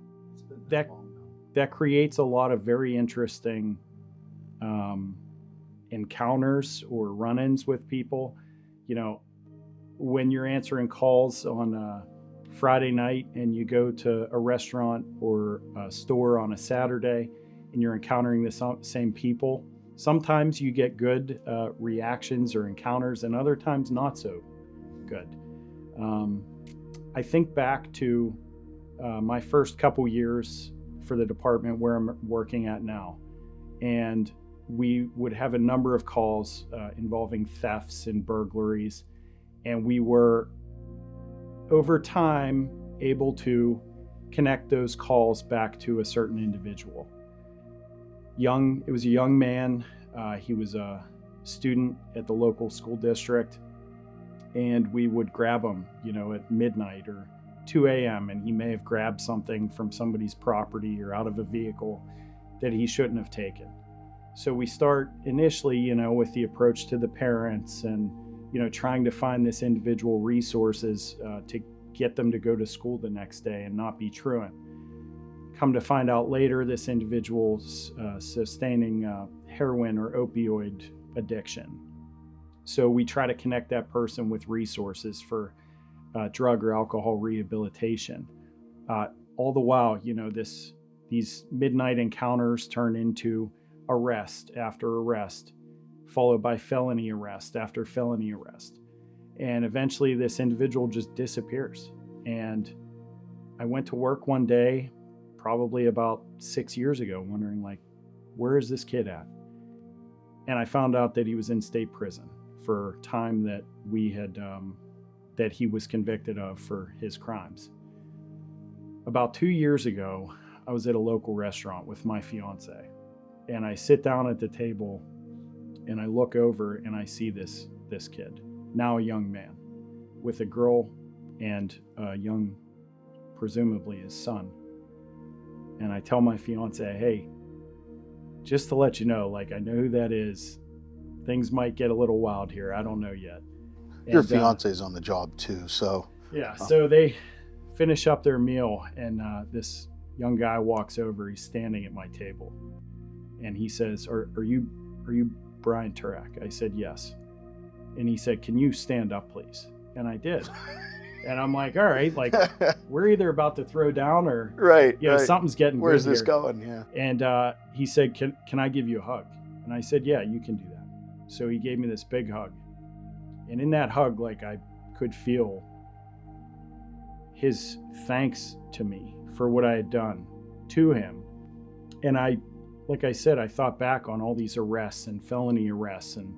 Speaker 5: that creates a lot of very interesting encounters or run-ins with people. When you're answering calls on a Friday night and you go to a restaurant or a store on a Saturday and you're encountering the same people, sometimes you get good reactions or encounters, and other times not so good. I think back to my first couple years for the department where I'm working at now, and we would have a number of calls involving thefts and burglaries, and we were, over time, able to connect those calls back to a certain individual. It was a young man. He was a student at the local school district, and we would grab him, at midnight or 2 a.m., and he may have grabbed something from somebody's property or out of a vehicle that he shouldn't have taken. So we start initially, with the approach to the parents and, trying to find this individual resources to get them to go to school the next day and not be truant. Come to find out later, this individual's sustaining heroin or opioid addiction. So we try to connect that person with resources for drug or alcohol rehabilitation. All the while, these midnight encounters turn into arrest after arrest, followed by felony arrest after felony arrest. And eventually this individual just disappears. And I went to work one day, probably about 6 years ago, wondering, where is this kid at? And I found out that he was in state prison for time that that he was convicted of for his crimes. About 2 years ago, I was at a local restaurant with my fiance, and I sit down at the table and I look over and I see this kid, now a young man, with a girl and a young, presumably his son. And I tell my fiance, hey, just to let you know, like, I know who that is. Things might get a little wild here. I don't know yet.
Speaker 1: Your
Speaker 5: And,
Speaker 1: fiance's on the job too, so
Speaker 5: yeah. So they finish up their meal, and this young guy walks over. He's standing at my table, and he says, "Are you Brian Turak?" I said, "Yes." And he said, "Can you stand up, please?" And I did. And I'm like, all right, like, we're either about to throw down or,
Speaker 1: right,
Speaker 5: you know,
Speaker 1: right.
Speaker 5: something's getting
Speaker 1: Where's
Speaker 5: good
Speaker 1: this
Speaker 5: here.
Speaker 1: going? Yeah.
Speaker 5: And he said, can I give you a hug? And I said, yeah, you can do that. So he gave me this big hug. And in that hug, like, I could feel his thanks to me for what I had done to him. And I, like I said, I thought back on all these arrests and felony arrests and,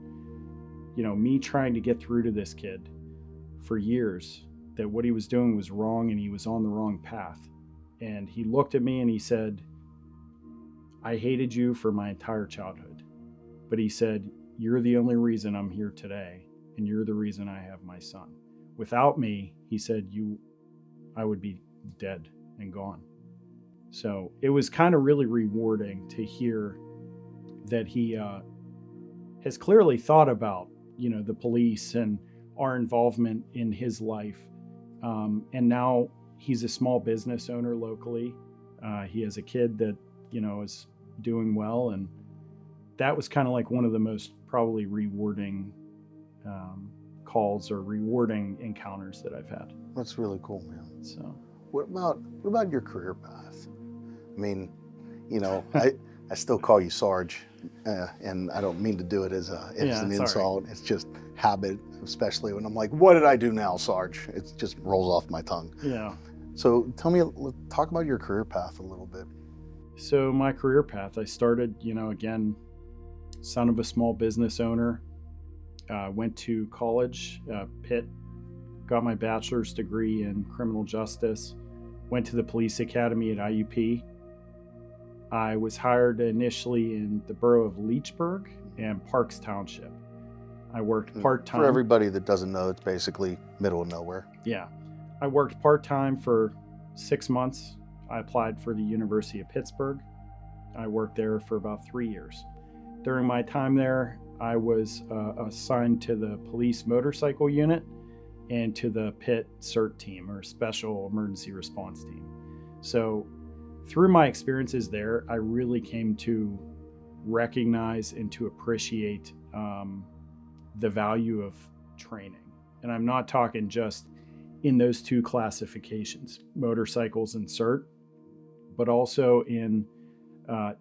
Speaker 5: you know, me trying to get through to this kid for years, that what he was doing was wrong and he was on the wrong path. And he looked at me and he said, I hated you for my entire childhood. But he said, you're the only reason I'm here today, and you're the reason I have my son. Without me, he said, I would be dead and gone. So it was kind of really rewarding to hear that he has clearly thought about, you know, the police and our involvement in his life. And now he's a small business owner locally. He has a kid that, you know, is doing well. And that was kind of like one of the most probably rewarding calls or rewarding encounters that I've had.
Speaker 1: That's really cool, man.
Speaker 5: So
Speaker 1: what about your career path? I mean, you know, I still call you Sarge, and I don't mean to do it as an insult. Right. It's just habit, especially when I'm like, what did I do now, Sarge? It just rolls off my tongue.
Speaker 5: Yeah.
Speaker 1: So talk about your career path a little bit.
Speaker 5: So my career path, I started, you know, again, son of a small business owner, went to college, Pitt, got my bachelor's degree in criminal justice, went to the police academy at IUP. I was hired initially in the borough of Leechburg and Parks Township. I worked part-time.
Speaker 1: For everybody that doesn't know, it's basically middle of nowhere.
Speaker 5: Yeah. I worked part-time for 6 months. I applied for the University of Pittsburgh. I worked there for about 3 years. During my time there, I was assigned to the police motorcycle unit and to the Pitt CERT team, or Special Emergency Response Team. So through my experiences there, I really came to recognize and to appreciate the value of training. And I'm not talking just in those two classifications, motorcycles and CERT, but also in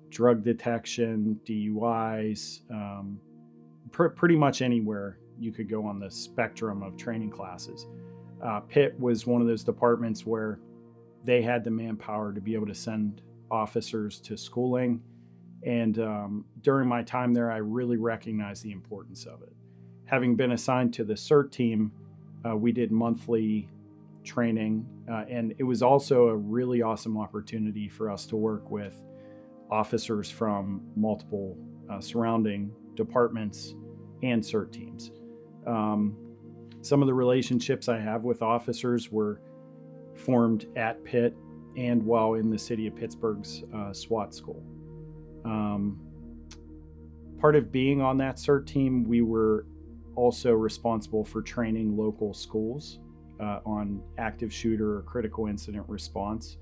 Speaker 5: drug detection, DUIs, pretty much anywhere you could go on the spectrum of training classes. Pitt was one of those departments where they had the manpower to be able to send officers to schooling. And during my time there, I really recognized the importance of it. Having been assigned to the CERT team, we did monthly training. And it was also a really awesome opportunity for us to work with officers from multiple surrounding departments and CERT teams. Some of the relationships I have with officers were formed at Pitt and while in the city of Pittsburgh's SWAT school. Part of being on that CERT team, we were also responsible for training local schools on active shooter or critical incident response.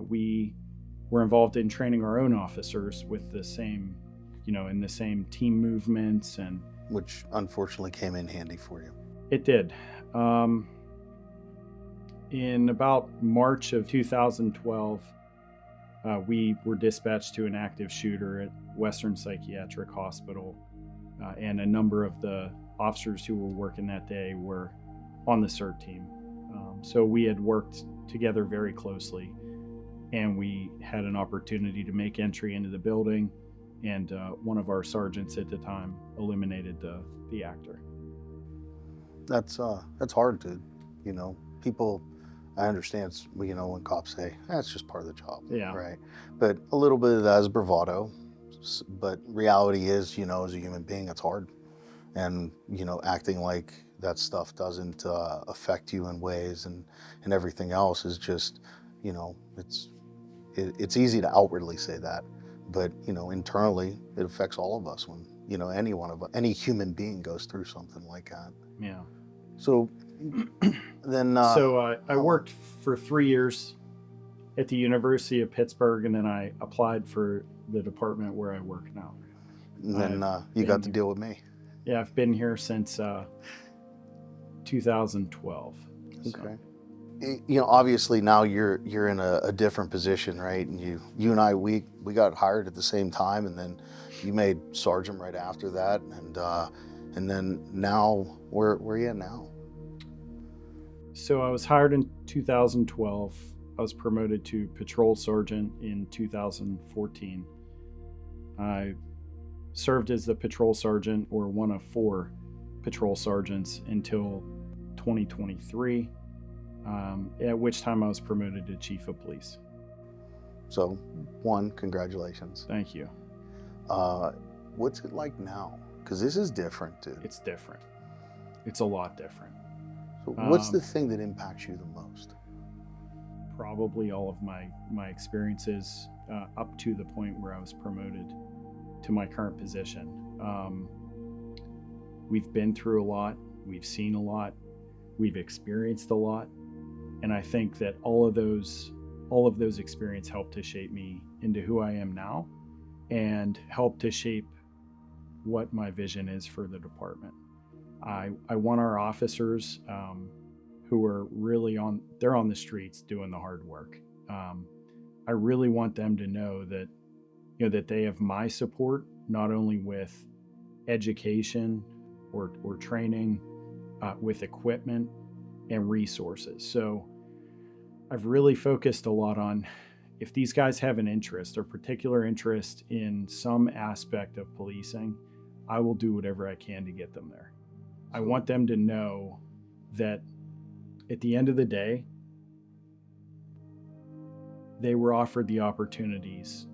Speaker 5: We were involved in training our own officers with the same, you know, in the same team movements, and
Speaker 1: which unfortunately came in handy for you.
Speaker 5: It did. In about March of 2012, we were dispatched to an active shooter at Western Psychiatric Hospital, and a number of the officers who were working that day were on the CERT team. So we had worked together very closely, and we had an opportunity to make entry into the building, and one of our sergeants at the time eliminated the actor.
Speaker 1: That's hard to, you know, people, I understand, you know, when cops say, that's just part of the job,
Speaker 5: yeah,
Speaker 1: right? But a little bit of that is bravado, but reality is, you know, as a human being, it's hard. And, you know, acting like that stuff doesn't affect you in ways, and everything else is just, you know, it's easy to outwardly say that, but you know, internally it affects all of us when, you know, any human being goes through something like that.
Speaker 5: Yeah.
Speaker 1: So then
Speaker 5: So I
Speaker 1: how long-
Speaker 5: worked for 3 years at the University of Pittsburgh, and then I applied for the department where I work now.
Speaker 1: and then
Speaker 5: I've
Speaker 1: you got to
Speaker 5: been-
Speaker 1: deal with me.
Speaker 5: Yeah, I've been here since 2012. So,
Speaker 1: Okay. You know, obviously now you're in a different position, right? And you and I we got hired at the same time, and then you made sergeant right after that, and then now where are you at now?
Speaker 5: So I was hired in 2012. I was promoted to patrol sergeant in 2014. I served as the patrol sergeant, or one of 4 patrol sergeants, until 2023, at which time I was promoted to chief of police.
Speaker 1: So, one, congratulations.
Speaker 5: Thank you.
Speaker 1: What's it like now? Because this is different, dude.
Speaker 5: It's different. It's a lot different.
Speaker 1: So what's the thing that impacts you the most?
Speaker 5: Probably all of my experiences up to the point where I was promoted to my current position. We've been through a lot. We've seen a lot. We've experienced a lot. And I think that all of those experiences helped to shape me into who I am now, and help to shape what my vision is for the department. I want our officers who are really they're on the streets doing the hard work. I really want them to know that, you know, that they have my support, not only with education or training, with equipment and resources. So I've really focused a lot on, if these guys have an interest or particular interest in some aspect of policing, I will do whatever I can to get them there. I want them to know that at the end of the day, they were offered the opportunities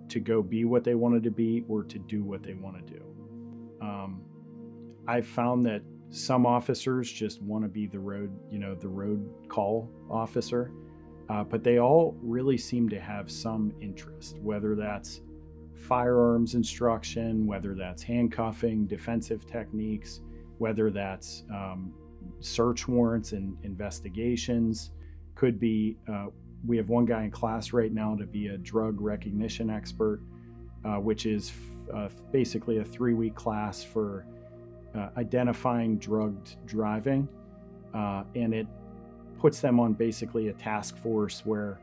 Speaker 5: to go be what they wanted to be, or to do what they want to do. I've found that some officers just want to be the road call officer, but they all really seem to have some interest, whether that's firearms instruction, whether that's handcuffing, defensive techniques, whether that's search warrants and investigations. Could be, we have one guy in class right now to be a drug recognition expert, which is basically a 3-week class for identifying drugged driving. And it puts them on basically a task force where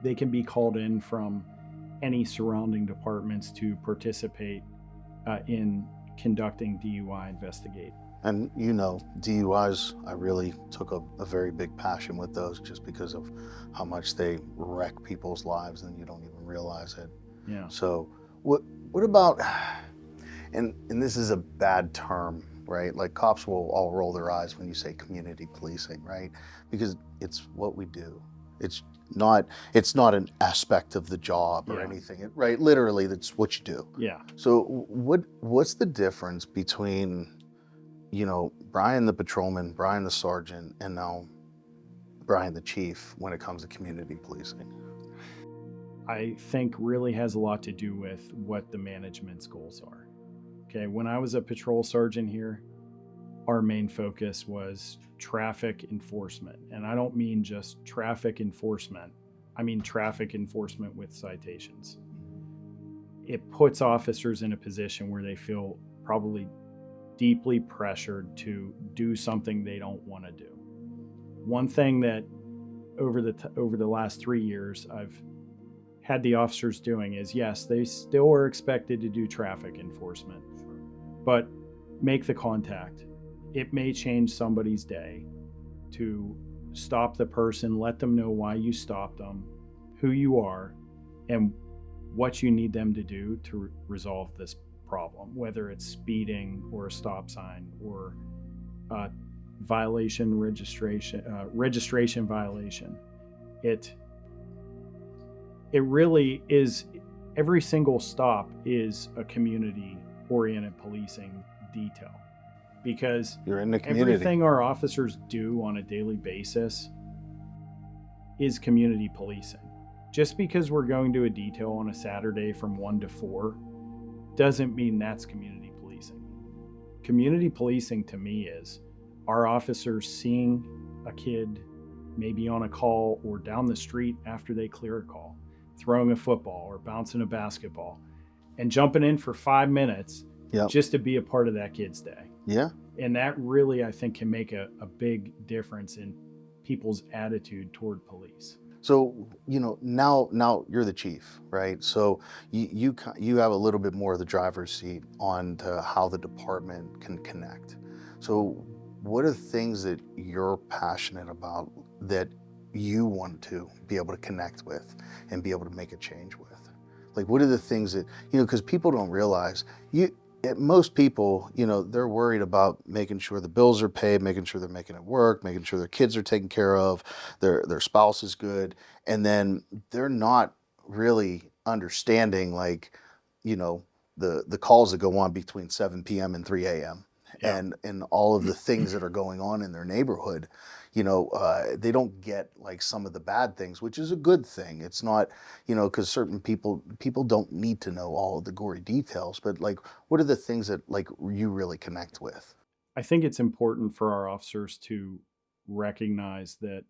Speaker 5: they can be called in from any surrounding departments to participate in conducting DUI investigate.
Speaker 1: And you know, DUIs, I really took a very big passion with those, just because of how much they wreck people's lives and you don't even realize it.
Speaker 5: Yeah.
Speaker 1: So what about, and this is a bad term, right? Like, cops will all roll their eyes when you say community policing, right? Because it's what we do. It's not an aspect of the job or
Speaker 5: Yeah.
Speaker 1: anything, right? Literally, that's what you do.
Speaker 5: Yeah.
Speaker 1: So what's the difference between, you know, Brian the patrolman, Brian the sergeant, and now Brian the chief when it comes to community policing?
Speaker 5: I think really has a lot to do with what the management's goals are. Okay, when I was a patrol sergeant here, our main focus was traffic enforcement. And I don't mean just traffic enforcement, I mean traffic enforcement with citations. It puts officers in a position where they feel probably deeply pressured to do something they don't want to do. One thing that over the last 3 years I've had the officers doing is, yes, they still are expected to do traffic enforcement, but make the contact. It may change somebody's day to stop the person, let them know why you stopped them, who you are, and what you need them to do to resolve this problem, whether it's speeding or a stop sign or registration violation. It really is, every single stop is a community oriented policing detail, because
Speaker 1: You're in the community.
Speaker 5: everything our officers do on a daily basis is community policing. Just because we're going to a detail on a Saturday from 1 to 4 doesn't mean that's community policing. Community policing to me is our officers seeing a kid maybe on a call or down the street after they clear a call, throwing a football or bouncing a basketball, and jumping in for 5 minutes
Speaker 1: Yep.
Speaker 5: just to be a part of that kid's day.
Speaker 1: Yeah.
Speaker 5: And that really, I think, can make a big difference in people's attitude toward police.
Speaker 1: So, now you're the chief, right? So you have a little bit more of the driver's seat on to how the department can connect. So what are things that you're passionate about that you want to be able to connect with and be able to make a change with? Like, what are the things that, because people don't realize most people, they're worried about making sure the bills are paid, making sure they're making it work, making sure their kids are taken care of, their spouse is good, and then they're not really understanding, like, the calls that go on between 7 p.m. and 3 a.m.
Speaker 5: Yeah.
Speaker 1: and all of the things that are going on in their neighborhood. They don't get like some of the bad things, which is a good thing. It's not, because certain people don't need to know all of the gory details, but like, what are the things that like you really connect with?
Speaker 5: I think it's important for our officers to recognize that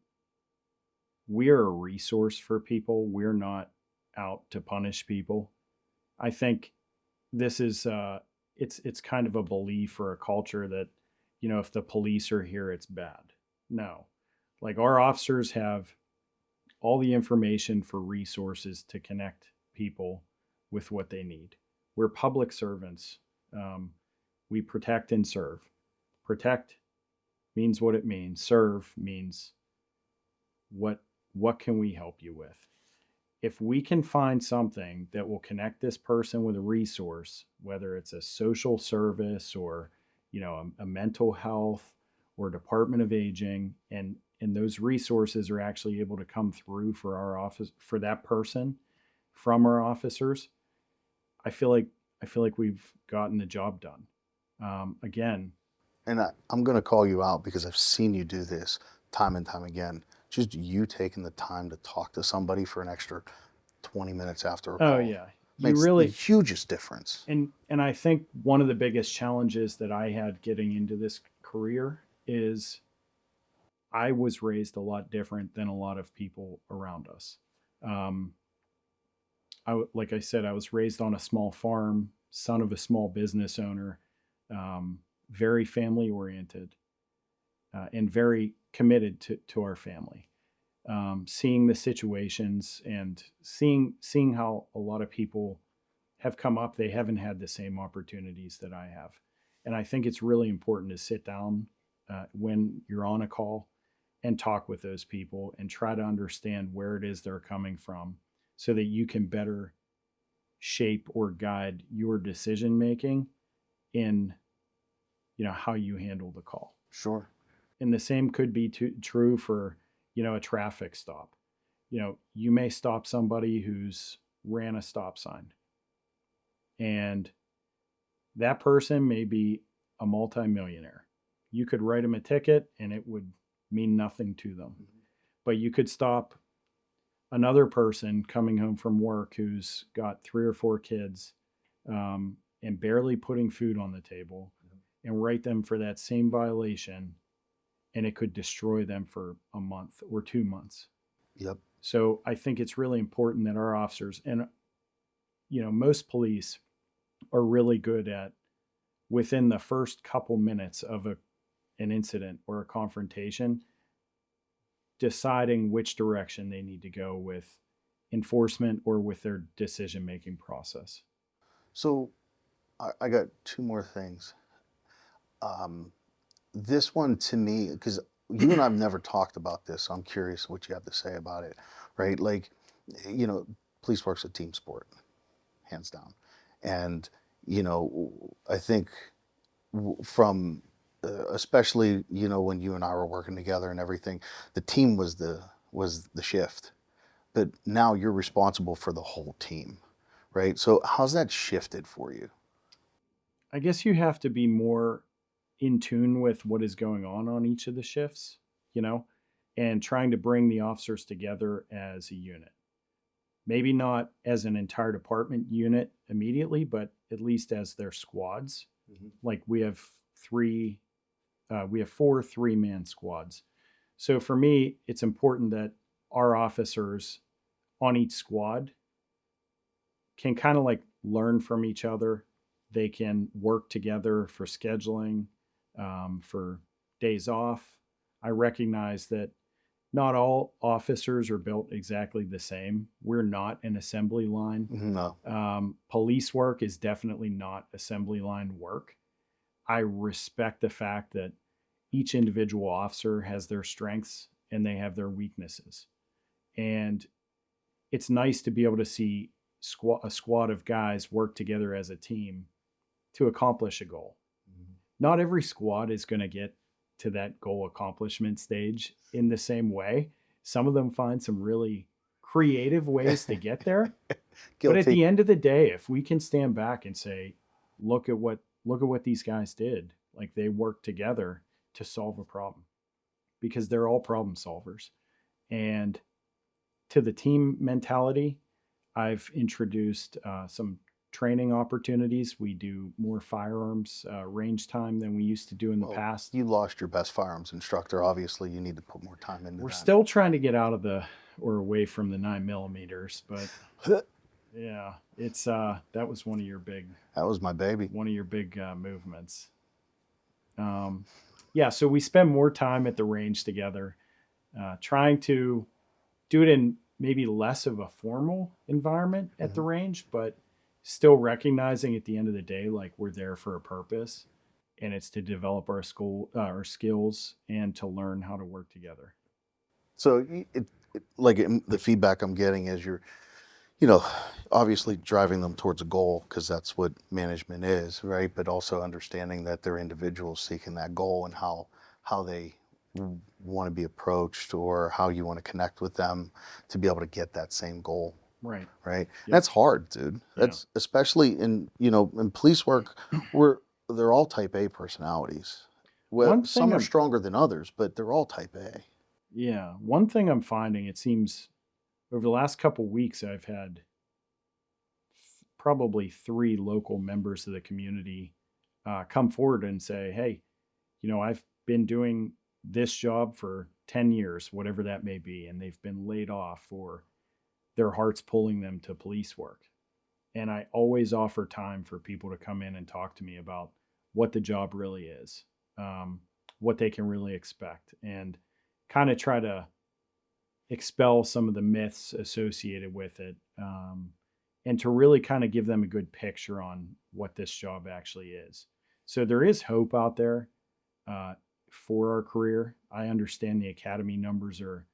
Speaker 5: we're a resource for people. We're not out to punish people. I think this is it's kind of a belief or a culture that, if the police are here, it's bad. No. Like, our officers have all the information for resources to connect people with what they need. We're public servants. We protect and serve. Protect means what it means. Serve means what can we help you with? If we can find something that will connect this person with a resource, whether it's a social service or, a mental health or Department of Aging, and those resources are actually able to come through for our office, for that person, from our officers, I feel like we've gotten the job done. Again,
Speaker 1: And I'm going to call you out because I've seen you do this time and time again. Just you taking the time to talk to somebody for an extra 20 minutes after a call.
Speaker 5: oh yeah, you
Speaker 1: Makes
Speaker 5: really
Speaker 1: the hugest difference.
Speaker 5: and I think one of the biggest challenges that I had getting into this career is I was raised a lot different than a lot of people around us. Um, like I said, I was raised on a small farm, son of a small business owner, very family oriented, and very committed to our family. Seeing the situations and seeing how a lot of people have come up, they haven't had the same opportunities that I have, and I think it's really important to sit down when you're on a call and talk with those people and try to understand where it is they're coming from, so that you can better shape or guide your decision making in how you handle the call.
Speaker 1: Sure.
Speaker 5: And the same could be true for a traffic stop. You may stop somebody who's ran a stop sign, and that person may be a multimillionaire. You could write them a ticket and it would mean nothing to them. But you could stop another person coming home from work who's got 3 or 4 kids, and barely putting food on the table, and write them for that same violation, and it could destroy them for a month or 2 months.
Speaker 1: Yep.
Speaker 5: So I think it's really important that our officers, and most police are really good at, within the first couple minutes of an incident or a confrontation, deciding which direction they need to go with enforcement or with their decision-making process.
Speaker 1: So I got 2 more things. This one to me, because you and I've never talked about this, so I'm curious what you have to say about it, right? Like, police work's a team sport, hands down. And, I think from, especially, when you and I were working together and everything, the team was the shift. But now you're responsible for the whole team, right? So how's that shifted for you?
Speaker 5: I guess you have to be more in tune with what is going on each of the shifts, you know, and trying to bring the officers together as a unit. Maybe not as an entire department unit immediately, but at least as their squads. Like we have four 3-man squads. So for me, it's important that our officers on each squad can kind of like learn from each other. They can work together for scheduling, for days off. I recognize that not all officers are built exactly the same. We're not an assembly line.
Speaker 1: No.
Speaker 5: Police work is definitely not assembly line work. I respect the fact that each individual officer has their strengths and they have their weaknesses. And it's nice to be able to see a squad of guys work together as a team to accomplish a goal. Not every squad is going to get to that goal accomplishment stage in the same way. Some of them find some really creative ways to get there. But at the end of the day, if we can stand back and say, look at what these guys did, like they worked together to solve a problem, because they're all problem solvers. And to the team mentality, I've introduced some training opportunities. We do more firearms range time than we used to do in the past.
Speaker 1: You lost your best firearms instructor. Obviously, you need to put more time into
Speaker 5: We're
Speaker 1: that.
Speaker 5: still trying to get out of away from the 9mm, but yeah, it's that was one of your big.
Speaker 1: That was my baby.
Speaker 5: One of your big movements. Yeah, so we spend more time at the range together, trying to do it in maybe less of a formal environment at the range, but still recognizing at the end of the day, like we're there for a purpose, and it's to develop our skills and to learn how to work together.
Speaker 1: So the feedback I'm getting is you're, obviously driving them towards a goal, because that's what management is, right? But also understanding that they're individuals seeking that goal, and how they want to be approached, or how you want to connect with them to be able to get that same goal.
Speaker 5: Right.
Speaker 1: Right.
Speaker 5: Yep.
Speaker 1: That's hard, dude. That's especially in police work, they're all type A personalities. Well, some are stronger than others, but they're all type A.
Speaker 5: Yeah. One thing I'm finding, it seems over the last couple of weeks, I've had probably 3 local members of the community come forward and say, hey, I've been doing this job for 10 years, whatever that may be, and they've been laid off, or their heart's pulling them to police work. And I always offer time for people to come in and talk to me about what the job really is, what they can really expect, and kind of try to expel some of the myths associated with it, and to really kind of give them a good picture on what this job actually is. So there is hope out there for our career. I understand the academy numbers are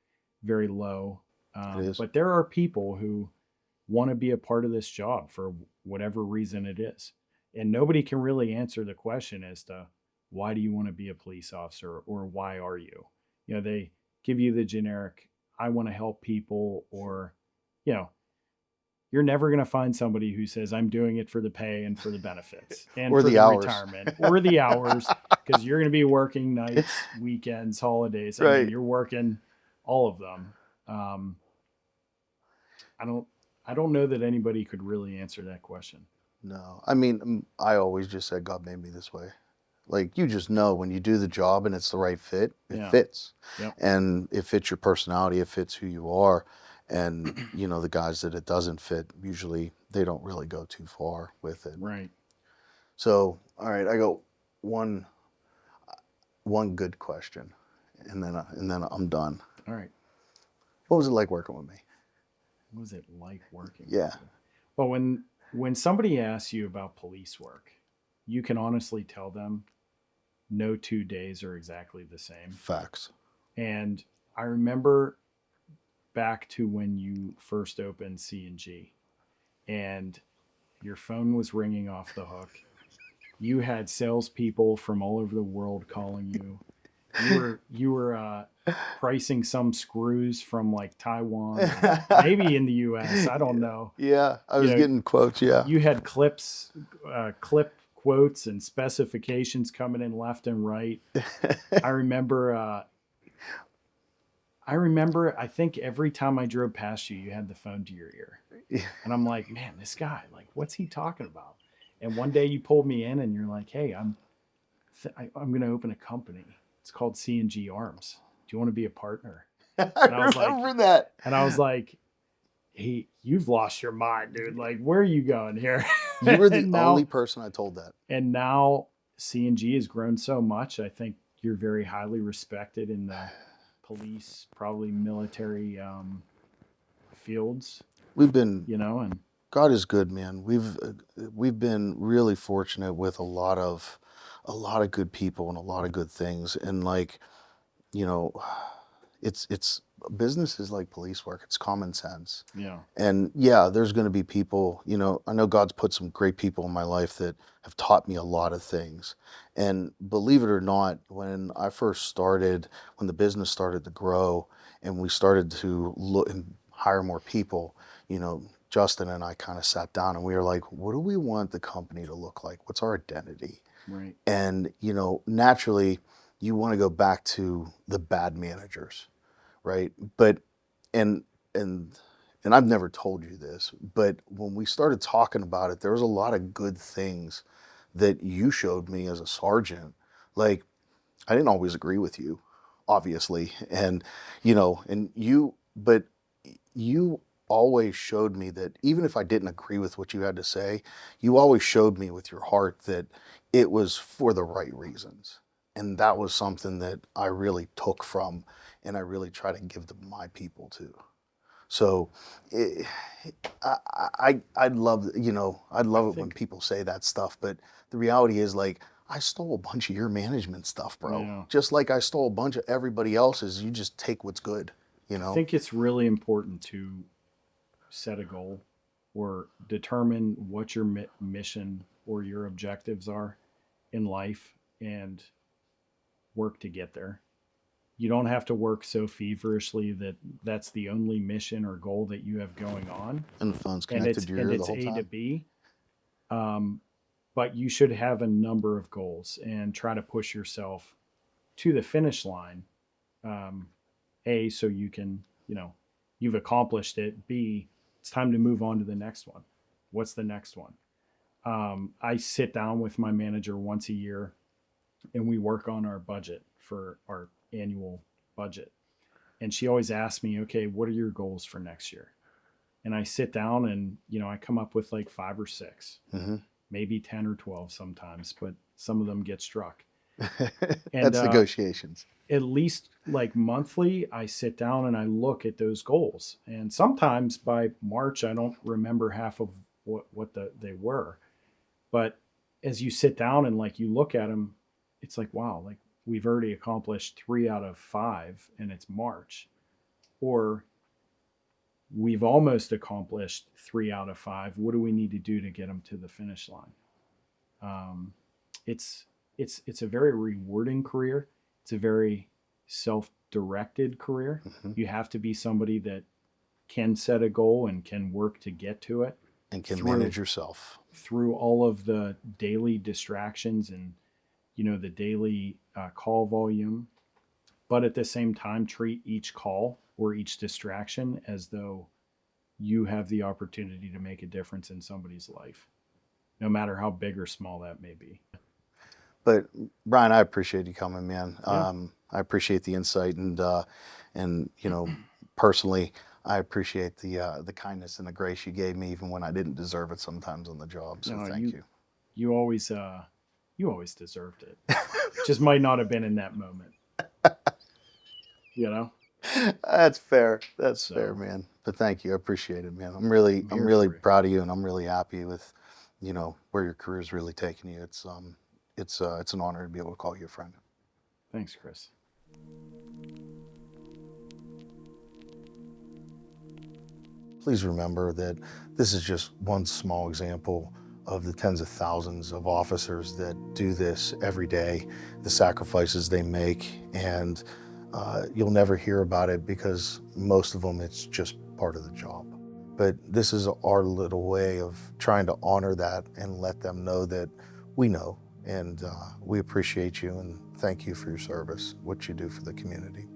Speaker 5: very low. But there are people who want to be a part of this job for whatever reason it is. And nobody can really answer the question as to why do you want to be a police officer, or why are you? They give you the generic, I want to help people, or, you're never going to find somebody who says, I'm doing it for the pay and for the benefits and
Speaker 1: or
Speaker 5: for
Speaker 1: the hours.
Speaker 5: Retirement or the hours, because you're going to be working nights, weekends, holidays.
Speaker 1: Right.
Speaker 5: I mean, you're working all of them. I don't know that anybody could really answer that question.
Speaker 1: No, I mean, I always just said God made me this way. Like, you just know when you do the job and it's the right fit, it fits.
Speaker 5: Yep.
Speaker 1: And it fits your personality, it fits who you are. And, the guys that it doesn't fit, usually they don't really go too far with it.
Speaker 5: Right.
Speaker 1: So, all right, I got one good question, and then I'm done.
Speaker 5: All right.
Speaker 1: What was it like working with me?
Speaker 5: What was it like working?
Speaker 1: Yeah.
Speaker 5: With you? Well, when somebody asks you about police work, you can honestly tell them no 2 days are exactly the same.
Speaker 1: Facts.
Speaker 5: And I remember back to when you first opened C&G, and your phone was ringing off the hook. You had salespeople from all over the world calling you. You were pricing some screws from like Taiwan, maybe in the U.S. I don't know.
Speaker 1: Yeah, I was getting quotes. Yeah,
Speaker 5: you had clip quotes and specifications coming in left and right. I remember, I think every time I drove past you, you had the phone to your ear. And I'm like, man, this guy, like, what's he talking about? And one day you pulled me in and you're like, hey, I'm going to open a company. It's called C&G Arms. Do you want to be a partner?
Speaker 1: I
Speaker 5: And I was
Speaker 1: remember
Speaker 5: like,
Speaker 1: that.
Speaker 5: and I was like, hey, you've lost your mind, dude. Like, where are you going here?
Speaker 1: You were the
Speaker 5: And now-
Speaker 1: only person I told that.
Speaker 5: And now C&G has grown so much. I think you're very highly respected in the police, probably military fields,
Speaker 1: We've been,
Speaker 5: you know, and
Speaker 1: God is good, man. We've been really fortunate with a lot of good people and a lot of good things. And like, you know, it's business is like police work. It's common sense.
Speaker 5: yeah,
Speaker 1: And yeah, there's going to be people, you know, I know God's put some great people in my life that have taught me a lot of things. And believe it or not, when I first started, when the business started to grow and we started to look and hire more people, you know, Justin and I kind of sat down and we were like, what do we want the company to look like? What's our identity?
Speaker 5: right.
Speaker 1: And, you know, naturally, you want to go back to the bad managers, right? But, and, and, and I've never told you this, but when we started talking about it, there was a lot of good things that you showed me as a sergeant. Like, I didn't always agree with you, obviously. And, you know, but you always showed me that even if I didn't agree with what you had to say, you always showed me with your heart that it was for the right reasons. And that was something that I really took from and I really try to give to my people too. So it, I'd love, you know, I'd love it when
Speaker 5: think-
Speaker 1: people say that stuff, but the reality is like, I stole a bunch of your management stuff, bro.
Speaker 5: Yeah.
Speaker 1: Just like I stole a bunch of everybody else's. You just take what's good, you know?
Speaker 5: I think it's really important to set a goal or determine what your mission or your objectives are in life and work to get there. You don't have to work so feverishly that that's the only mission or goal that you have going on,
Speaker 1: And the phone's
Speaker 5: and
Speaker 1: connected
Speaker 5: it's
Speaker 1: to your
Speaker 5: and
Speaker 1: ear the
Speaker 5: it's
Speaker 1: whole
Speaker 5: A to
Speaker 1: time.
Speaker 5: B. But you should have a number of goals and try to push yourself to the finish line. A, so you can, you know, you've accomplished it. B, it's time to move on to the next one. What's the next one? I sit down with my manager once a year and we work on our budget for our annual budget. And she always asks me, okay, what are your goals for next year? And I sit down and, you know, I come up with like 5 or 6,
Speaker 1: Mm-hmm.
Speaker 5: maybe 10 or 12 sometimes, but some of them get struck.
Speaker 1: That's negotiations.
Speaker 5: At least like monthly, I sit down and I look at those goals. And sometimes by March, I don't remember half of what they were. But as you sit down and like you look at them, it's like, wow, like we've already accomplished 3 out of 5 and it's March. Or we've almost accomplished 3 out of 5. What do we need to do to get them to the finish line? It's a very rewarding career. It's a very self-directed career.
Speaker 1: Mm-hmm.
Speaker 5: You have to be somebody that can set a goal and can work to get to it
Speaker 1: And can manage yourself.
Speaker 5: through all of the daily distractions and, you know, the daily call volume, but at the same time treat each call or each distraction as though you have the opportunity to make a difference in somebody's life, no matter how big or small that may be.
Speaker 1: But Brian, I appreciate you coming, man.
Speaker 5: Yeah.
Speaker 1: I appreciate the insight and you know, personally, I appreciate the kindness and the grace you gave me, even when I didn't deserve it sometimes on the job. So
Speaker 5: No,
Speaker 1: thank you.
Speaker 5: You always deserved it. Just might not have been in that moment. You know?
Speaker 1: That's fair. That's
Speaker 5: So-
Speaker 1: fair, man. But thank you. I appreciate it, man. I'm
Speaker 5: here
Speaker 1: really
Speaker 5: for it.
Speaker 1: proud of you, and I'm really happy with, you know, where your career's really taken you. It's an honor to be able to call you a friend.
Speaker 5: Thanks, Chris.
Speaker 1: Please remember that this is just one small example of the tens of thousands of officers that do this every day, the sacrifices they make, and you'll never hear about it because most of them, it's just part of the job. But this is our little way of trying to honor that and let them know that we know, and we appreciate you and thank you for your service, what you do for the community.